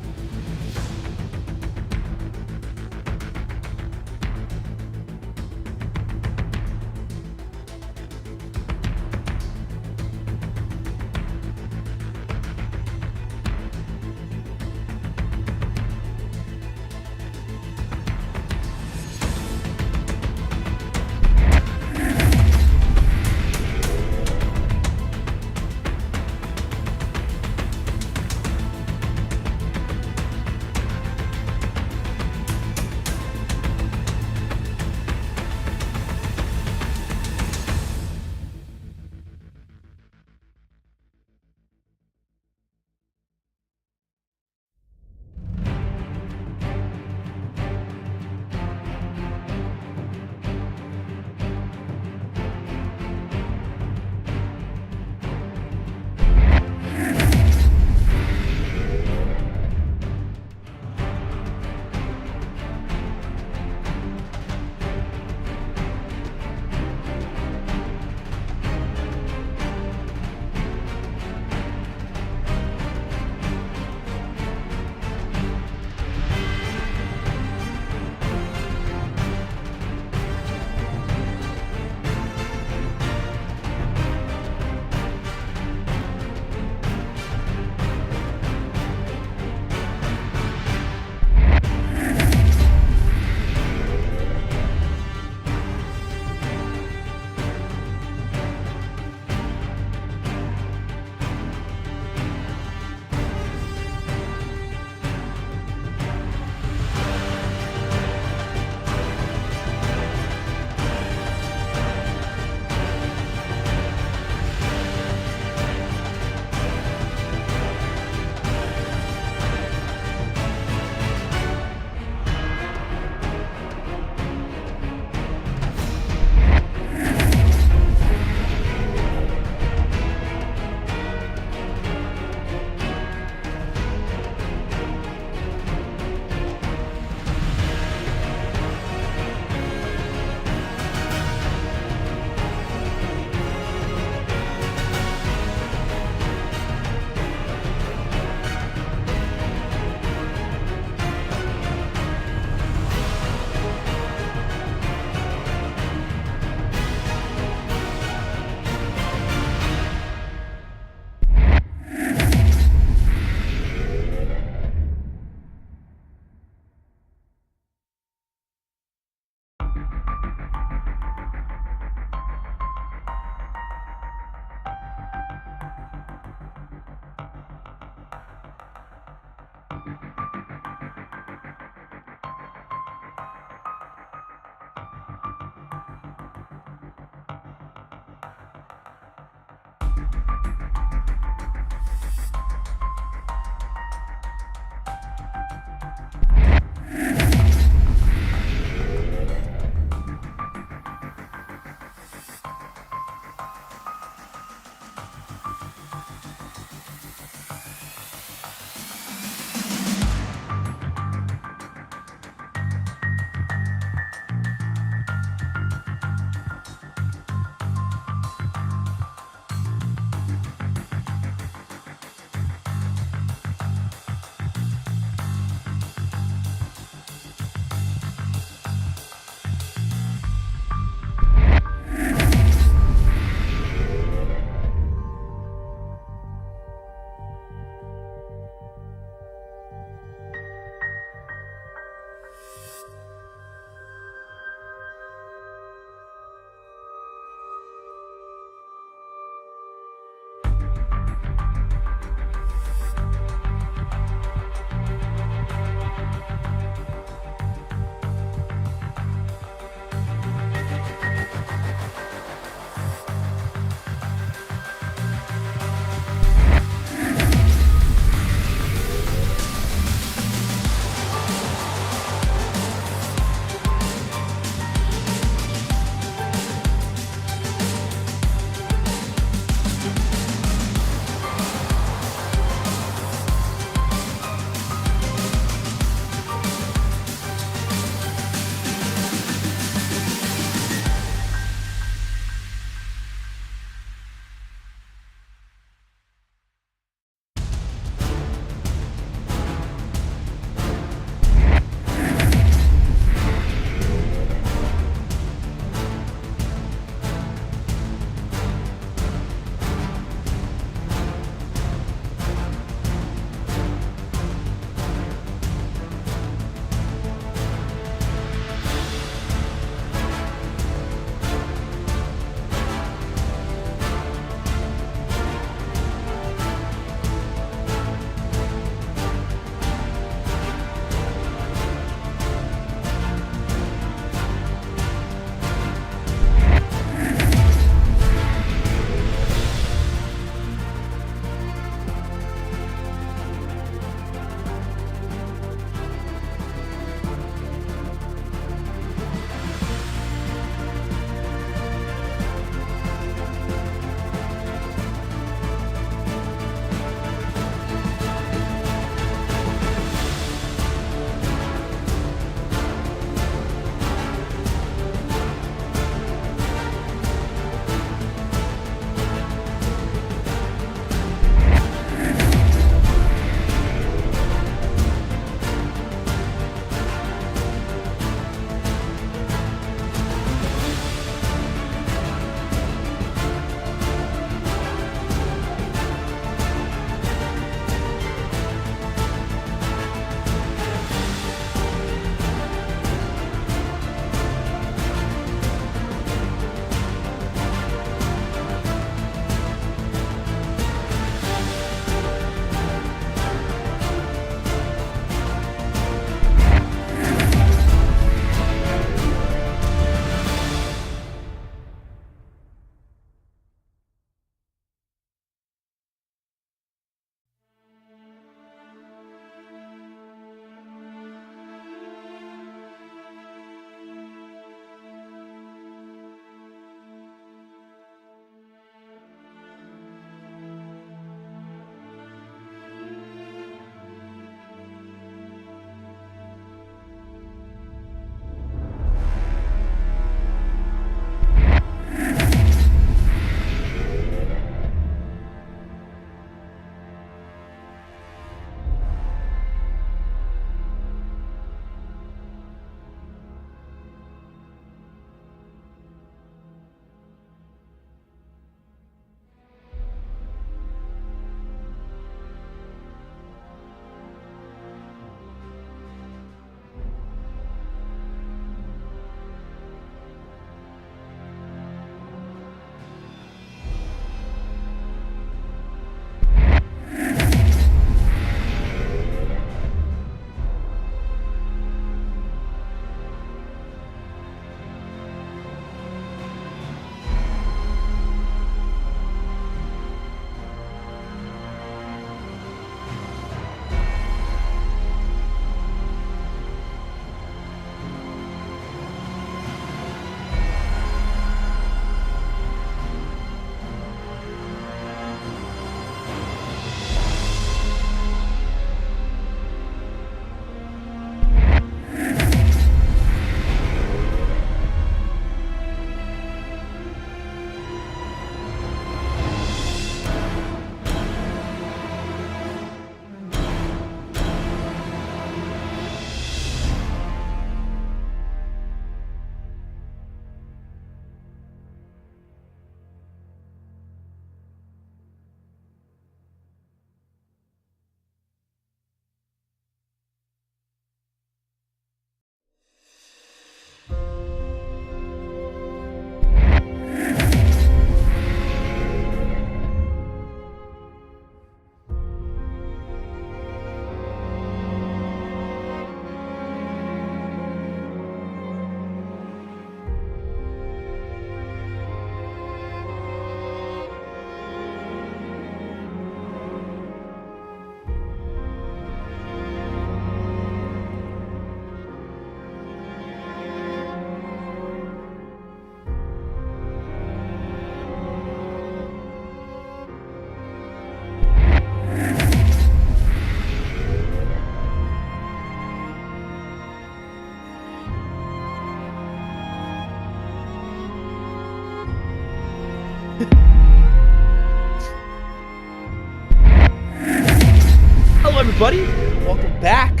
everybody. Welcome back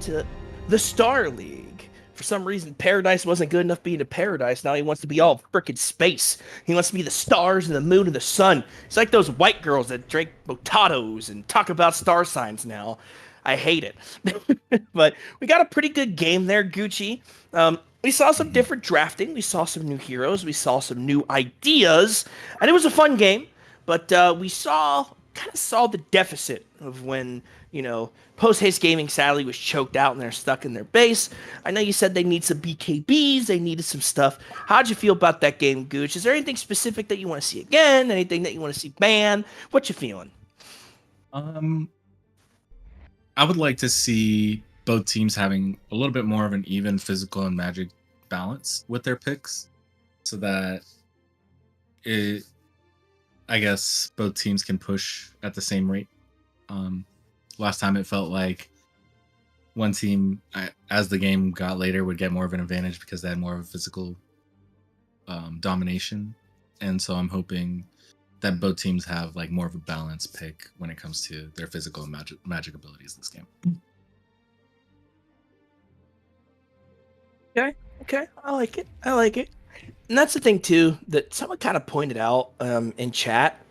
to the Star League. For some reason, Paradise wasn't good enough being a Paradise. Now he wants to be all frickin' space. He wants to be the stars and the moon and the sun. It's like those white girls that drink botatos and talk about star signs now. I hate it. But we got a pretty good game there, Gucci. We saw some different drafting. We saw some new heroes. We saw some new ideas. And it was a fun game. But we kind of saw the deficit of when, Post Haste Gaming sadly was choked out and they're stuck in their base. I know you said they need some BKBs, they needed some stuff. How'd you feel about that game, Gooch? Is there anything specific that you want to see again? Anything that you want to see banned? What you feeling? I would like to see both teams having a little bit more of an even physical and magic balance with their picks, so that I guess both teams can push at the same rate. Last time it felt like one team, as the game got later, would get more of an advantage because they had more of a physical domination. And so I'm hoping that both teams have like more of a balanced pick when it comes to their physical and magic abilities this game. Okay. I like it. And that's the thing too that someone kind of pointed out in chat,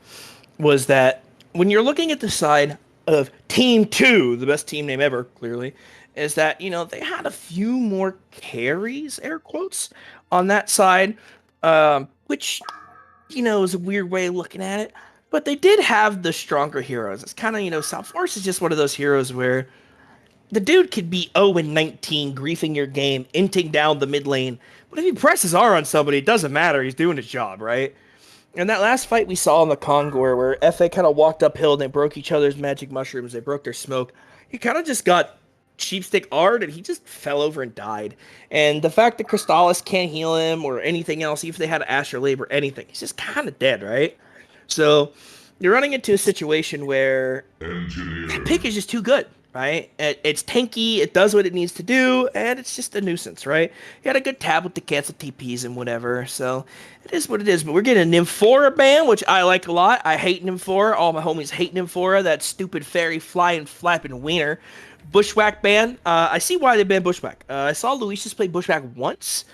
was that when you're looking at the side of Team 2, the best team name ever, clearly, is that, they had a few more carries, air quotes, on that side, which, is a weird way of looking at it. But they did have the stronger heroes. It's kind of, South Force is just one of those heroes where the dude could be 0-19, griefing your game, inting down the mid lane. But if he presses R on somebody, it doesn't matter. He's doing his job, right? And that last fight we saw in the Kongor, where FA kind of walked uphill and they broke each other's magic mushrooms, they broke their smoke, he kind of just got sheepstick R'd and he just fell over and died. And the fact that Crystallis can't heal him or anything else, even if they had Astrolabe or anything, he's just kind of dead, right? So you're running into a situation where that pick is just too good, right? It's tanky, it does what it needs to do, and it's just a nuisance, right? You had a good tab with the cancel TPs and whatever, so it is what it is. But we're getting a Nymphora ban, which I like a lot. I hate Nymphora. All my homies hate Nymphora, that stupid fairy flying flapping wiener. Bushwhack ban. I see why they banned Bushwhack. I saw Lucius play Bushwhack once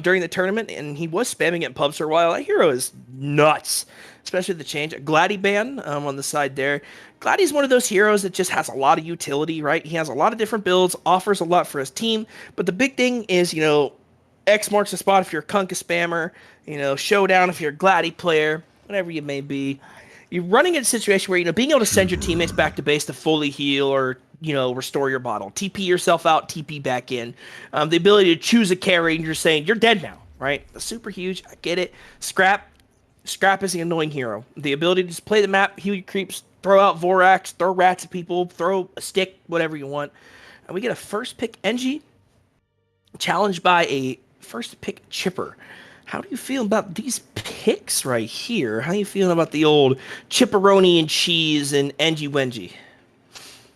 during the tournament, and he was spamming it in pubs for a while. That hero is nuts, especially the change. Gladdy ban on the side there. Gladdy's one of those heroes that just has a lot of utility, right? He has a lot of different builds, offers a lot for his team, but the big thing is, X marks the spot if you're a Kunkka spammer, Showdown if you're a Gladdy player, whatever you may be. You're running in a situation where, being able to send your teammates back to base to fully heal or, restore your bottle, TP yourself out, TP back in. The ability to choose a carry and you're saying, you're dead now, right? That's super huge. I get it. Scrap is the annoying hero. The ability to just play the map, heal your creeps, throw out Vorax, throw rats at people, throw a stick, whatever you want. And we get a first pick Engie challenged by a first pick Chipper. How do you feel about these picks right here? How are you feeling about the old Chipperoni and cheese and Engie Wengie?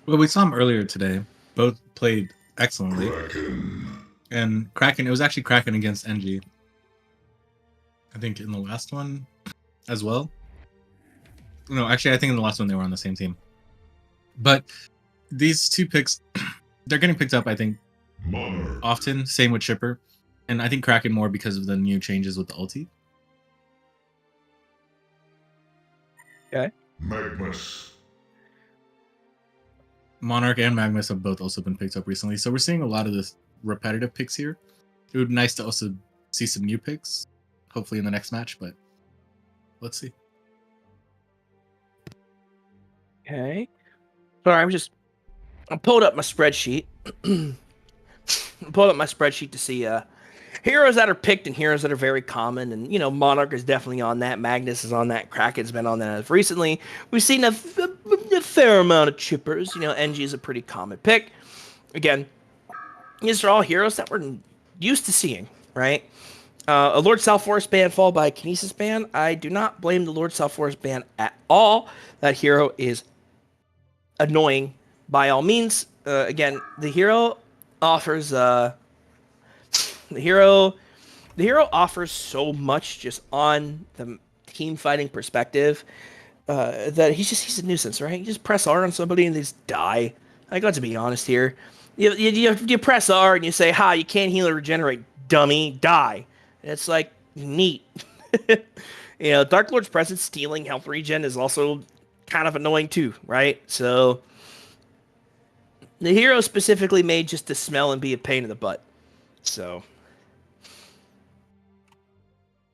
Well, we saw them earlier today. Both played excellently. And Kraken, it was actually Kraken against Engie, I think, in the last one as well. No, actually, I think in the last one they were on the same team. But these two picks, they're getting picked up, I think, often. Same with Chipper. And I think Kraken more because of the new changes with the ulti. Okay. Magmus. Monarch and Magnus have both also been picked up recently. So we're seeing a lot of this repetitive picks here. It would be nice to also see some new picks, hopefully in the next match, but let's see. Okay. Sorry, I pulled up my spreadsheet. I pulled up my spreadsheet to see heroes that are picked and heroes that are very common. And, Monarch is definitely on that. Magnus is on that. Kraken's been on that as recently. We've seen a fair amount of Chippers. Engie is a pretty common pick. Again, these are all heroes that we're used to seeing, right? A Lord South Forest ban followed by a Kinesis ban. I do not blame the Lord South Forest ban at all. That hero is annoying by all means. Again, the hero offers the hero offers so much just on the team fighting perspective that he's a nuisance, right? You just press R on somebody and they just die. Like, let's be honest here. You press R and you say, "Ha, you can't heal or regenerate, dummy, die." And it's like neat. Dark Lord's presence stealing health regen is also kind of annoying too, right? So the hero specifically made just to smell and be a pain in the butt. So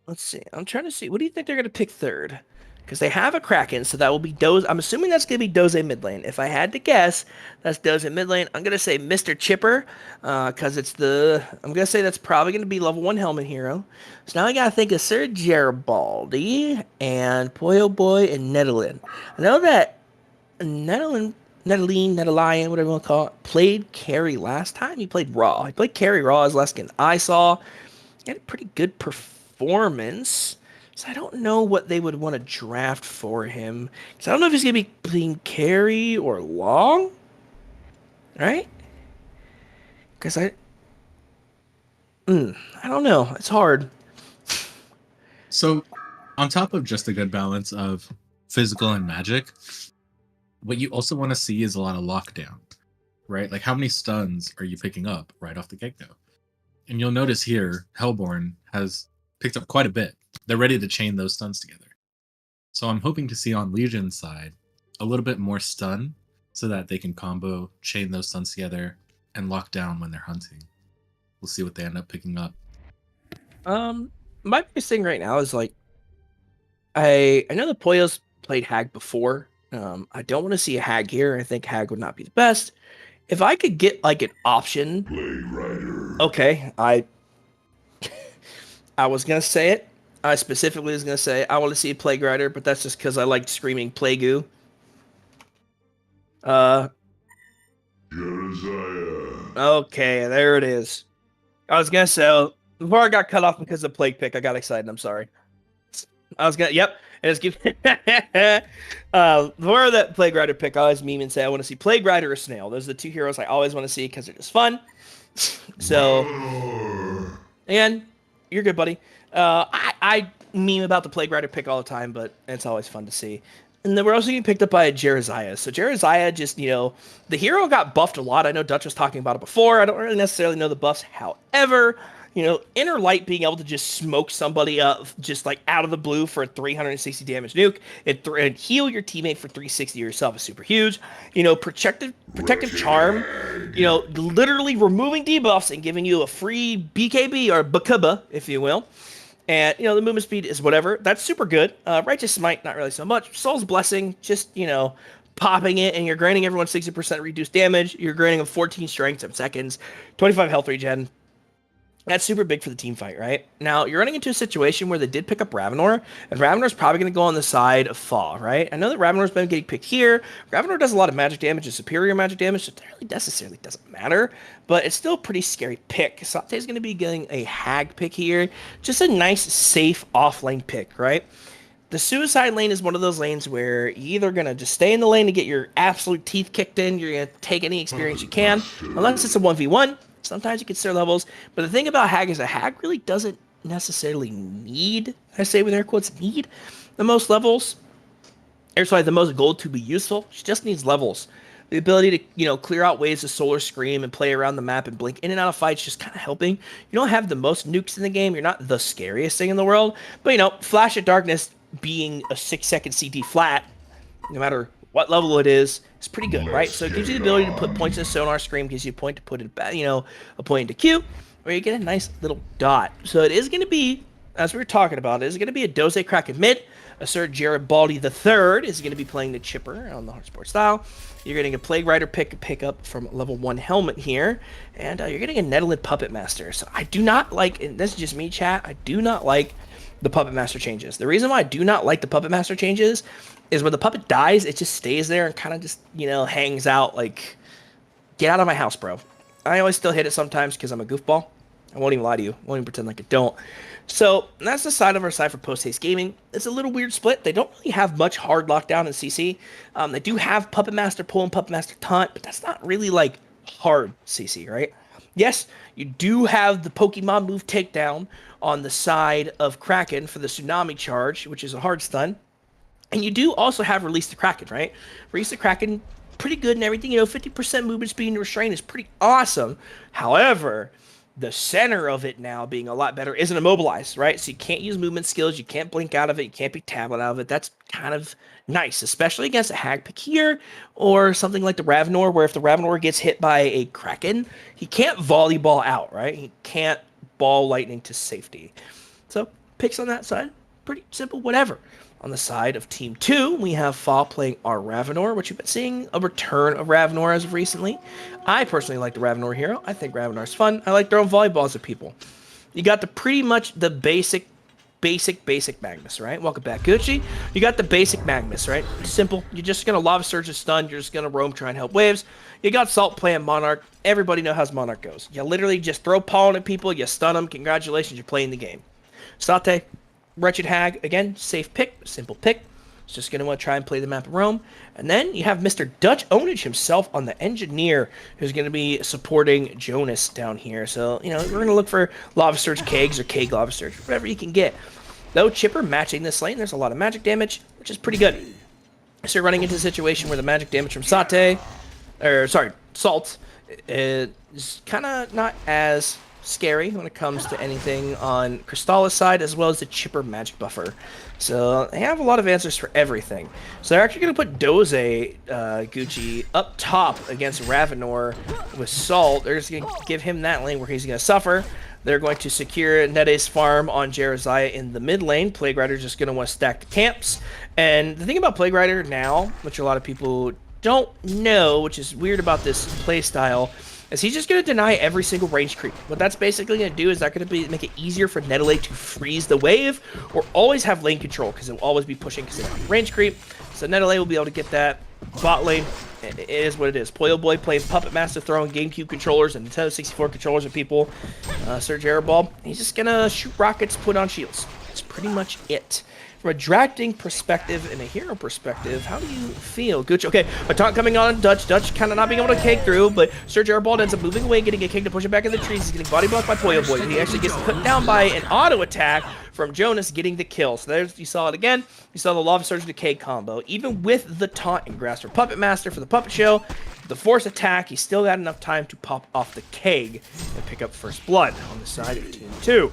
let's see. I'm trying to see. What do you think they're gonna pick third? Because they have a Kraken, so that will be Doze. I'm assuming that's going to be Doze mid lane. If I had to guess, that's Doze mid lane. I'm going to say Mr. Chipper, because I'm going to say that's probably going to be level 1 helmet hero. So now I got to think of Sir Garibaldi and Poyo Boy and Netherland. I know that Netherlion, whatever you want to call it, played carry last time. He played Raw. He played carry Raw as last skin I saw. He had a pretty good performance. So I don't know what they would want to draft for him. Because I don't know if he's going to be playing carry or long. Right? Because I don't know. It's hard. So, on top of just a good balance of physical and magic, what you also want to see is a lot of lockdown, right? Like, how many stuns are you picking up right off the get-go? And you'll notice here, Hellborne has picked up quite a bit. They're ready to chain those stuns together. So I'm hoping to see on Legion's side a little bit more stun so that they can combo, chain those stuns together, and lock down when they're hunting. We'll see what they end up picking up. My biggest thing right now is like I know the Poyos played Hag before. I don't want to see a Hag here. I think Hag would not be the best. If I could get like an option, Blade Rider. Okay, I was gonna say it. I specifically was gonna say I want to see a Plague Rider, but that's just because I like screaming Plague-oo. Jeremiah. Okay, there it is. I was gonna say before I got cut off because of Plague pick, I got excited. I'm sorry. Yep. And it's give before that Plague Rider pick, I always meme and say I want to see Plague Rider or Snail. Those are the two heroes I always want to see because they're just fun. So, again, you're good, buddy. I meme about the Plague Rider pick all the time, but it's always fun to see. And then we're also getting picked up by Jeremiah. So Jeremiah just, the hero got buffed a lot. I know Dutch was talking about it before. I don't really necessarily know the buffs. However, Inner Light being able to just smoke somebody up just like out of the blue for a 360 damage nuke and heal your teammate for 360 yourself is super huge. Protective Charm, literally removing debuffs and giving you a free BKB or Bakuba, if you will. And, the movement speed is whatever. That's super good. Righteous Smite, not really so much. Soul's Blessing, just, popping it, and you're granting everyone 60% reduced damage. You're granting them 14 strength, 7 seconds, 25 health regen. That's super big for the team fight, right? Now, you're running into a situation where they did pick up Ravenor, and Ravenor's probably going to go on the side of Fa, right? I know that Ravenor's been getting picked here. Ravenor does a lot of magic damage and superior magic damage, so it really necessarily doesn't matter, but it's still a pretty scary pick. Satte's going to be getting a Hag pick here. Just a nice, safe off-lane pick, right? The suicide lane is one of those lanes where you're either going to just stay in the lane to get your absolute teeth kicked in, you're going to take any experience you can, unless it's a 1v1. Sometimes you can stir levels, but the thing about Hag is a Hag really doesn't necessarily need, I say with air quotes, need the most levels. The most gold to be useful. She just needs levels. The ability to, clear out waves of Solar Scream and play around the map and blink in and out of fights, just kind of helping. You don't have the most nukes in the game. You're not the scariest thing in the world, but Flash of Darkness being a 6-second CD flat, no matter what level it is, it's pretty good, right? So it gives you the ability to put points in Sonar Scream, gives you a point to put it back, a point into Q, where you get a nice little dot. So it is going to be, as we were talking about, it is going to be a Doze Kraken mid. A Sir Garibaldi III is going to be playing the Chipper on the hard sport style. You're getting a Plague Rider pick up from level 1 helmet here, and you're getting a Netherland Puppet Master. So I do not like, and this is just me, chat, I do not like the Puppet Master changes. The reason why I do not like the Puppet Master changes is when the puppet dies, it just stays there and kind of just, hangs out like, get out of my house, bro. I always still hit it sometimes because I'm a goofball. I won't even lie to you. I won't even pretend like I don't. So that's the side of our side for post-haste gaming. It's a little weird split. They don't really have much hard lockdown in CC. They do have Puppet Master pull and Puppet Master taunt, but that's not really like hard CC, right? Yes, you do have the Pokemon move takedown on the side of Kraken for the Tsunami charge, which is a hard stun. And you do also have Release the Kraken, right? Release the Kraken pretty good and everything. 50% movement speed and restraint is pretty awesome. However, the center of it now being a lot better isn't immobilized, right? So you can't use movement skills, you can't blink out of it, you can't be tablet out of it. That's kind of nice, especially against a Hag pick here or something like the Ravenor, where if the Ravenor gets hit by a Kraken, he can't volleyball out, right? He can't ball lightning to safety. So picks on that side, pretty simple, whatever. On the side of Team 2, we have Fa playing our Ravenor, which you've been seeing a return of Ravenor as of recently. I personally like the Ravenor hero. I think Ravenor's fun. I like throwing volleyballs at people. You got the pretty much the basic Magnus, right? Welcome back, Gucci. You got the basic Magnus, right? Simple. You're just going to Lava Surge and stun. You're just going to roam, try and help waves. You got Salt playing Monarch. Everybody knows how Monarch goes. You literally just throw pollen at people. You stun them. Congratulations, you're playing the game. Sate, Wretched Hag, again, safe pick, simple pick. It's just going to want to try and play the map of Rome. And then you have Mr. Dutch Ownage himself on the Engineer, who's going to be supporting Jonas down here. So, we're going to look for Lava Surge Kegs or Keg Lava Surge, whatever you can get. Though Chipper matching this lane, there's a lot of magic damage, which is pretty good. So you're running into a situation where the magic damage from Salt, is kind of not as scary when it comes to anything on Crystallis side, as well as the Chipper magic buffer. So they have a lot of answers for everything. So they're actually going to put Doze, Gucci, up top against Ravenor with Salt. They're just going to give him that lane where he's going to suffer. They're going to secure Nede's farm on Jeraziah in the mid lane. Plague Rider's just going to want to stack the camps. And the thing about Plague Rider now, which a lot of people don't know, which is weird about this playstyle, is he's just going to deny every single range creep. What that's basically going to do is that going to make it easier for Nedele to freeze the wave or always have lane control, because it will always be pushing because it'll be range creep. So Nedele will be able to get that. Bot lane, it is what it is. Poyo Boy playing Puppet Master, throwing GameCube controllers and Nintendo 64 controllers at people. Serge Airball, he's just going to shoot rockets, put on shields. That's pretty much it. From a drafting perspective and a hero perspective, how do you feel? Gucci, okay, a taunt coming on Dutch kind of not being able to cake through, but Serge Airball ends up moving away, getting a kick to push it back in the trees. He's getting body blocked by Poyo Boy. He actually gets put down by an auto attack from Jonas, getting the kill. So there's, you saw it again. You saw the Lava Surge to K combo. Even with the taunt and Grasp for Puppet Master for the Puppet Show, the force attack, he still got enough time to pop off the keg and pick up first blood on the side of Team 2.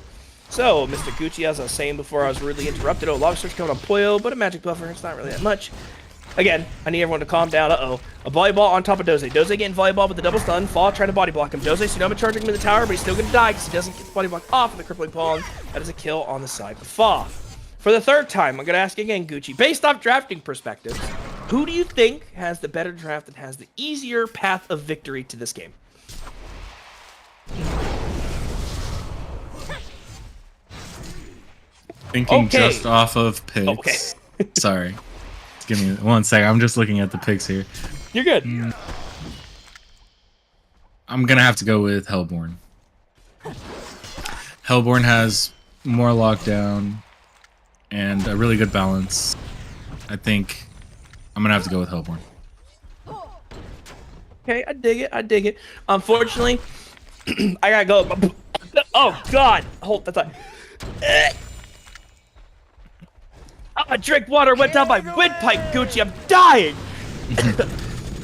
So, Mr. Gucci, as I was saying before, I was rudely interrupted. Oh, Lava Surge coming on Poyo, but a magic buffer. It's not really that much. Again, I need everyone to calm down. Uh-oh. A volleyball on top of Doze. Doze getting volleyball with the double stun. Fall trying to body block him. Doze, Tsunami charging him in the tower, but he's still going to die because he doesn't get the body block off of the crippling pollen. That is a kill on the side of Fa. For the third time, I'm going to ask again, Gucci, based off drafting perspectives, who do you think has the better draft and has the easier path of victory to this game? Thinking just off of picks. Okay. Sorry. Just give me 1 second. I'm just looking at the picks here. You're good. I'm going to have to go with Hellborne. Hellborne has more lockdown and a really good balance. I think I'm going to have to go with Hellborne. Okay, I dig it. Unfortunately, I gotta go. Oh, God. Hold that thought. I drink water, went down my windpipe, Gucci. I'm dying. We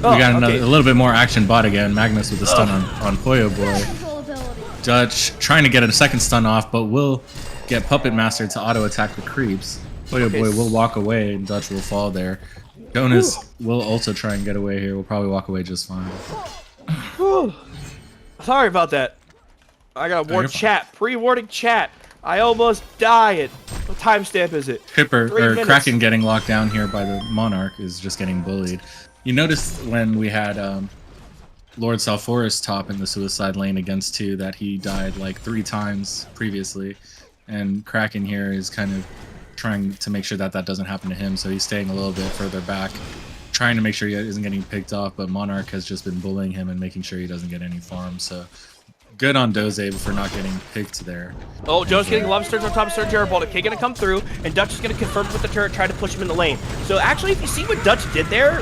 got a little bit more action bot again. Magnus with the stun on Poyo Boy. Dutch trying to get a second stun off, but will get Puppet Master to auto attack the creeps. Poyo Boy will walk away, and Dutch will fall there. Jonas will also try and get away here. Will probably walk away just fine. Sorry about that. I got a warn chat. Pre-warning chat. I almost died. What timestamp is it? Kraken getting locked down here by the Monarch is just getting bullied. You noticed when we had Lord Salforest top in the suicide lane against 2 that he died like 3 times previously, and Kraken here is kind of trying to make sure that that doesn't happen to him, so he's staying a little bit further back, trying to make sure he isn't getting picked off, but Monarch has just been bullying him and making sure he doesn't get any farms, so good on Doze for not getting picked there. Oh, Joe's getting Lava Surge on top of Serge Airball. The K gonna come through, and Dutch is gonna confirm with the turret, try to push him in the lane. So actually, if you see what Dutch did there,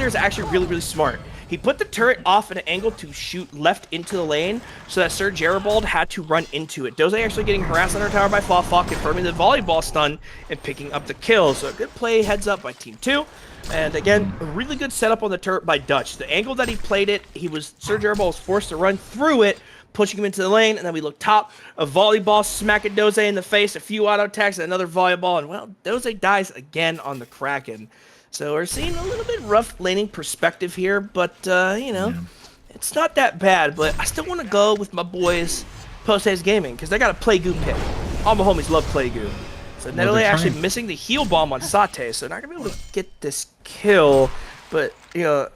is actually really, really smart. He put the turret off at an angle to shoot left into the lane, so that Sir Gerald had to run into it. Doze actually getting harassed on her tower by Fa, confirming the volleyball stun and picking up the kill. So a good play, heads up by Team 2. And again, a really good setup on the turret by Dutch. The angle that he played it, Sir Gerald was forced to run through it, pushing him into the lane, and then we look top, a volleyball smacking Doze in the face, a few auto attacks, and another volleyball, and well, Doze dies again on the Kraken. So we're seeing a little bit rough laning perspective here, but, you know, it's not that bad, but I still want to go with my boys Post-Haste Gaming, because they got a Playgoo pick. All my homies love Playgoo. So Newerth actually missing the heal bomb on Sate, so not going to be able to get this kill, but, you know,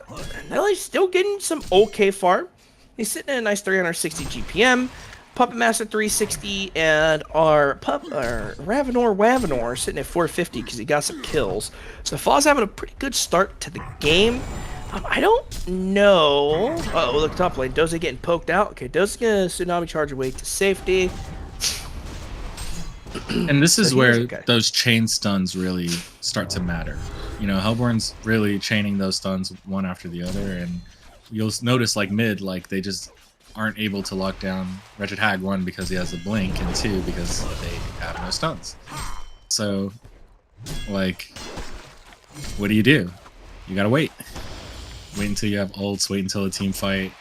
Newerth's still getting some okay farm. He's sitting at a nice 360 GPM, Puppet Master 360, and our Ravenor sitting at 450 because he got some kills. So Faw's having a pretty good start to the game. I don't know. Uh-oh, look top lane. Doze getting poked out. Okay, Doze's gonna Tsunami Charge away to safety. And this is where those chain stuns really start to matter. You know, Hellborne's really chaining those stuns one after the other, and you'll notice like mid, like they just aren't able to lock down Wretched Hag, one because he has a blink, and two because they have no stuns. So, like, what do? You gotta wait. Wait until you have ults, wait until a team fight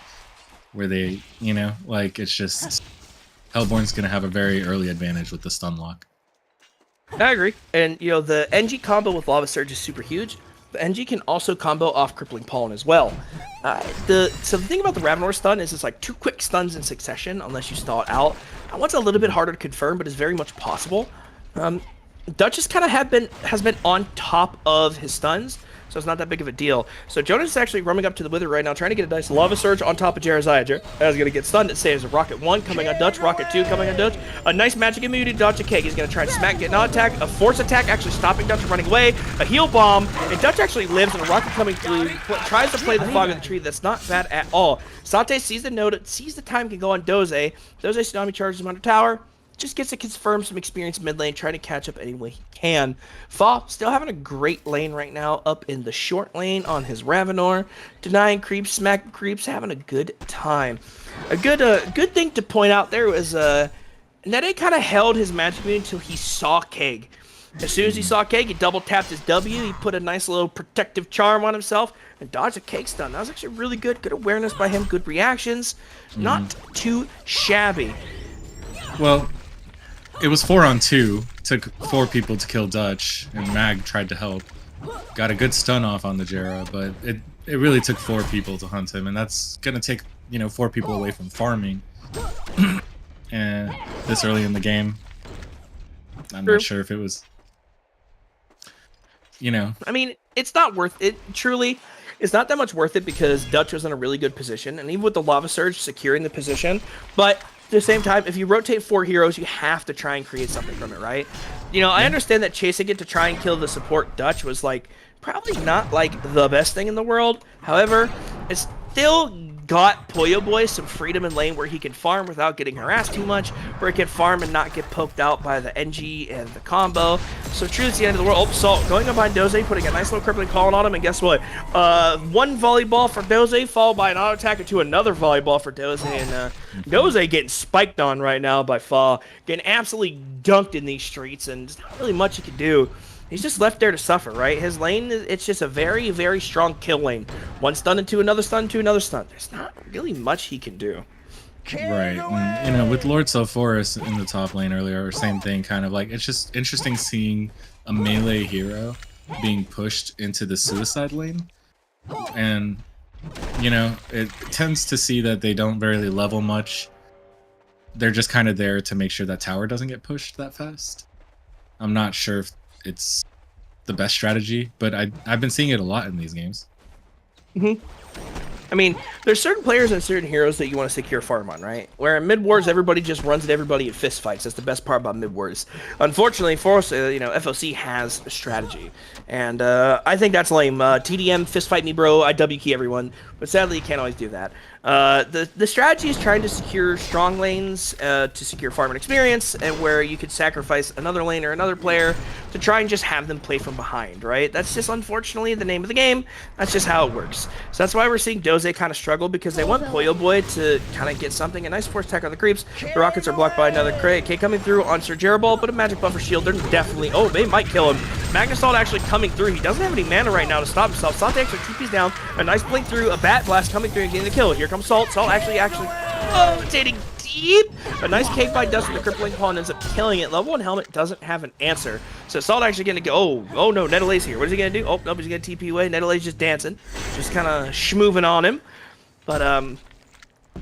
where they, you know, like, it's just Hellborne's gonna have a very early advantage with the stun lock. I agree. And, you know, the NG combo with Lava Surge is super huge. The NG can also combo off Crippling Pollen as well. So the thing about the Ravenor stun is it's like 2 quick stuns in succession unless you stall it out. That one's a little bit harder to confirm, but is very much possible. Dutch has kind of has been on top of his stuns, so it's not that big of a deal. So Jonas is actually roaming up to the Wither right now, trying to get a nice Lava Surge on top of Jeraziah. Jeraziah's going to get stunned. It saves a Rocket 1 coming on Dutch, Rocket 2 coming on Dutch. A nice magic immunity to dodge a cake. He's going to try and smack, get an attack, a force attack, actually stopping Dutch from running away, a heal bomb, and Dutch actually lives, and a Rocket coming through, tries to play the fog of the tree. That's not bad at all. Sate sees the note, sees the time can go on Doze. Doze Tsunami charges him under tower. Just gets to confirm some experience mid lane, trying to catch up any way he can. Fa still having a great lane right now up in the short lane on his Ravenor, denying creeps, smacking creeps, having a good time. A good thing to point out there was Nede kind of held his magic immunity until he saw Keg. As soon as he saw Keg, he double tapped his W. He put a nice little protective charm on himself and dodged a Keg stun. That was actually really good. Good awareness by him. Good reactions. Not too shabby. Well, it was 4-on-2. Took 4 people to kill Dutch, and Mag tried to help. Got a good stun off on the Jera, but it really took 4 people to hunt him, and that's gonna take, you know, 4 people away from farming. And this early in the game, I'm not sure if it was, you know. I mean, it's not worth it. Truly, it's not that much worth it because Dutch was in a really good position, and even with the Lava Surge securing the position, but at the same time, if you rotate 4 heroes, you have to try and create something from it, right? You know, I understand that chasing it to try and kill the support Dutch was, like, probably not, like, the best thing in the world. However, it's still got Puyo Boy some freedom in lane where he can farm without getting harassed too much, where he can farm and not get poked out by the NG and the combo. So true, it's the end of the world. Oh, Salt going up behind Doze, putting a nice little crippling calling on him, and guess what? 1 volleyball for Doze, followed by an auto attacker to another volleyball for Doze, and Doze getting spiked on right now by Fa, getting absolutely dunked in these streets, and there's not really much he can do. He's just left there to suffer, right? His lane, it's just a very, very strong kill lane. 1 stun into another stun to another stun. There's not really much he can do. Right. And, you know, with Lord Sulfuras in the top lane earlier, same thing, kind of like, it's just interesting seeing a melee hero being pushed into the suicide lane. And, you know, it tends to see that they don't really level much. They're just kind of there to make sure that tower doesn't get pushed that fast. I'm not sure if it's the best strategy, but I've been seeing it a lot in these games. I mean, there's certain players and certain heroes that you want to secure farm on, right? Where in mid-wars, everybody just runs at everybody in fist fights. That's the best part about mid-wars. Unfortunately, for us, you know, FOC has a strategy. And I think that's lame. TDM, fist fight me, bro. I W key everyone. But sadly, you can't always do that. The strategy is trying to secure strong lanes to secure farm and experience, and where you could sacrifice another lane or another player to try and just have them play from behind, right? That's just unfortunately the name of the game. That's just how it works. So that's why we're seeing Doze Doze kind of struggled because they want Pollo Boy to kind of get something. A nice force attack on the creeps. The rockets are blocked by another crate. K coming through on Sir Jerabal, but a magic buffer shield. They're definitely, oh, they might kill him. Magnus Salt actually coming through. He doesn't have any mana right now to stop himself. Salt actually TP's down. A nice blink through, a bat blast coming through and getting the kill. Here comes Salt. Salt actually, oh, it's hitting deep. A nice cake by Dust with the crippling HoN ends up killing it. Level 1 helmet doesn't have an answer. So Salt actually gonna go, oh no, Netale's here. What is he gonna do? Oh, nope, he's gonna TP away. Netale's just dancing. Just kind of schmoving on him. But,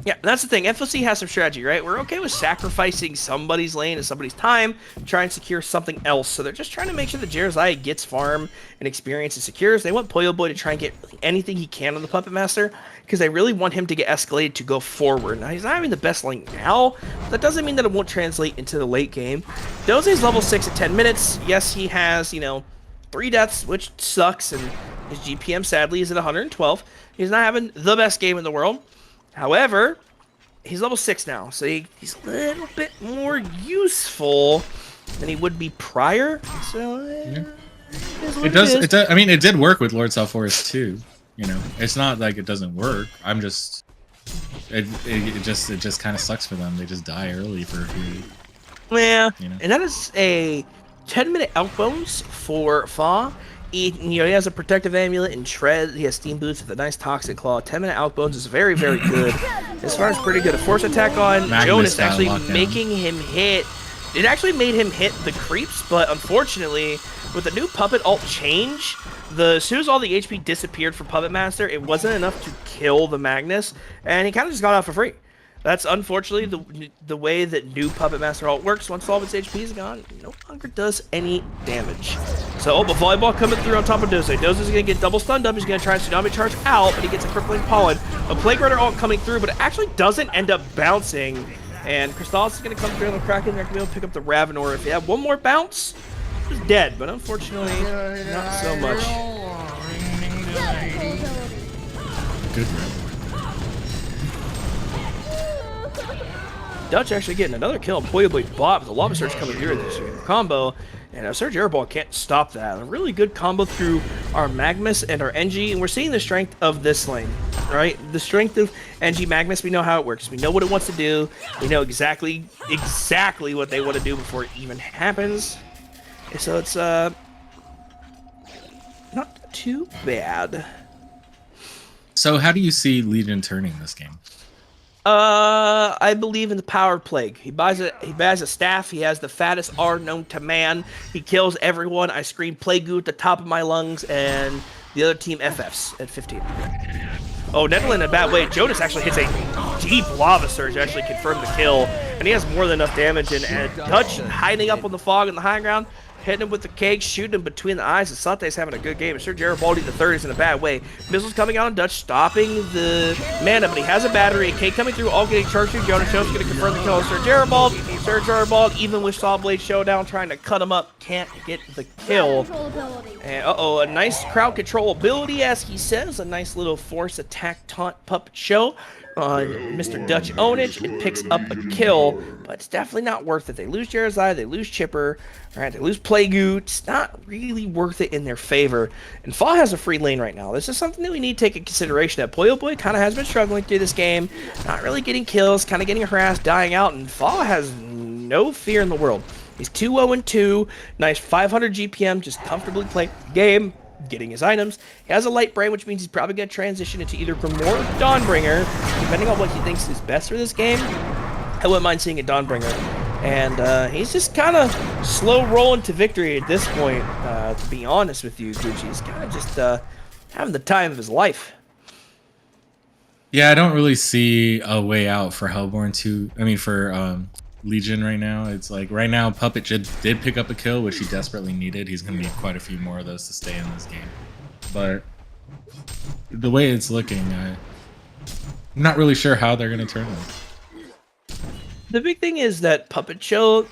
yeah, that's the thing. FOC has some strategy, right? We're okay with sacrificing somebody's lane and somebody's time to try and secure something else. So they're just trying to make sure that Jerizai gets farm and experience and secures. They want Pollo Boy to try and get anything he can on the Puppet Master because they really want him to get escalated to go forward. Now, he's not having the best lane now. That doesn't mean that it won't translate into the late game. Doze's level 6 at 10 minutes. Yes, he has, 3 deaths, which sucks, and his GPM, sadly, is at 112. He's not having the best game in the world. However, he's level 6 now, so he's a little bit more useful than he would be prior. So, it does. I mean, it did work with Lord Salforest too. It's not like it doesn't work. It just kind of sucks for them. They just die early for a few. Yeah, and that is a 10-minute outbones for Fa. He has a protective amulet and tread. He has steam boots with a nice toxic claw. 10-minute outbones is very, very good. As far as pretty good, a force attack on Jonas actually making him hit. It actually made him hit the creeps, but unfortunately, with the new Puppet alt change, as soon as all the HP disappeared from Puppet Master, it wasn't enough to kill the Magnus, and he kind of just got off for free. That's unfortunately the way that new Puppet Master alt works. Once all of its HP is gone, it no longer does any damage. So, but volleyball coming through on top of Doze. Doze is going to get double stunned up. He's going to try and tsunami charge out, but he gets a crippling pollen. A Plague Rider alt coming through, but it actually doesn't end up bouncing. And Crystallis is going to come through on the Kraken. They're going to be able to pick up the Ravenor. If he had one more bounce, he's dead. But unfortunately, not so much. Good Ravenor. Dutch actually getting another kill on Pollo Boy bot with the Lava Surge coming through this combo. And Surge Airball can't stop that. A really good combo through our Magmus and our NG. And we're seeing the strength of this lane, right? The strength of NG Magmus, we know how it works. We know what it wants to do. We know exactly what they want to do before it even happens. And so it's not too bad. So how do you see Legion turning this game? I believe in the power of Plague. He buys a staff. He has the fattest R known to man. He kills everyone. I scream Plague Goo at the top of my lungs, and the other team FFs at 15. Oh, Nettle in a bad way. Jonas actually hits a deep Lava Surge, actually confirmed the kill, and he has more than enough damage. And Dutch hiding up on the fog in the high ground, hitting him with the cake, shooting him between the eyes. And Sate's having a good game. Sir Garibaldi the third is in a bad way. Missiles coming out on Dutch, stopping the mana, but he has a battery. Cake coming through, all getting charged through. Jonas Jones going to confirm the kill of Sir Garibaldi. Sir Garibaldi, even with Saw Blade Showdown, trying to cut him up, can't get the kill. And a nice crowd control ability, as he says. A nice little force attack taunt puppet show on Mr. Dutch Ownage. It picks up a kill, but it's definitely not worth it. They lose Jerizai, they lose Chipper, right? They lose Plague. It's not really worth it in their favor. And Fa has a free lane right now. This is something that we need to take into consideration. That Pollo Boy kind of has been struggling through this game, not really getting kills, kind of getting harassed, dying out, and Fa has no fear in the world. He's 2-0-2, nice 500 GPM, just comfortably playing the game, getting his items. He has a light brain, which means he's probably going to transition into either Grimoire or Dawnbringer, depending on what he thinks is best for this game. I wouldn't mind seeing a Dawnbringer. And he's just kind of slow rolling to victory at this point, to be honest with you, Gucci. He's kind of just having the time of his life. Yeah, I don't really see a way out for Hellborne for Legion right now. It's like right now Puppet did pick up a kill, which he desperately needed. He's going to need quite a few more of those to stay in this game. But the way it's looking, I'm not really sure how they're going to turn it. The big thing is that Puppet Show,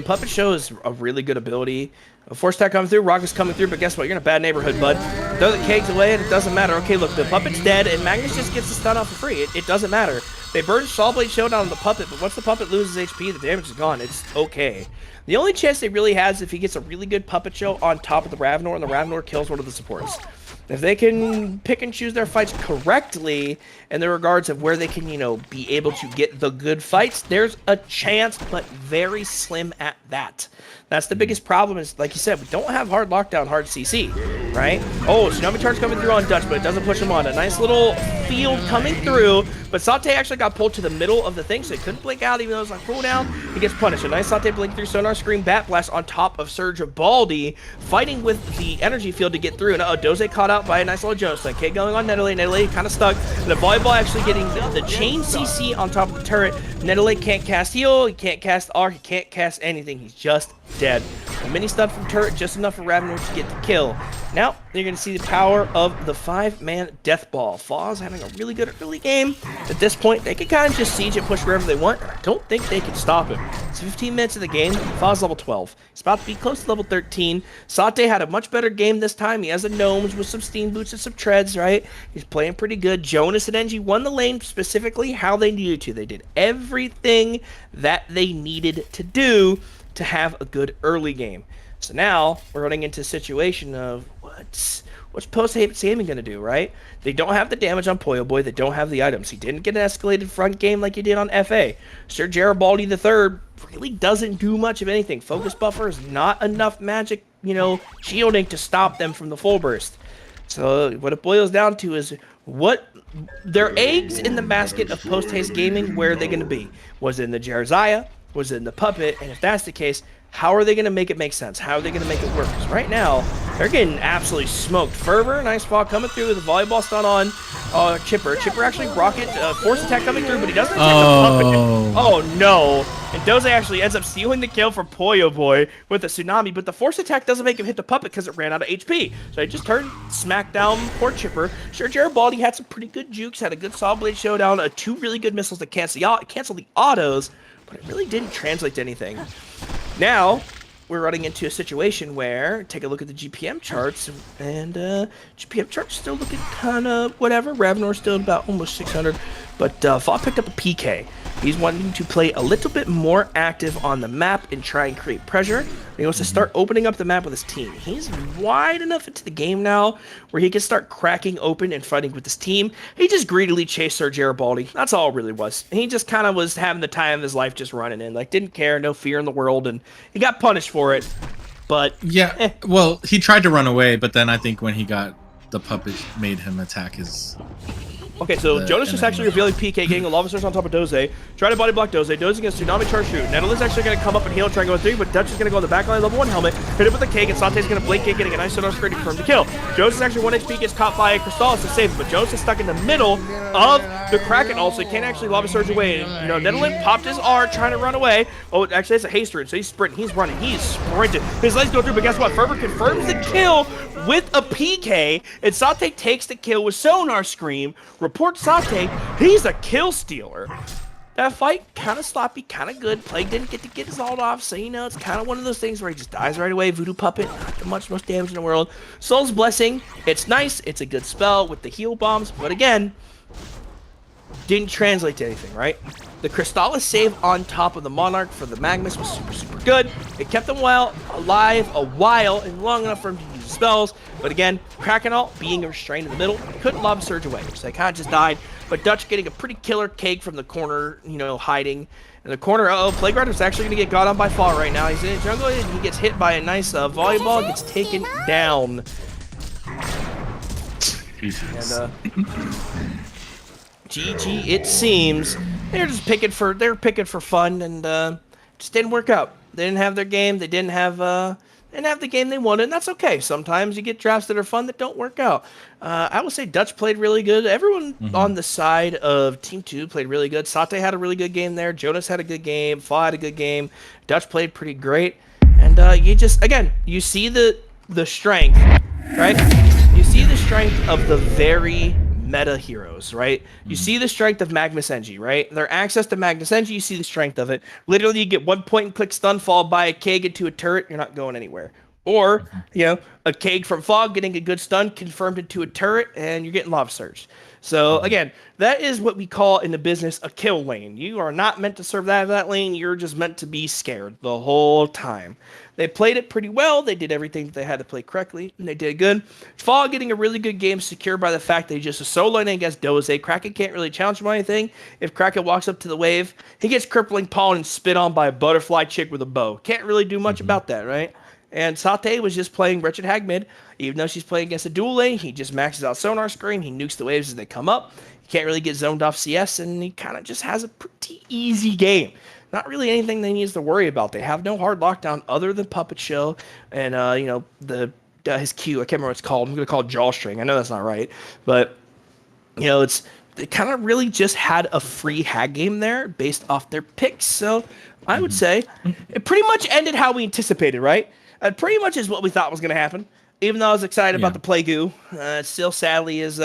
Puppet Show is a really good ability. A force attack coming through, Rocket's coming through, but guess what? You're in a bad neighborhood, bud. Throw the kegs away and it doesn't matter. Okay, look, the Puppet's dead and Magnus just gets the stun off for free. It doesn't matter. They burn Saw Blade Showdown on the Puppet, but once the Puppet loses HP, the damage is gone. It's okay. The only chance they really has is if he gets a really good Puppet Show on top of the Ravenor, and the Ravenor kills one of the supports. If they can pick and choose their fights correctly in the regards of where they can, be able to get the good fights, there's a chance, but very slim at that. That's the biggest problem is, like you said, we don't have hard lockdown, hard CC, right? Oh, Tsunami Charge coming through on Dutch, but it doesn't push him on. A nice little field coming through, but Sate actually got pulled to the middle of the thing, so he couldn't blink out even though it was on cooldown. He gets punished. A nice Sate blink through Sonar Scream Bat Blast on top of Surge of Baldy, fighting with the energy field to get through. And Doze caught out by a nice little Jones. K going on Nettele. Nettele kind of stuck. And the volleyball actually getting the chain CC on top of the turret. Nettele can't cast heal, he can't cast R, he can't cast anything. He's just dead. A mini stun from turret, just enough for Ravenor to get the kill. Now, you're going to see the power of the 5-man death ball. Foz having a really good early game. At this point, they can kind of just siege and push wherever they want. I don't think they can stop him. It's 15 minutes of the game. Foz level 12. He's about to be close to level 13. Sate had a much better game this time. He has a gnomes with some steam boots and some treads, right? He's playing pretty good. Jonas and NG won the lane specifically how they needed to. They did everything that they needed to do to have a good early game. So now we're running into a situation of what's post-haste gaming going to do, right? They don't have the damage on Poyo Boy. They don't have the items. He didn't get an escalated front game like he did on FA. Sir Garibaldi III really doesn't do much of anything. Focus buffer is not enough magic, shielding to stop them from the full burst. So what it boils down to is what their eggs in the basket of post-haste gaming, where are they going to be? Was it in the Jeremiah? Was it in the Puppet? And if that's the case, how are they going to make it make sense? How are they going to make it work? Because right now, they're getting absolutely smoked. Fervor, nice ball coming through with a volleyball stun on Chipper. Chipper actually rocket, force attack coming through, but he doesn't attack the Puppet. Oh no. And Doze actually ends up stealing the kill for Poyo Boy with a Tsunami, but the force attack doesn't make him hit the Puppet because it ran out of HP. So he just turned smack down poor Chipper. Sure, Garibaldi had some pretty good jukes, had a good Saw Blade showdown, 2 really good missiles to cancel the autos, but it really didn't translate to anything. Now, we're running into a situation where, take a look at the GPM charts, and GPM charts still looking kind of whatever. Ravenor's still about almost 600, but Fall picked up a PK. He's wanting to play a little bit more active on the map and try and create pressure. He wants to start opening up the map with his team. He's wide enough into the game now where he can start cracking open and fighting with his team. He just greedily chased Sir Garibaldi. That's all it really was. He just kind of was having the time of his life just running in. Like, didn't care, no fear in the world, and he got punished for it. But, yeah, well, he tried to run away, but then I think when he got the puppet made him attack his... Okay, so Jonas just actually revealing PK, getting a Lava Surge on top of Doze. Try to body block Doze. Doze against Tsunami Charge shoot. Nettle's actually going to come up and heal, try and go 3, but Dutch is going to go on the back line, level 1 helmet, hit it with a cake, and Sante's going to blink it, getting a nice Sonar Screen to confirm the kill. Jonas is actually 1 HP, gets caught by Crystallis to save him, but Jonas is stuck in the middle of the Kraken also. He can't actually Lava Surge away. Nettlin popped his R, trying to run away. Oh, actually, it's a haste rune, so he's sprinting, he's running, he's sprinting. His legs go through, but guess what? Fervor confirms the kill with a PK, and Sate takes the kill with Sonar Scream. Report Sate, he's a kill stealer. That fight, kind of sloppy, kind of good. Plague didn't get to get his ult off, so it's kind of one of those things where he just dies right away. Voodoo Puppet, not the most damage in the world. Soul's Blessing, it's nice, it's a good spell with the heal bombs, but again, didn't translate to anything, right? The Crystallis save on top of the Monarch for the Magnus was super, super good. It kept him alive a while and long enough for him to use spells. But again, Kraken ult being restrained in the middle, couldn't Lava Surge away. So they kind of just died. But Dutch getting a pretty killer cake from the corner, hiding. In the corner, Plague Rider's actually going to get got on by Fall right now. He's in the jungle and he gets hit by a nice volleyball, gets taken down. And, GG, it seems. They're picking for fun, and just didn't work out. They didn't have their game. They didn't have the game they wanted, and that's okay. Sometimes you get drafts that are fun that don't work out. I would say Dutch played really good. Everyone on the side of Team 2 played really good. Sate had a really good game there. Jonas had a good game. Fa had a good game. Dutch played pretty great. And you see the strength, right? You see the strength of the very meta heroes, right? You see the strength of Magnus NG, right? Their access to Magnus NG, you see the strength of it. Literally, you get 1 point and click stun, followed by a Keg into a turret, you're not going anywhere. Or, a Keg from Fog getting a good stun confirmed into a turret, and you're getting Lava Surge. So again, that is what we call in the business a kill lane. You are not meant to serve that lane. You're just meant to be scared the whole time. They played it pretty well. They did everything that they had to play correctly, and they did good. Fall getting a really good game secured by the fact that he just a soloing against Doze. Kraken can't really challenge him on anything. If Kraken walks up to the wave, he gets crippling pollen and spit on by a butterfly chick with a bow. Can't really do much about that, right? And Sate was just playing Wretched Hag mid. Even though she's playing against a dual lane, he just maxes out Sonar Screen. He nukes the waves as they come up. He can't really get zoned off CS, and he kind of just has a pretty easy game. Not really anything they needs to worry about. They have no hard lockdown other than Puppet Show and, his Q. I can't remember what it's called. I'm going to call it Jawstring. I know that's not right. But, they kind of really just had a free Hag game there based off their picks. So I would say it pretty much ended how we anticipated, right? It pretty much is what we thought was going to happen. Even though I was excited about the play goo, it still sadly is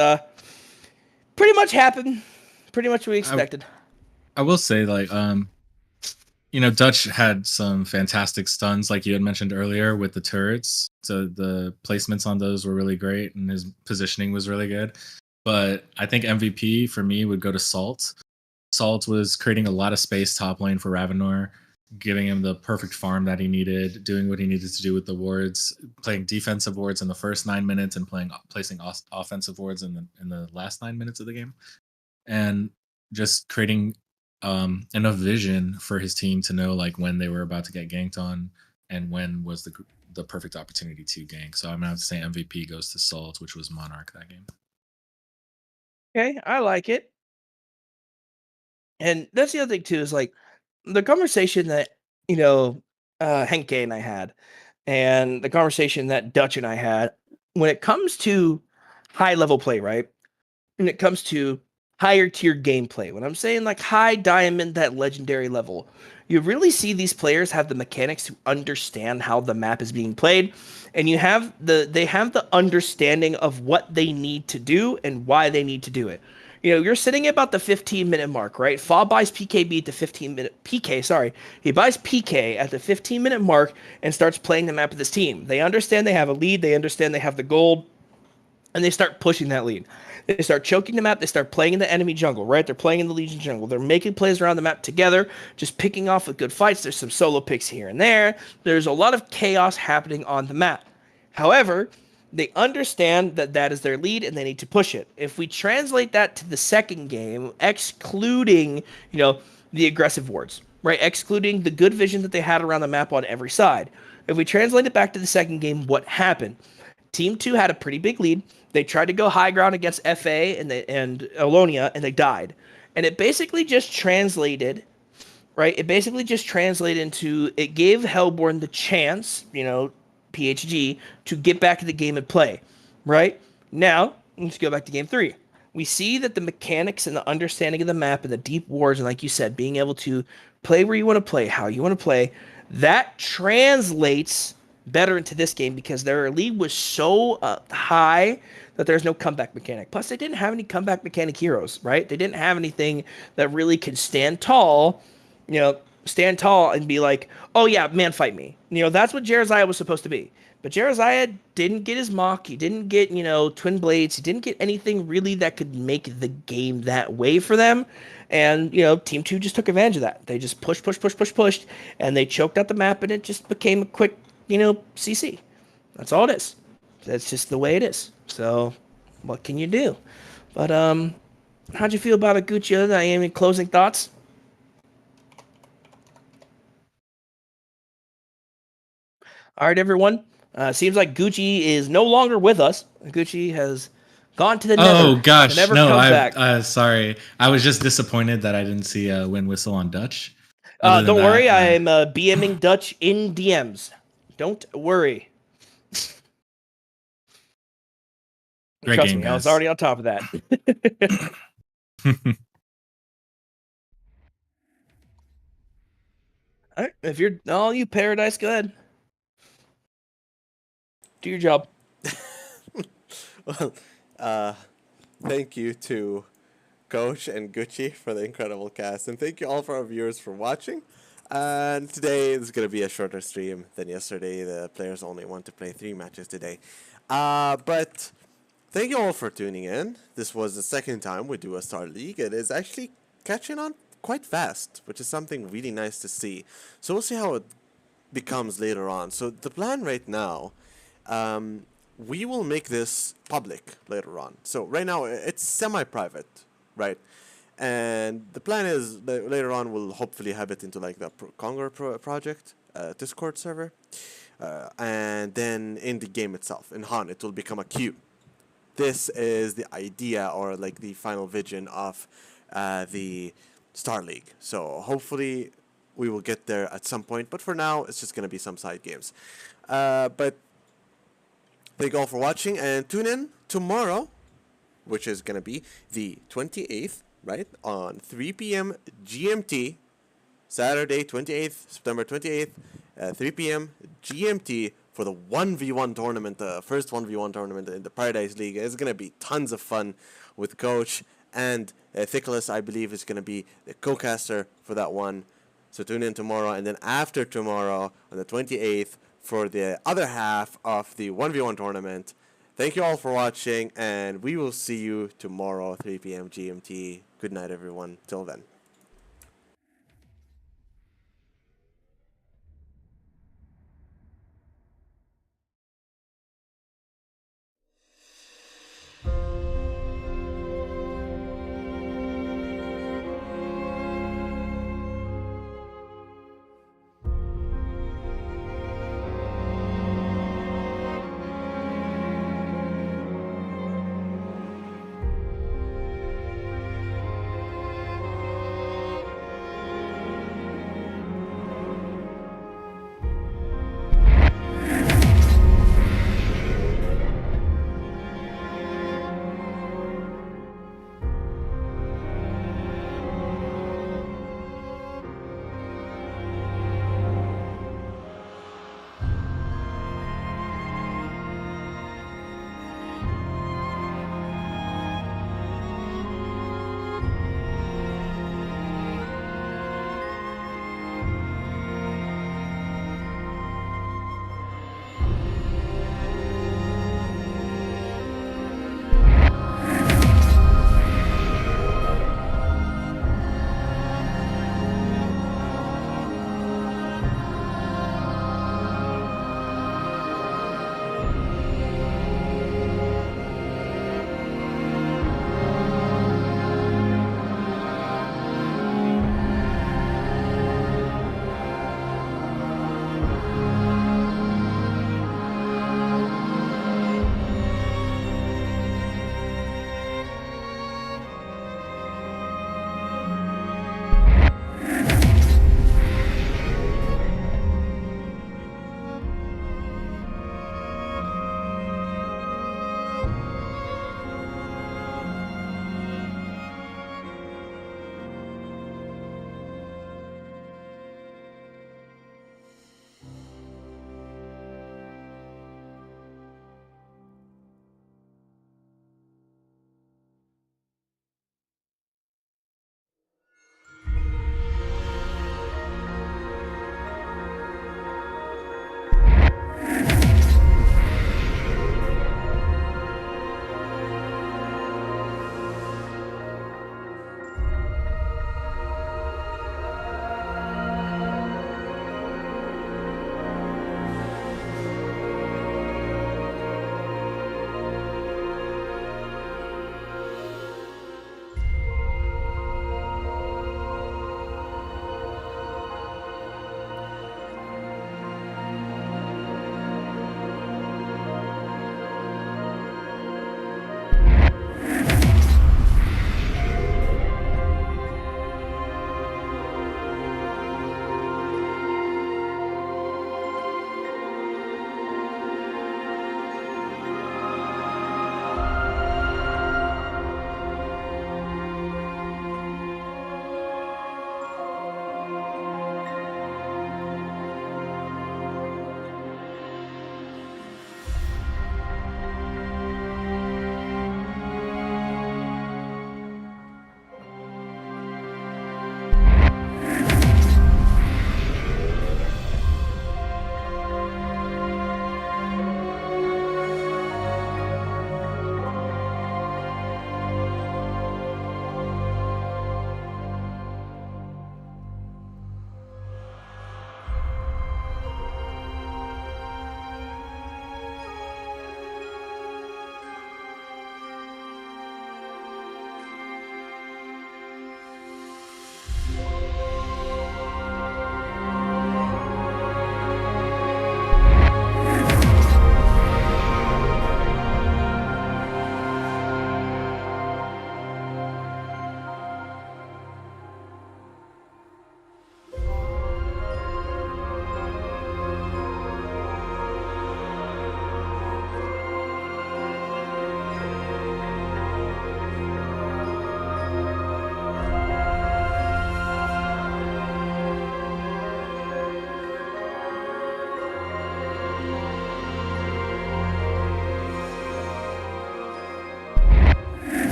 pretty much happened. Pretty much what we expected. I will say, Dutch had some fantastic stuns, like you had mentioned earlier, with the turrets. So the placements on those were really great, and his positioning was really good. But I think MVP for me would go to Salt. Salt was creating a lot of space top lane for Ravenor, giving him the perfect farm that he needed, doing what he needed to do with the wards, playing defensive wards in the first 9 minutes and placing offensive wards in the last 9 minutes of the game, and just creating enough vision for his team to know when they were about to get ganked on and when was the perfect opportunity to gank. So I'm gonna have to say MVP goes to Salt, which was Monarch that game. Okay, I like it. And that's the other thing too is the conversation that Henke and I had, and the conversation that Dutch and I had when it comes to high level play, right? When it comes to higher tier gameplay, when I'm saying high diamond, that legendary level, you really see these players have the mechanics to understand how the map is being played, and they have the understanding of what they need to do and why they need to do it. You're sitting at about the 15-minute mark, right? Fa buys PKB at the 15-minute PK, sorry. He buys PK at the 15-minute mark and starts playing the map with his team. They understand they have a lead, they understand they have the gold, and they start pushing that lead. They start choking the map. They start playing in the enemy jungle, right? They're playing in the Legion jungle. They're making plays around the map together, just picking off with good fights. There's some solo picks here and there. There's a lot of chaos happening on the map. However, they understand that is their lead and they need to push it. If we translate that to the second game, excluding, the aggressive wards, right? Excluding the good vision that they had around the map on every side. If we translate it back to the second game, what happened? Team 2 had a pretty big lead. They tried to go high ground against FA and Alonia, and they died. And it basically just translated, right? It basically just translated into, it gave Hellborne the chance, PHG, to get back in the game and play, right? Now, let's go back to game 3. We see that the mechanics and the understanding of the map and the deep wars, and like you said, being able to play where you want to play, how you want to play, that translates better into this game because their lead was so high that there's no comeback mechanic. Plus, they didn't have any comeback mechanic heroes, right? They didn't have anything that really could stand tall, and be like, oh yeah, man, fight me. That's what Jeraziah was supposed to be. But Jeraziah didn't get his Mach. He didn't get, Twin Blades. He didn't get anything really that could make the game that way for them. And, Team 2 just took advantage of that. They just pushed, and they choked out the map, and it just became a quick, CC. That's all it is. That's just the way it is. So, what can you do? But, how'd you feel about it, Gucci? Other than any closing thoughts? All right, everyone. Seems like Gucci is no longer with us. Gucci has gone to the Nether. Oh gosh, never no! comes back. Sorry, I was just disappointed that I didn't see a win whistle on Dutch. Don't worry, I'm BMing Dutch in DMs. Don't worry. Great Trust game, me, guys. I was already on top of that. All right, if you're all you Paradise, go ahead. Do your job. Well, thank you to Coach and Gucci for the incredible cast, and thank you all for our viewers for watching. And today is going to be a shorter stream than yesterday. The players only want to play 3 matches today. But Thank you all for tuning in. This was the second time we do a Star League. It is actually catching on quite fast, which is something really nice to see. So we'll see how it becomes later on. So the plan right now, we will make this public later on. So right now it's semi-private, right? And the plan is that later on we'll hopefully have it into like the project Discord server, and then in the game itself in HoN it will become a queue. This is the idea or like the final vision of the Star League. So hopefully we will get there at some point. But for now, it's just gonna be some side games. But thank you all for watching and tune in tomorrow, which is gonna be the 28th, right, on 3 p.m. GMT, Saturday 28th, September 28th, 3 p.m. GMT for the 1v1 tournament, the first 1v1 tournament in the Paradise League. It's going to be tons of fun with Coach, and Thickles, I believe, is going to be the co-caster for that one. So tune in tomorrow, and then after tomorrow, on the 28th, for the other half of the 1v1 tournament. Thank you all for watching, and we will see you tomorrow, 3 p.m. GMT. Good night, everyone. Till then.